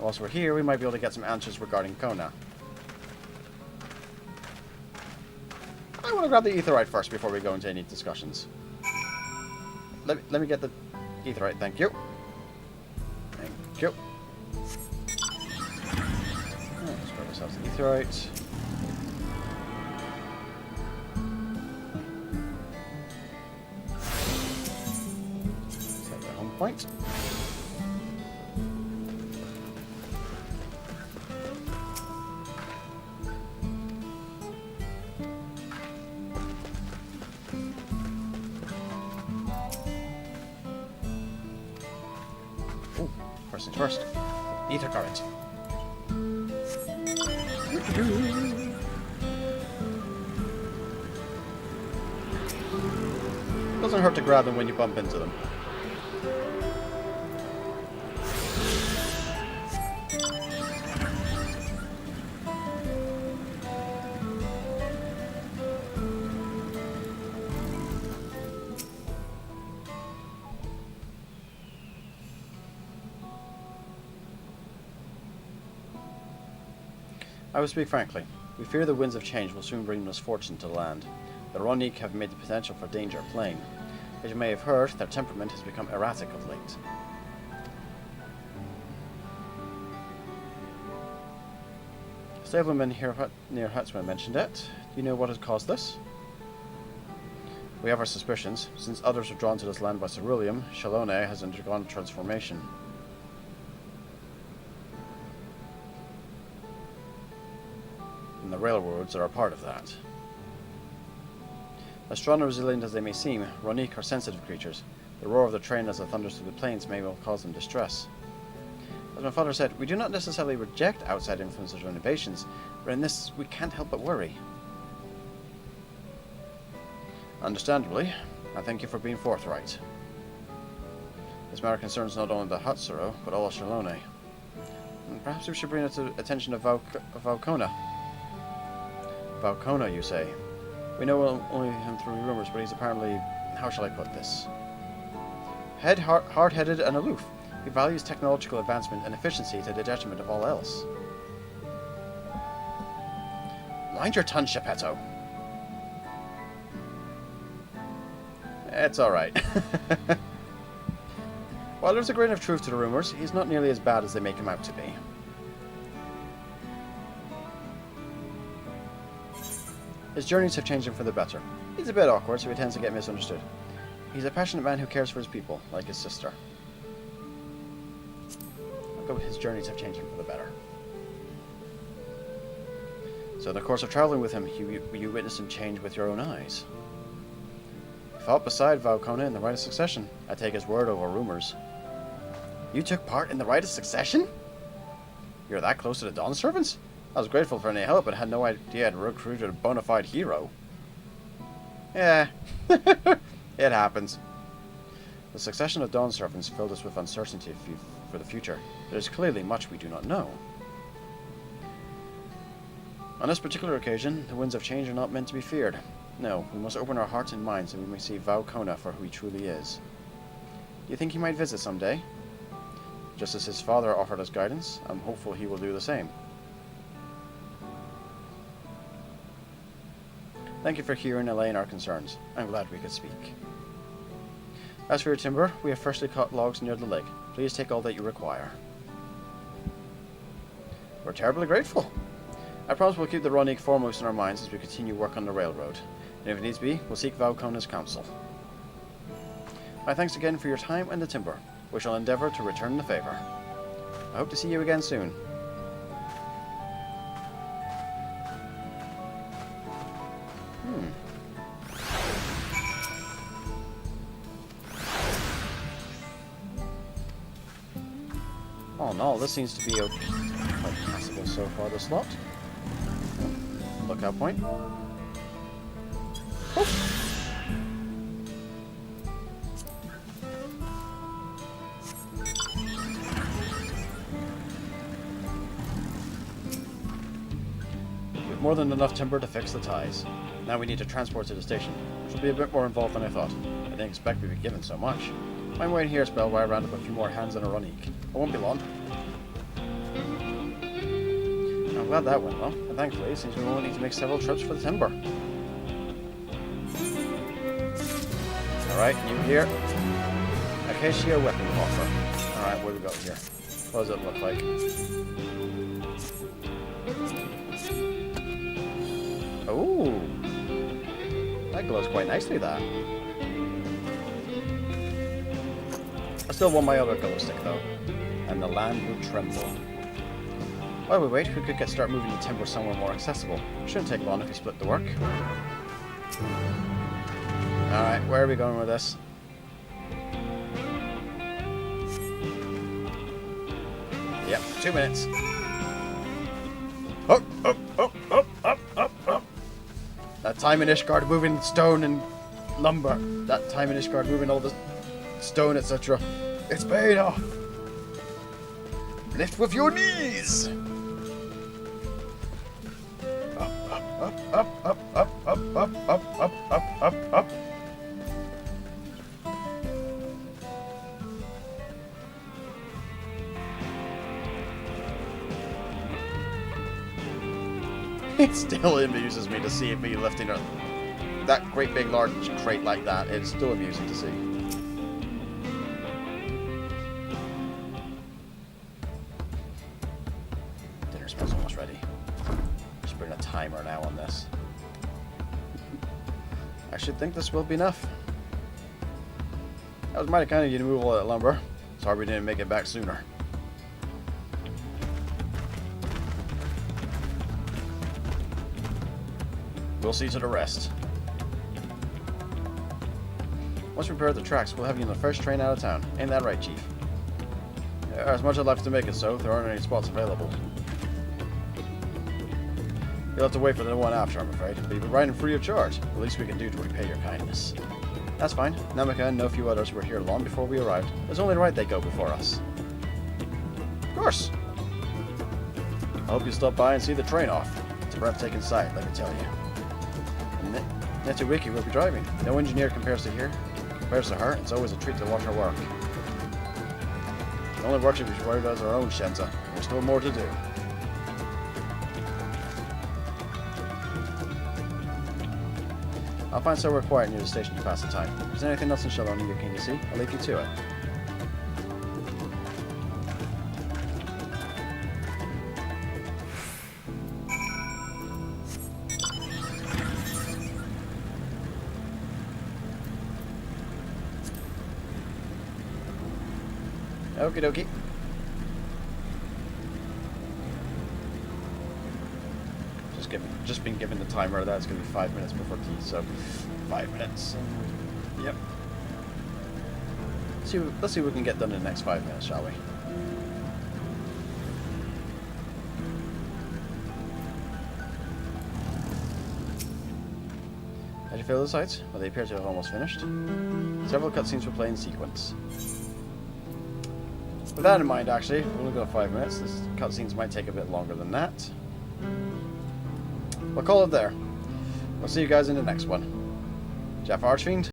Speaker 1: Whilst we're here, we might be able to get some answers regarding Kona. I want to grab the aetherite first before we go into any discussions. Let me get the aetherite, thank you. Thank you. Let's grab ourselves the aetherite. Take that home point. First things first. Ether current. Doesn't hurt to grab them when you bump into them. I will speak frankly. We fear the winds of change will soon bring misfortune to the land. The Ronique have made the potential for danger plain. As you may have heard, their temperament has become erratic of late. A stableman here near Hutsman mentioned it. Do you know what has caused this? We have our suspicions. Since others were drawn to this land by ceruleum, Shalone has undergone transformation. And the railroads are a part of that. As strong and resilient as they may seem, Ronique are sensitive creatures. The roar of the train as it thunders through the plains may well cause them distress. As my father said, we do not necessarily reject outside influences or innovations, but in this we can't help but worry. Understandably, I thank you for being forthright. This matter concerns not only the Hatsuro, but all of Shalone. And perhaps we should bring it to the attention of Valkona. Valkona, you say? We know only him through rumors, but he's apparently... how shall I put this? Hard-headed and aloof. He values technological advancement and efficiency to the detriment of all else. Mind your tongue, Geppetto. It's alright. While there's a grain of truth to the rumors, he's not nearly as bad as they make him out to be. His journeys have changed him for the better. He's a bit awkward, so he tends to get misunderstood. He's a passionate man who cares for his people, like his sister. I'll go with his journeys have changed him for the better. So in the course of traveling with him, you witnessed him change with your own eyes. He fought beside Valkona in the Rite of Succession. I take his word over rumors. You took part in the Rite of Succession? You're that close to the Dawn Servants? I was grateful for any help, but had no idea I'd recruited a bona fide hero. Yeah, it happens. The succession of Dawn Servants filled us with uncertainty for the future. There is clearly much we do not know. On this particular occasion, the winds of change are not meant to be feared. No, we must open our hearts and minds so we may see Valkona for who he truly is. Do you think he might visit someday? Just as his father offered us guidance, I'm hopeful he will do the same. Thank you for hearing and allaying our concerns. I'm glad we could speak. As for your timber, we have freshly cut logs near the lake. Please take all that you require. We're terribly grateful. I promise we'll keep the Ronique foremost in our minds as we continue work on the railroad. And if it needs be, we'll seek Valkona's counsel. My thanks again for your time and the timber. We shall endeavor to return the favor. I hope to see you again soon. All in all, this seems to be quite passable so far, this lot. Lookout point. Oh. We've more than enough timber to fix the ties. Now we need to transport to the station, which will be a bit more involved than I thought. I didn't expect we'd be given so much. I'm waiting here a spell while I round up a few more hands on a Ronique. It won't be long. I'm glad that went well, and thankfully it seems we won't need to make several trips for the timber. Alright, new gear. Acacia weapon offer. Alright, what do we got here? What does it look like? Ooh! That glows quite nicely, that. I still want my other glow stick, though. And the land will tremble. While we wait, we could start moving the timber somewhere more accessible. Shouldn't take long if we split the work. Alright, where are we going with this? Yep, 2 minutes. Up, up, up, up, up, up, up. That time in Ishgard moving stone and lumber. That time in Ishgard moving all the stone, etc. It's paid off. Lift with your knees. Up, up, up, up, up, up, up, up, up, up, up, up. It still amuses me to see me lifting that great big large crate like that. It's still amusing to see. Dinner smells almost ready. Just putting a timer now on this. I should think this will be enough. That was mighty kind of you to move all that lumber. Sorry we didn't make it back sooner. We'll see to the rest. Once we repair the tracks, we'll have you on the first train out of town. Ain't that right, Chief? As much as I'd like to make it so, there aren't any spots available. You'll have to wait for the one after, I'm afraid. But you'll be riding free of charge. The least we can do to repay your kindness. That's fine. Namika and no few others were here long before we arrived. It's only right they go before us. Of course. I hope you stop by and see the train off. It's a breathtaking sight, let me tell you. And Netsuwiki will be driving. No engineer compares to her. It's always a treat to watch her work. The only work she does her own, Shenza. There's still more to do. I'll find somewhere quiet near the station to pass the time. If there's anything else in Shaloni you're keen to see, I'll leave you to it. Okie dokie. Just been given the timer that it's going to be 5 minutes before tea, so 5 minutes. Yep. Let's see what we can get done in the next 5 minutes, shall we? How do you feel the sights? Well, they appear to have almost finished. Several cutscenes will play in sequence. With that in mind, actually, we're only going 5 minutes. This cutscenes might take a bit longer than that. We'll call it there. We'll see you guys in the next one. JaffaArchfiend,